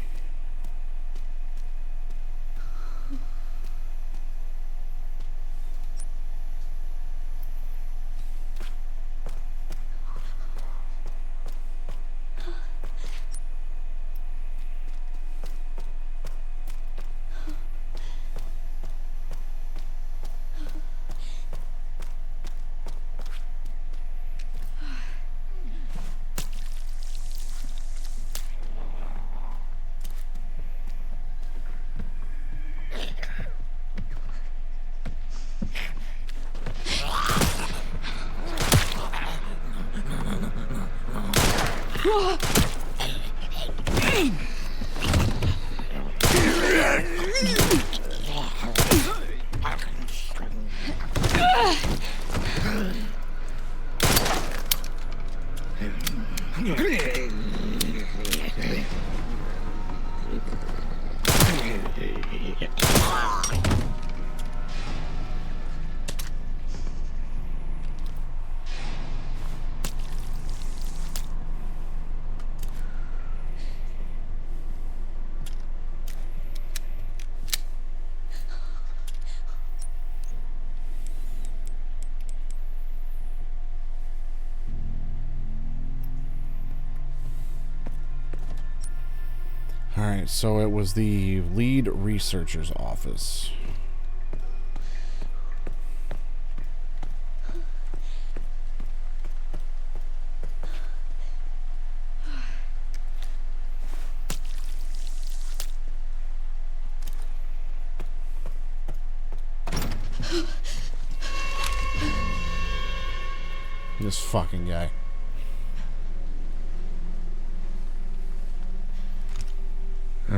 Alright, so it was the lead researcher's office. This fucking guy.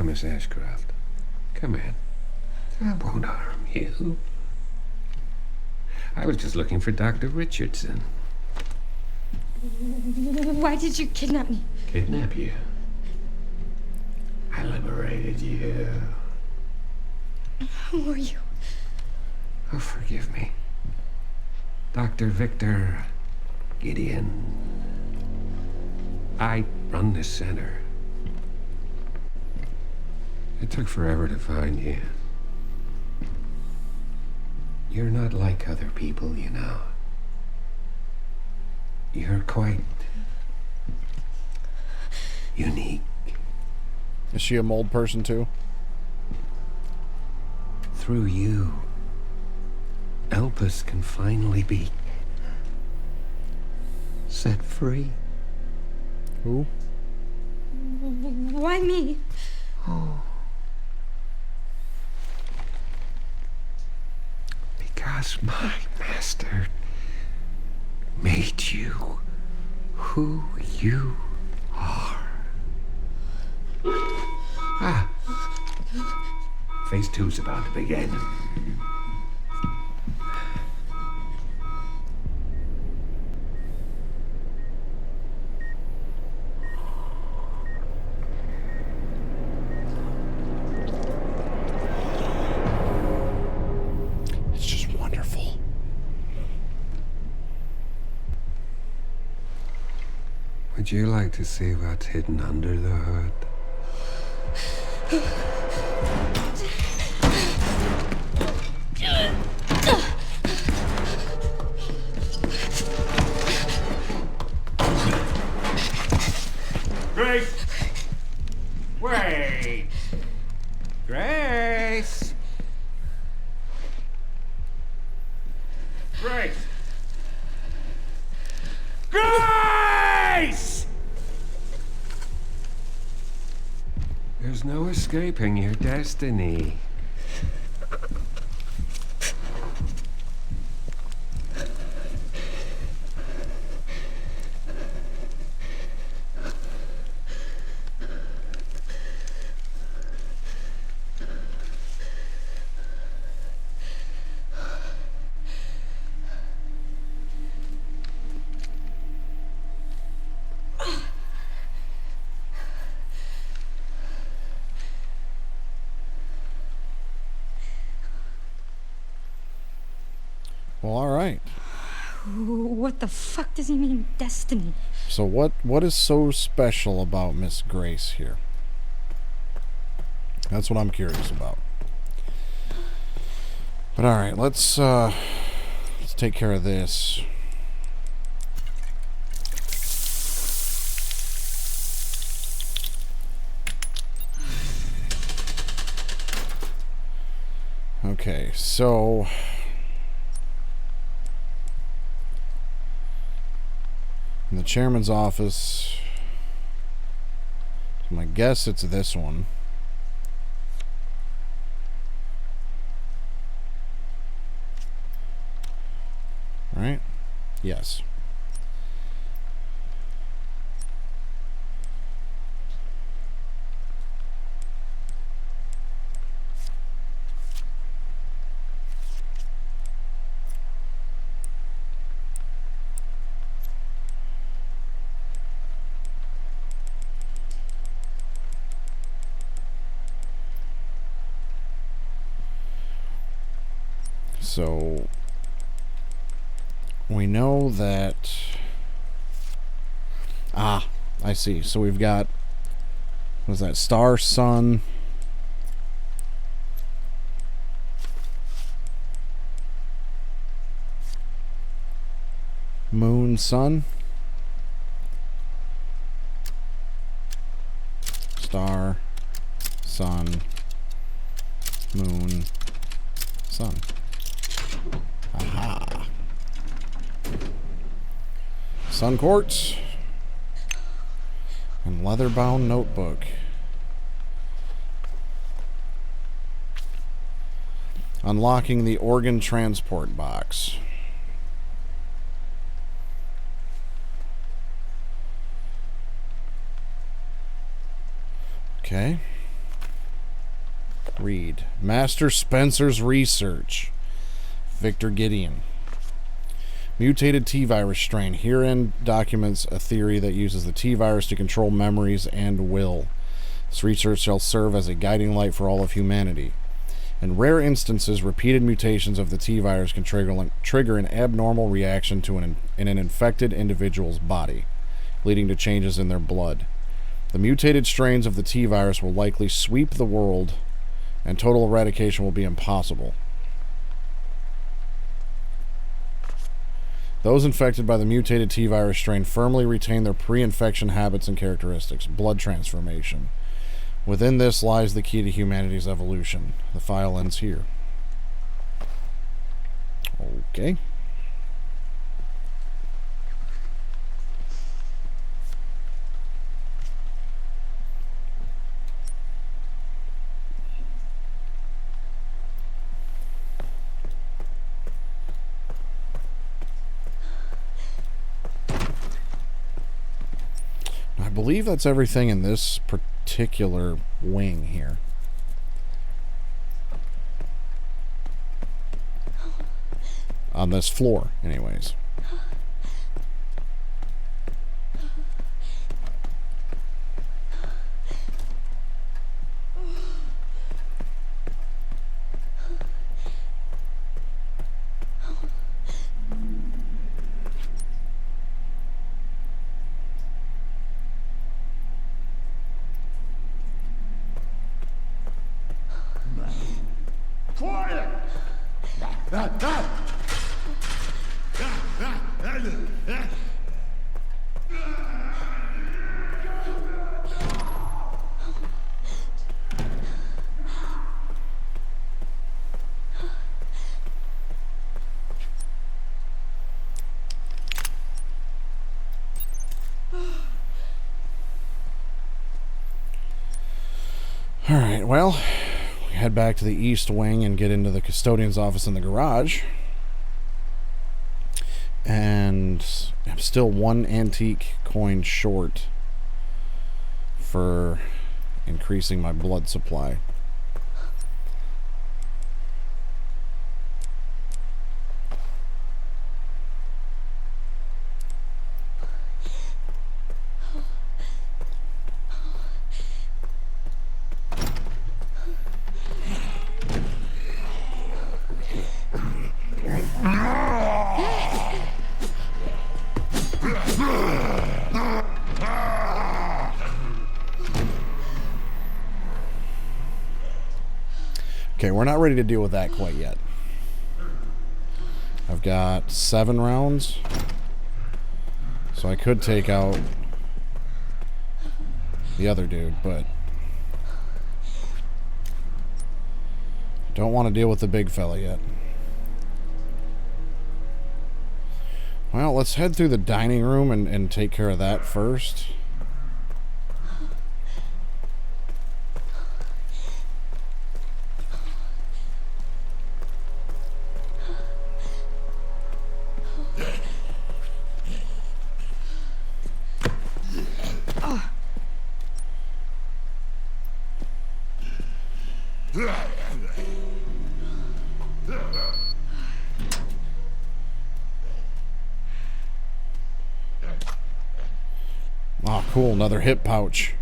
Miss Ashcroft, come in. I won't harm you. I was just looking for Dr. Richardson.
Why did you kidnap me?
Kidnap you? I liberated you.
Who are you?
Oh, forgive me. Dr. Victor Gideon. I run this center. It took forever to find you. You're not like other people, you know. You're quite unique.
Is she a mold person too?
Through you, Elpis can finally be set free.
Who?
Why me?
Because my master made you who you are. Phase 2's about to begin.
It's just wonderful.
Would you like to see what's hidden under the hood?
Grace! Wait!
Grace!
Grace! Grace!
There's no escaping your destiny.
Well, all right.
What the fuck does he mean, destiny?
So what is so special about Miss Grace here? That's what I'm curious about. But all right, let's take care of this. Okay, so in the chairman's office, my guess it's this one. Right? Yes. So we know that I see. So we've got, what was that, star, sun, moon, sun, star, sun, moon, sun. Aha. Sun quartz and leather-bound notebook. Unlocking the organ transport box. Okay. Read. Master Spencer's research. Victor Gideon. Mutated T-virus strain. Herein documents a theory that uses the T-virus to control memories and will. This research shall serve as a guiding light for all of humanity. In rare instances, repeated mutations of the T-virus can trigger an abnormal reaction to in an infected individual's body, leading to changes in their blood. The mutated strains of the T-virus will likely sweep the world, and total eradication will be impossible. Those infected by the mutated T-virus strain firmly retain their pre-infection habits and characteristics. Blood transformation. Within this lies the key to humanity's evolution. The file ends here. Okay. believe that's everything in this particular wing here. On this floor, anyways.
Quiet!
Alright, well, we head back to the east wing and get into the custodian's office in the garage. And I'm still one antique coin short for increasing my blood supply. Okay, we're not ready to deal with that quite yet. I've got 7 rounds. So I could take out the other dude, but don't want to deal with the big fella yet. Well, let's head through the dining room and take care of that first. Oh, cool, another hip pouch.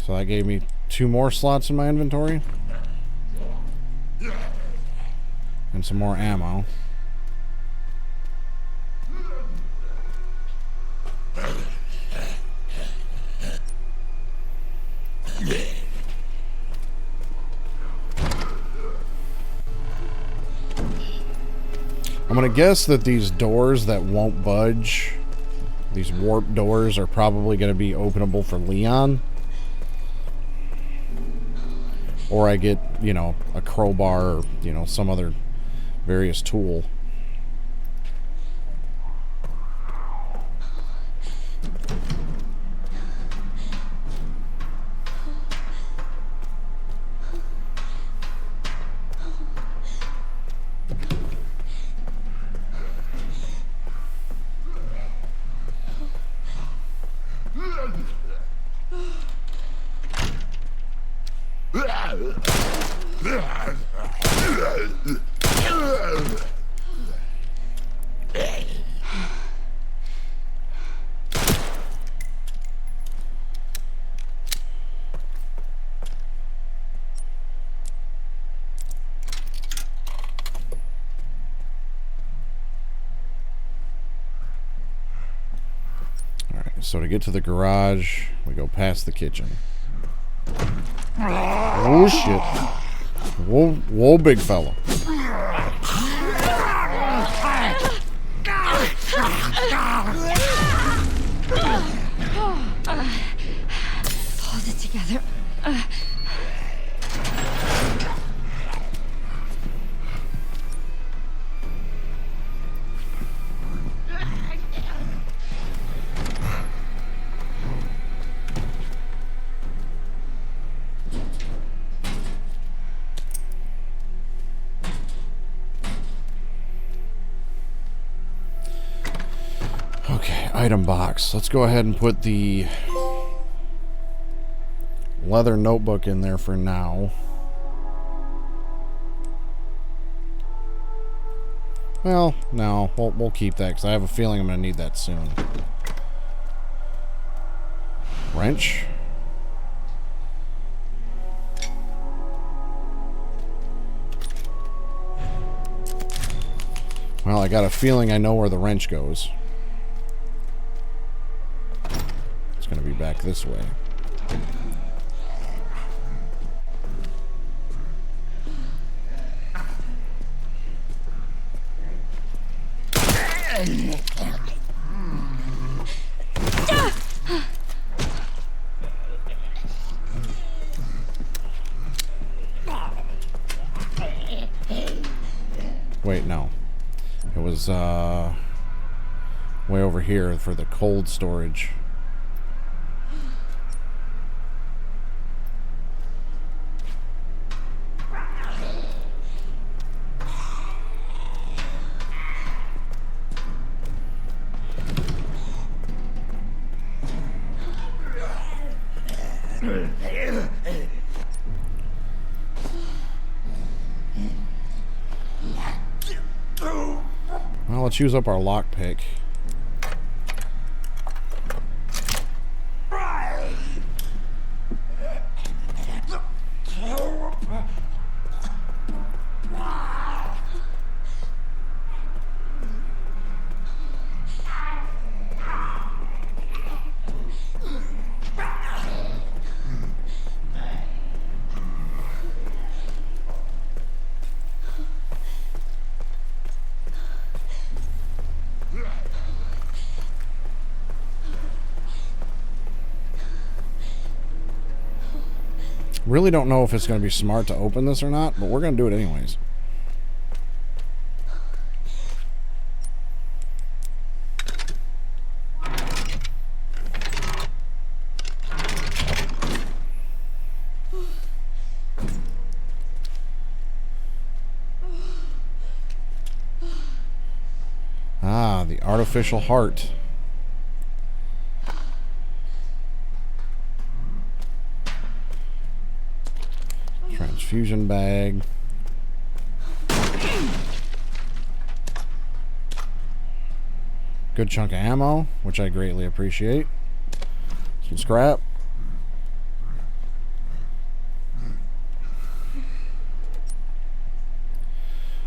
So that gave me 2 more slots in my inventory. And some more ammo. I'm gonna guess that these doors that won't budge, these warp doors, are probably gonna be openable for Leon. Or I get, you know, a crowbar or, you know, some other various tool. So to get to the garage, we go past the kitchen. Oh shit. Whoa, whoa, big fella.
Hold it together.
Okay, item box. Let's go ahead and put the leather notebook in there for now. Well, no, we'll keep that because I have a feeling I'm going to need that soon. Wrench. Well, I got a feeling I know where the wrench goes. It's going to be back this way. Wait, no. It was way over here for the cold storage. Well, let's use up our lockpick. Really don't know if it's going to be smart to open this or not, but we're going to do it anyways. Ah, the artificial heart. Transfusion bag. Good chunk of ammo, which I greatly appreciate. Some scrap.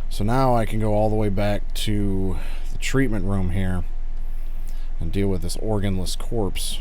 So now I can go all the way back to the treatment room here and deal with this organless corpse.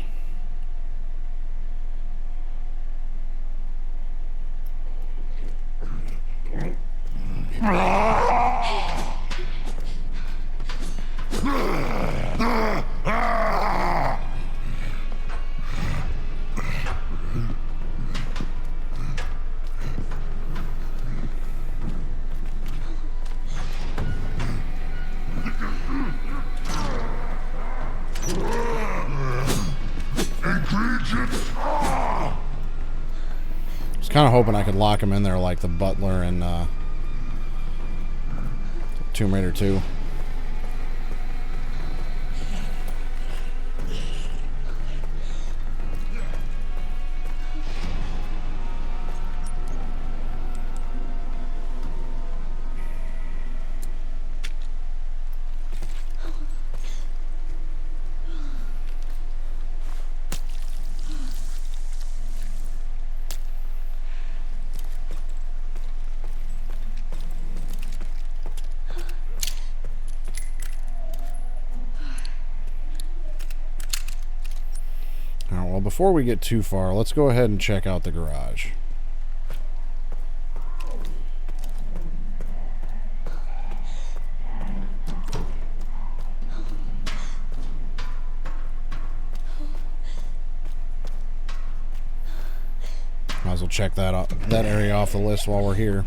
Kind of hoping I could lock him in there like the butler in Tomb Raider 2. Well, before we get too far, let's go ahead and check out the garage. Might as well check that area off the list while we're here.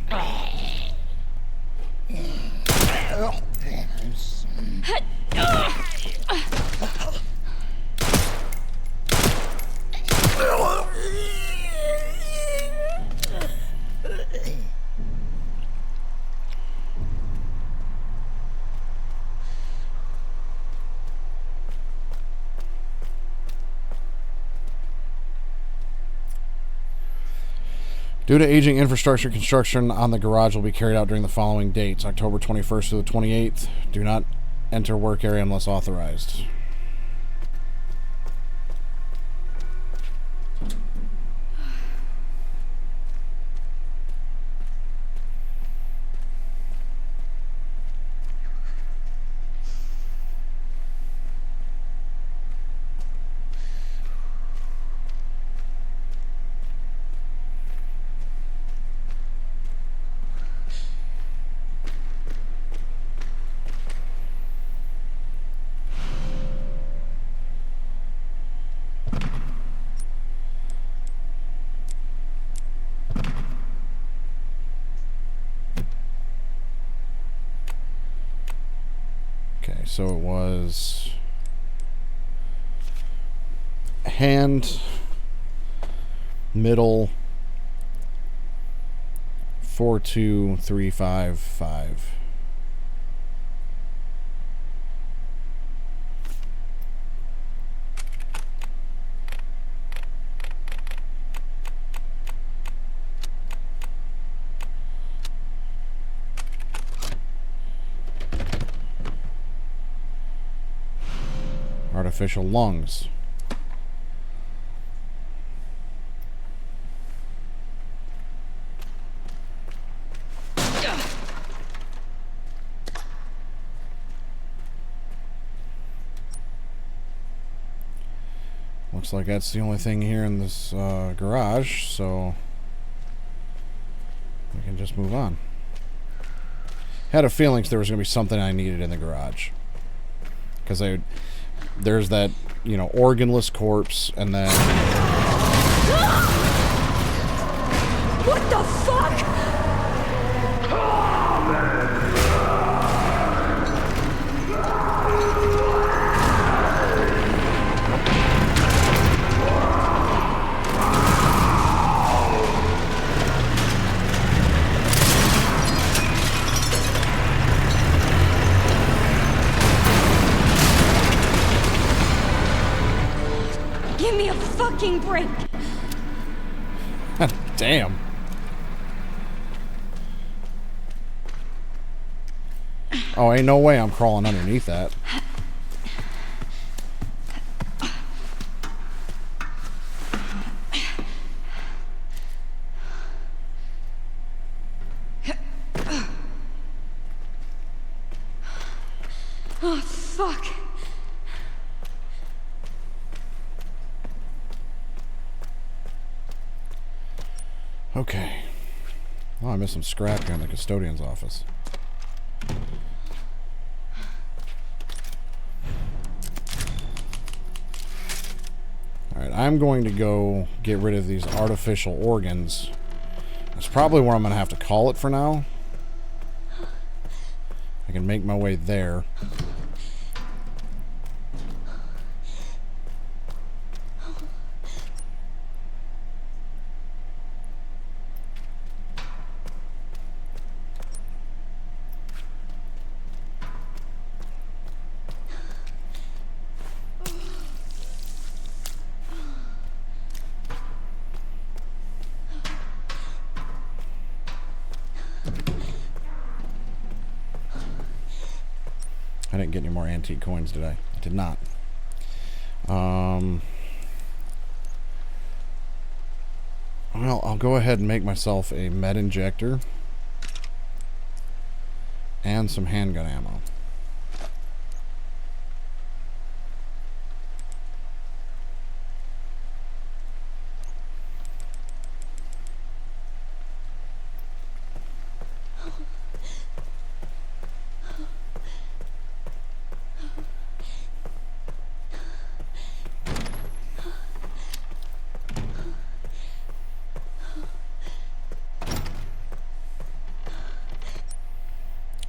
Due to aging infrastructure, construction on the garage will be carried out during the following dates: October 21st to the 28th. Do not enter work area unless authorized. Okay, so it was hand, middle, 42355. Artificial lungs. Looks like that's the only thing here in this garage, so we can just move on. Had a feeling there was going to be something I needed in the garage. Because there's that, you know, organless corpse, and then...
What the fuck? Give me a fucking break.
Damn. Oh, ain't no way I'm crawling underneath that.
Oh, fuck.
Okay. Oh, I missed some scrap here in the custodian's office. Alright, I'm going to go get rid of these artificial organs. That's probably where I'm going to have to call it for now. I can make my way there. I didn't get any more antique coins, did I? I did not. Well, I'll go ahead and make myself a med injector and some handgun ammo.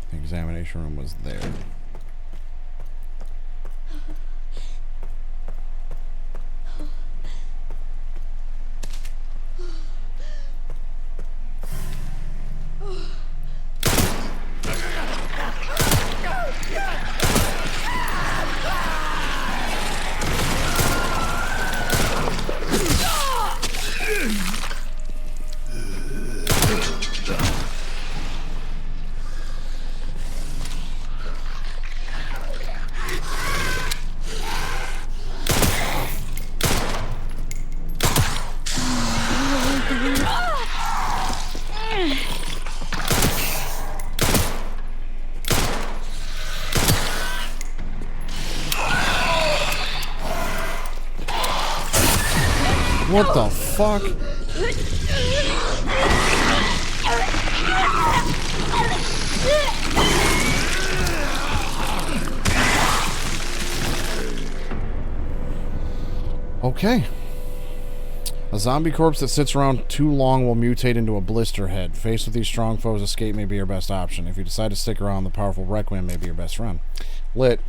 The examination room was there. What the fuck? Okay. A zombie corpse that sits around too long will mutate into a blister head. Faced with these strong foes, escape may be your best option. If you decide to stick around, the powerful Requiem may be your best friend. Lit.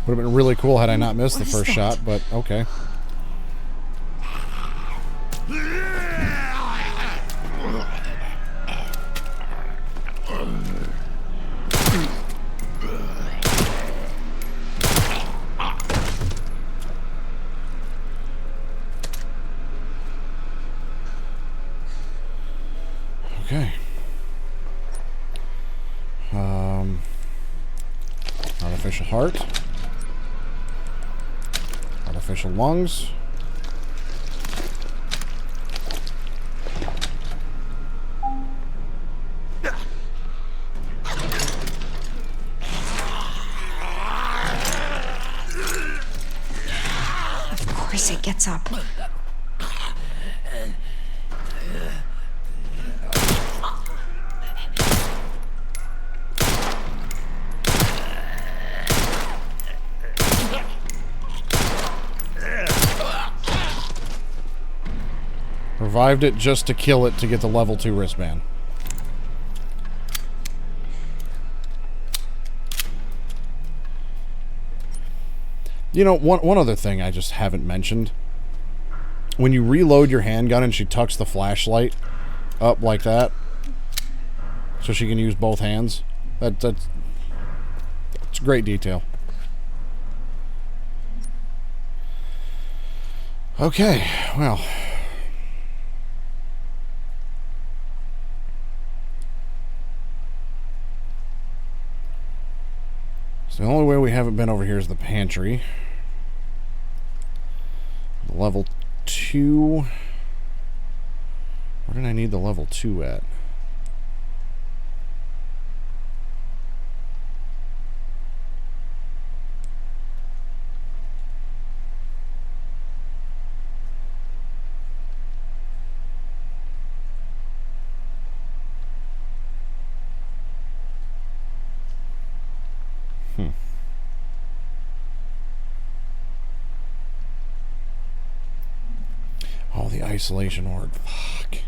Would have been really cool had I not missed the first shot, but okay. Okay. Artificial heart. Artificial lungs.
Of course it gets up.
Revived it just to kill it to get the level 2 wristband. You know, one other thing I just haven't mentioned. When you reload your handgun and she tucks the flashlight up like that, so she can use both hands, that's a great detail. Okay, well. The only way we haven't been over here is the pantry. Level 2. Where did I need the level 2 at? Oh, the isolation ward. Fuck.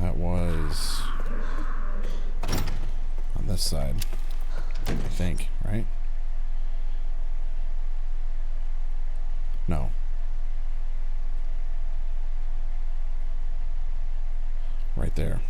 That was on this side, I think, right? No. Right there.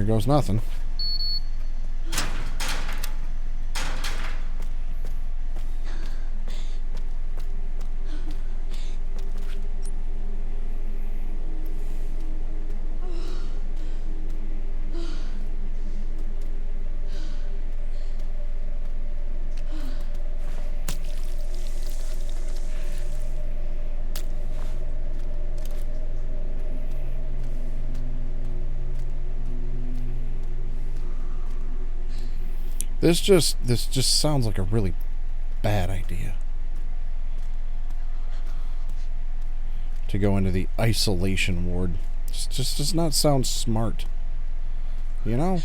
here goes nothing. This just sounds like a really bad idea. To go into the isolation ward. It just does not sound smart. You know?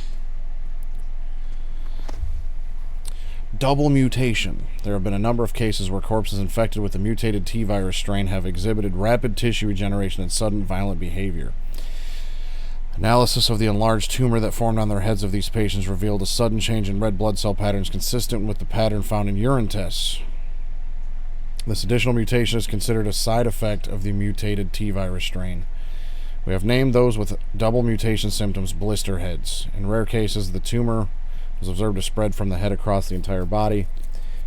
Double mutation. There have been a number of cases where corpses infected with the mutated T-virus strain have exhibited rapid tissue regeneration and sudden violent behavior. Analysis of the enlarged tumor that formed on their heads of these patients revealed a sudden change in red blood cell patterns consistent with the pattern found in urine tests. This additional mutation is considered a side effect of the mutated T-virus strain. We have named those with double mutation symptoms blister heads. In rare cases, the tumor was observed to spread from the head across the entire body.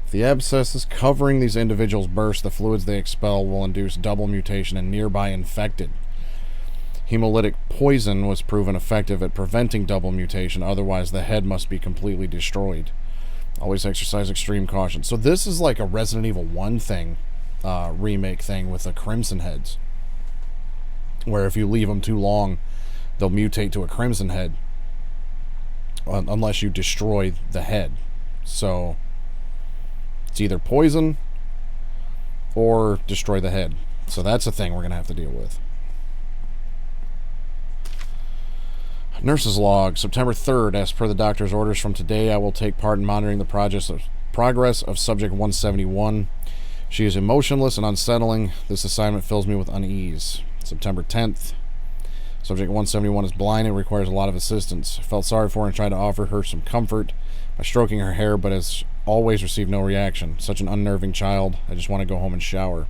If the abscesses covering these individuals burst, the fluids they expel will induce double mutation in nearby infected. Hemolytic poison was proven effective at preventing double mutation, otherwise the head must be completely destroyed. Always exercise extreme caution. So this is like a Resident Evil 1 thing, remake thing with the Crimson Heads. Where if you leave them too long, they'll mutate to a Crimson Head. Unless you destroy the head. So it's either poison or destroy the head. So that's a thing we're going to have to deal with. Nurse's log, September 3rd. As per the doctor's orders from today, I will take part in monitoring the progress of Subject 171. She is emotionless and unsettling. This assignment fills me with unease. September 10th. Subject 171 is blind and requires a lot of assistance. I felt sorry for her and tried to offer her some comfort by stroking her hair, but has always received no reaction. Such an unnerving child. I just want to go home and shower.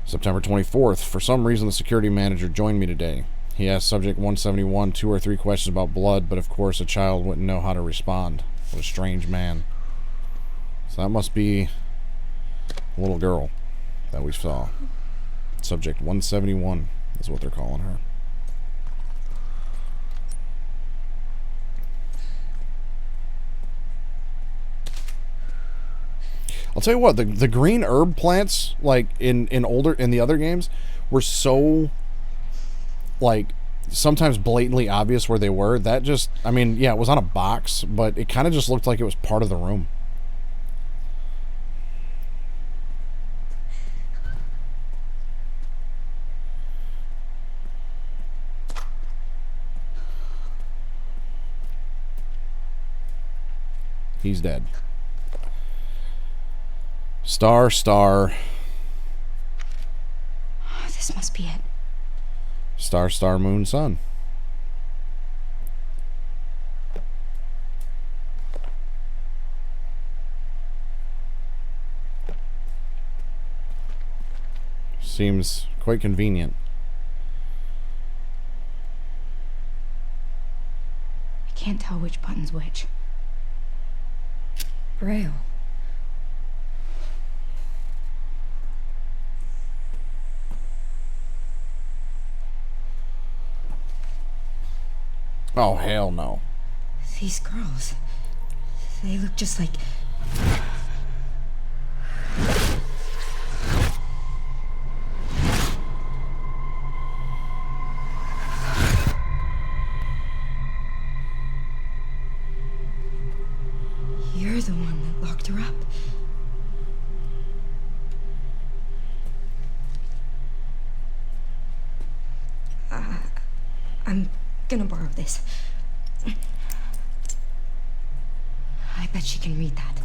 September 24th. For some reason, the security manager joined me today. He asked Subject 171 2 or 3 questions about blood, but of course a child wouldn't know how to respond. What a strange man. So that must be a little girl that we saw. Subject 171 is what they're calling her. I'll tell you what, the green herb plants, like in the other games, were so like sometimes blatantly obvious where they were. That just, I mean, yeah, it was on a box, but it kind of just looked like it was part of the room. He's dead. Star.
This must be it.
Star, moon, sun. Seems quite convenient.
I can't tell which button's which. Braille.
Oh, hell no.
These girls, they look just like... You're the one that locked her up. I'm gonna borrow this. I bet she can read that.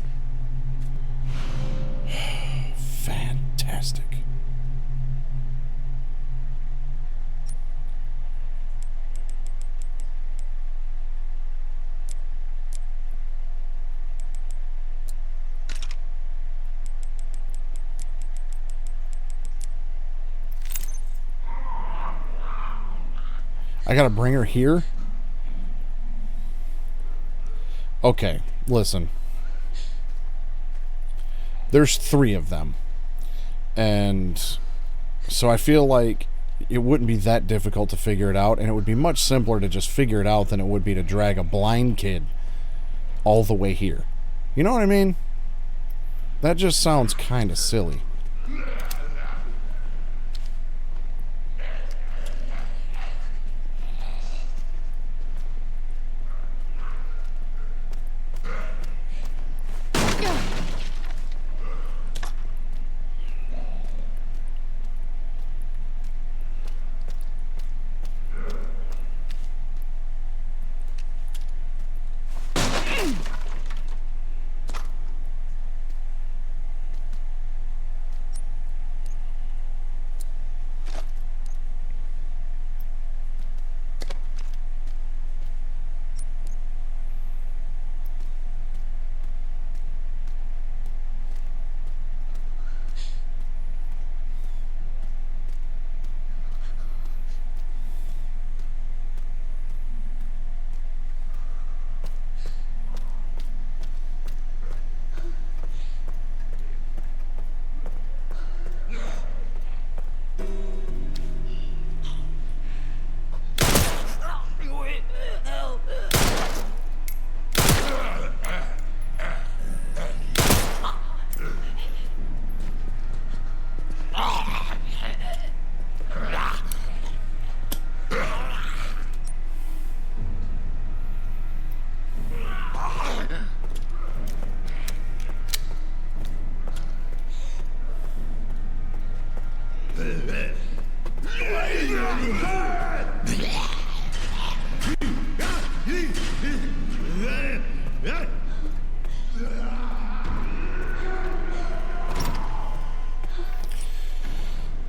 Fantastic. I gotta bring her here? Okay, listen. There's 3 of them. And so I feel like it wouldn't be that difficult to figure it out, and it would be much simpler to just figure it out than it would be to drag a blind kid all the way here. You know what I mean? That just sounds kind of silly.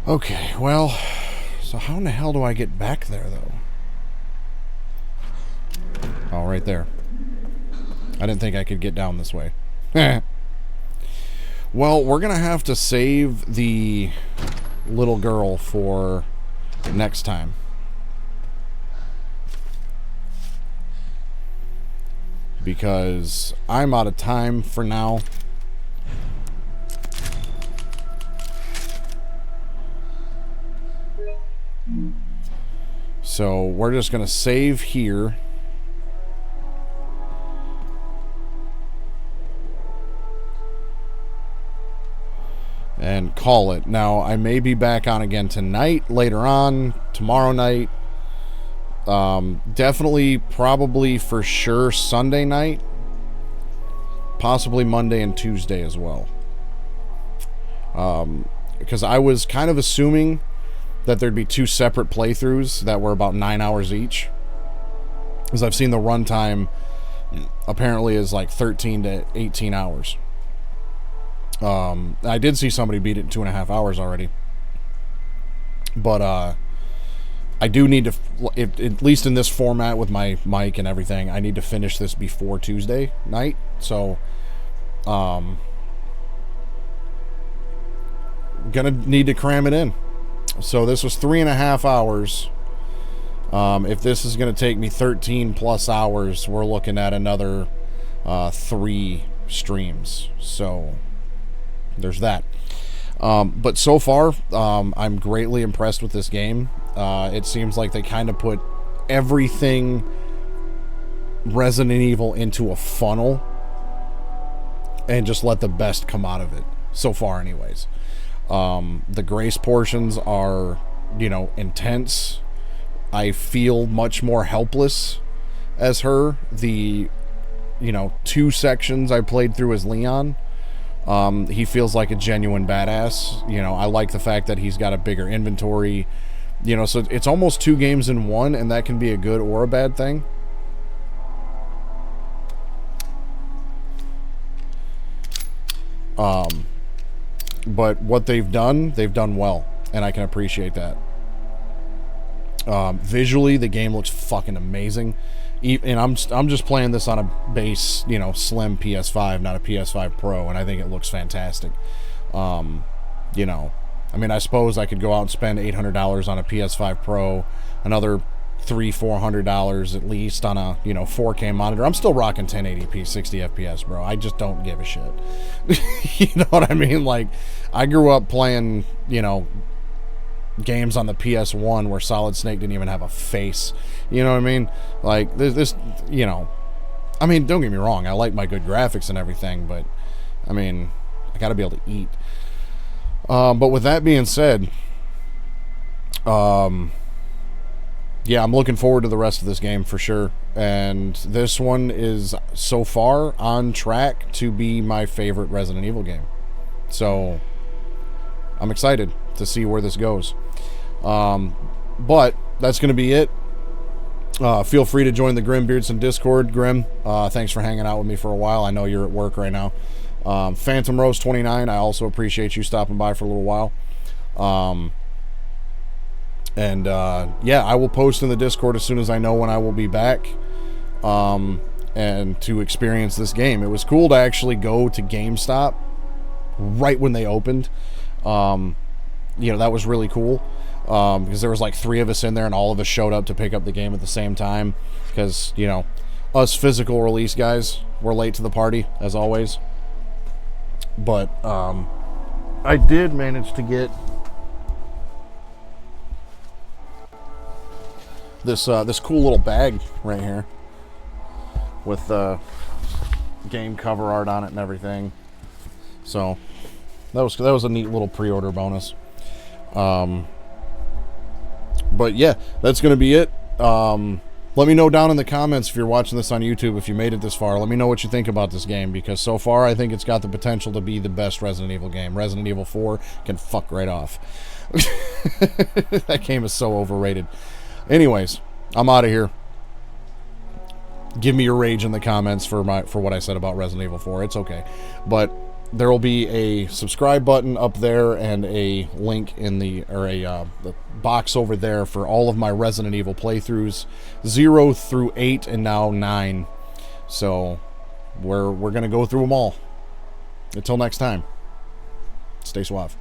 Okay, well, so how in the hell do I get back there, though? Oh, right there. I didn't think I could get down this way. Well, we're going to have to save the little girl for next time. Because I'm out of time for now. So we're just going to save here. And call it. Now, I may be back on again tonight, later on, tomorrow night. Definitely, probably, for sure, Sunday night. Possibly Monday and Tuesday as well. Because I was kind of assuming that there'd be 2 separate playthroughs that were about 9 hours each. Because I've seen the runtime apparently is like 13 to 18 hours. I did see somebody beat it in 2.5 hours already. But I do need to, at least in this format with my mic and everything, I need to finish this before Tuesday night. So, gonna need to cram it in. So this was 3.5 hours. If this is going to take me 13 plus hours, we're looking at another 3 streams. So there's that. But so far, I'm greatly impressed with this game. It seems like they kind of put everything Resident Evil into a funnel and just let the best come out of it. So far, anyways. The Grace portions are, you know, intense. I feel much more helpless as her. The, you know, 2 sections I played through as Leon, he feels like a genuine badass. You know, I like the fact that he's got a bigger inventory. You know, so it's almost 2 games in one, and that can be a good or a bad thing. But what they've done well, and I can appreciate that. Visually, the game looks fucking amazing, and I'm just playing this on a base, you know, slim PS5, not a PS5 Pro, and I think it looks fantastic. You know, I mean, I suppose I could go out and spend $800 on a PS5 Pro, another $300-400 at least on a 4K monitor. I'm still rocking 1080p 60 FPS, bro. I just don't give a shit. You know what I mean? Like, I grew up playing games on the PS1 where Solid Snake didn't even have a face. You know what I mean? Like, this I mean, don't get me wrong, I like my good graphics and everything, but I mean, I gotta be able to eat. But with that being said, yeah, I'm looking forward to the rest of this game for sure. And this one is so far on track to be my favorite Resident Evil game. So I'm excited to see where this goes. But that's going to be it. Feel free to join the Grim Beardson Discord. Grim, thanks for hanging out with me for a while. I know you're at work right now. Phantom Rose 29, I also appreciate you stopping by for a little while. Yeah, I will post in the Discord as soon as I know when I will be back, and to experience this game. It was cool to actually go to GameStop right when they opened. That was really cool, because there was like 3 of us in there, and all of us showed up to pick up the game at the same time, because, us physical release guys were late to the party, as always. But, I did manage to get this cool little bag right here with game cover art on it and everything. So that was a neat little pre-order bonus. But yeah, that's gonna be it. Let me know down in the comments if you're watching this on YouTube, if you made it this far. Let me know what you think about this game, because so far I think it's got the potential to be the best Resident Evil game. Resident Evil 4 can fuck right off. That game is so overrated. Anyways, I'm out of here. Give me your rage in the comments for what I said about Resident Evil 4. It's okay. But there will be a subscribe button up there and a link in the box over there for all of my Resident Evil playthroughs, 0 through 8 and now 9. So we're gonna go through them all. Until next time, stay suave.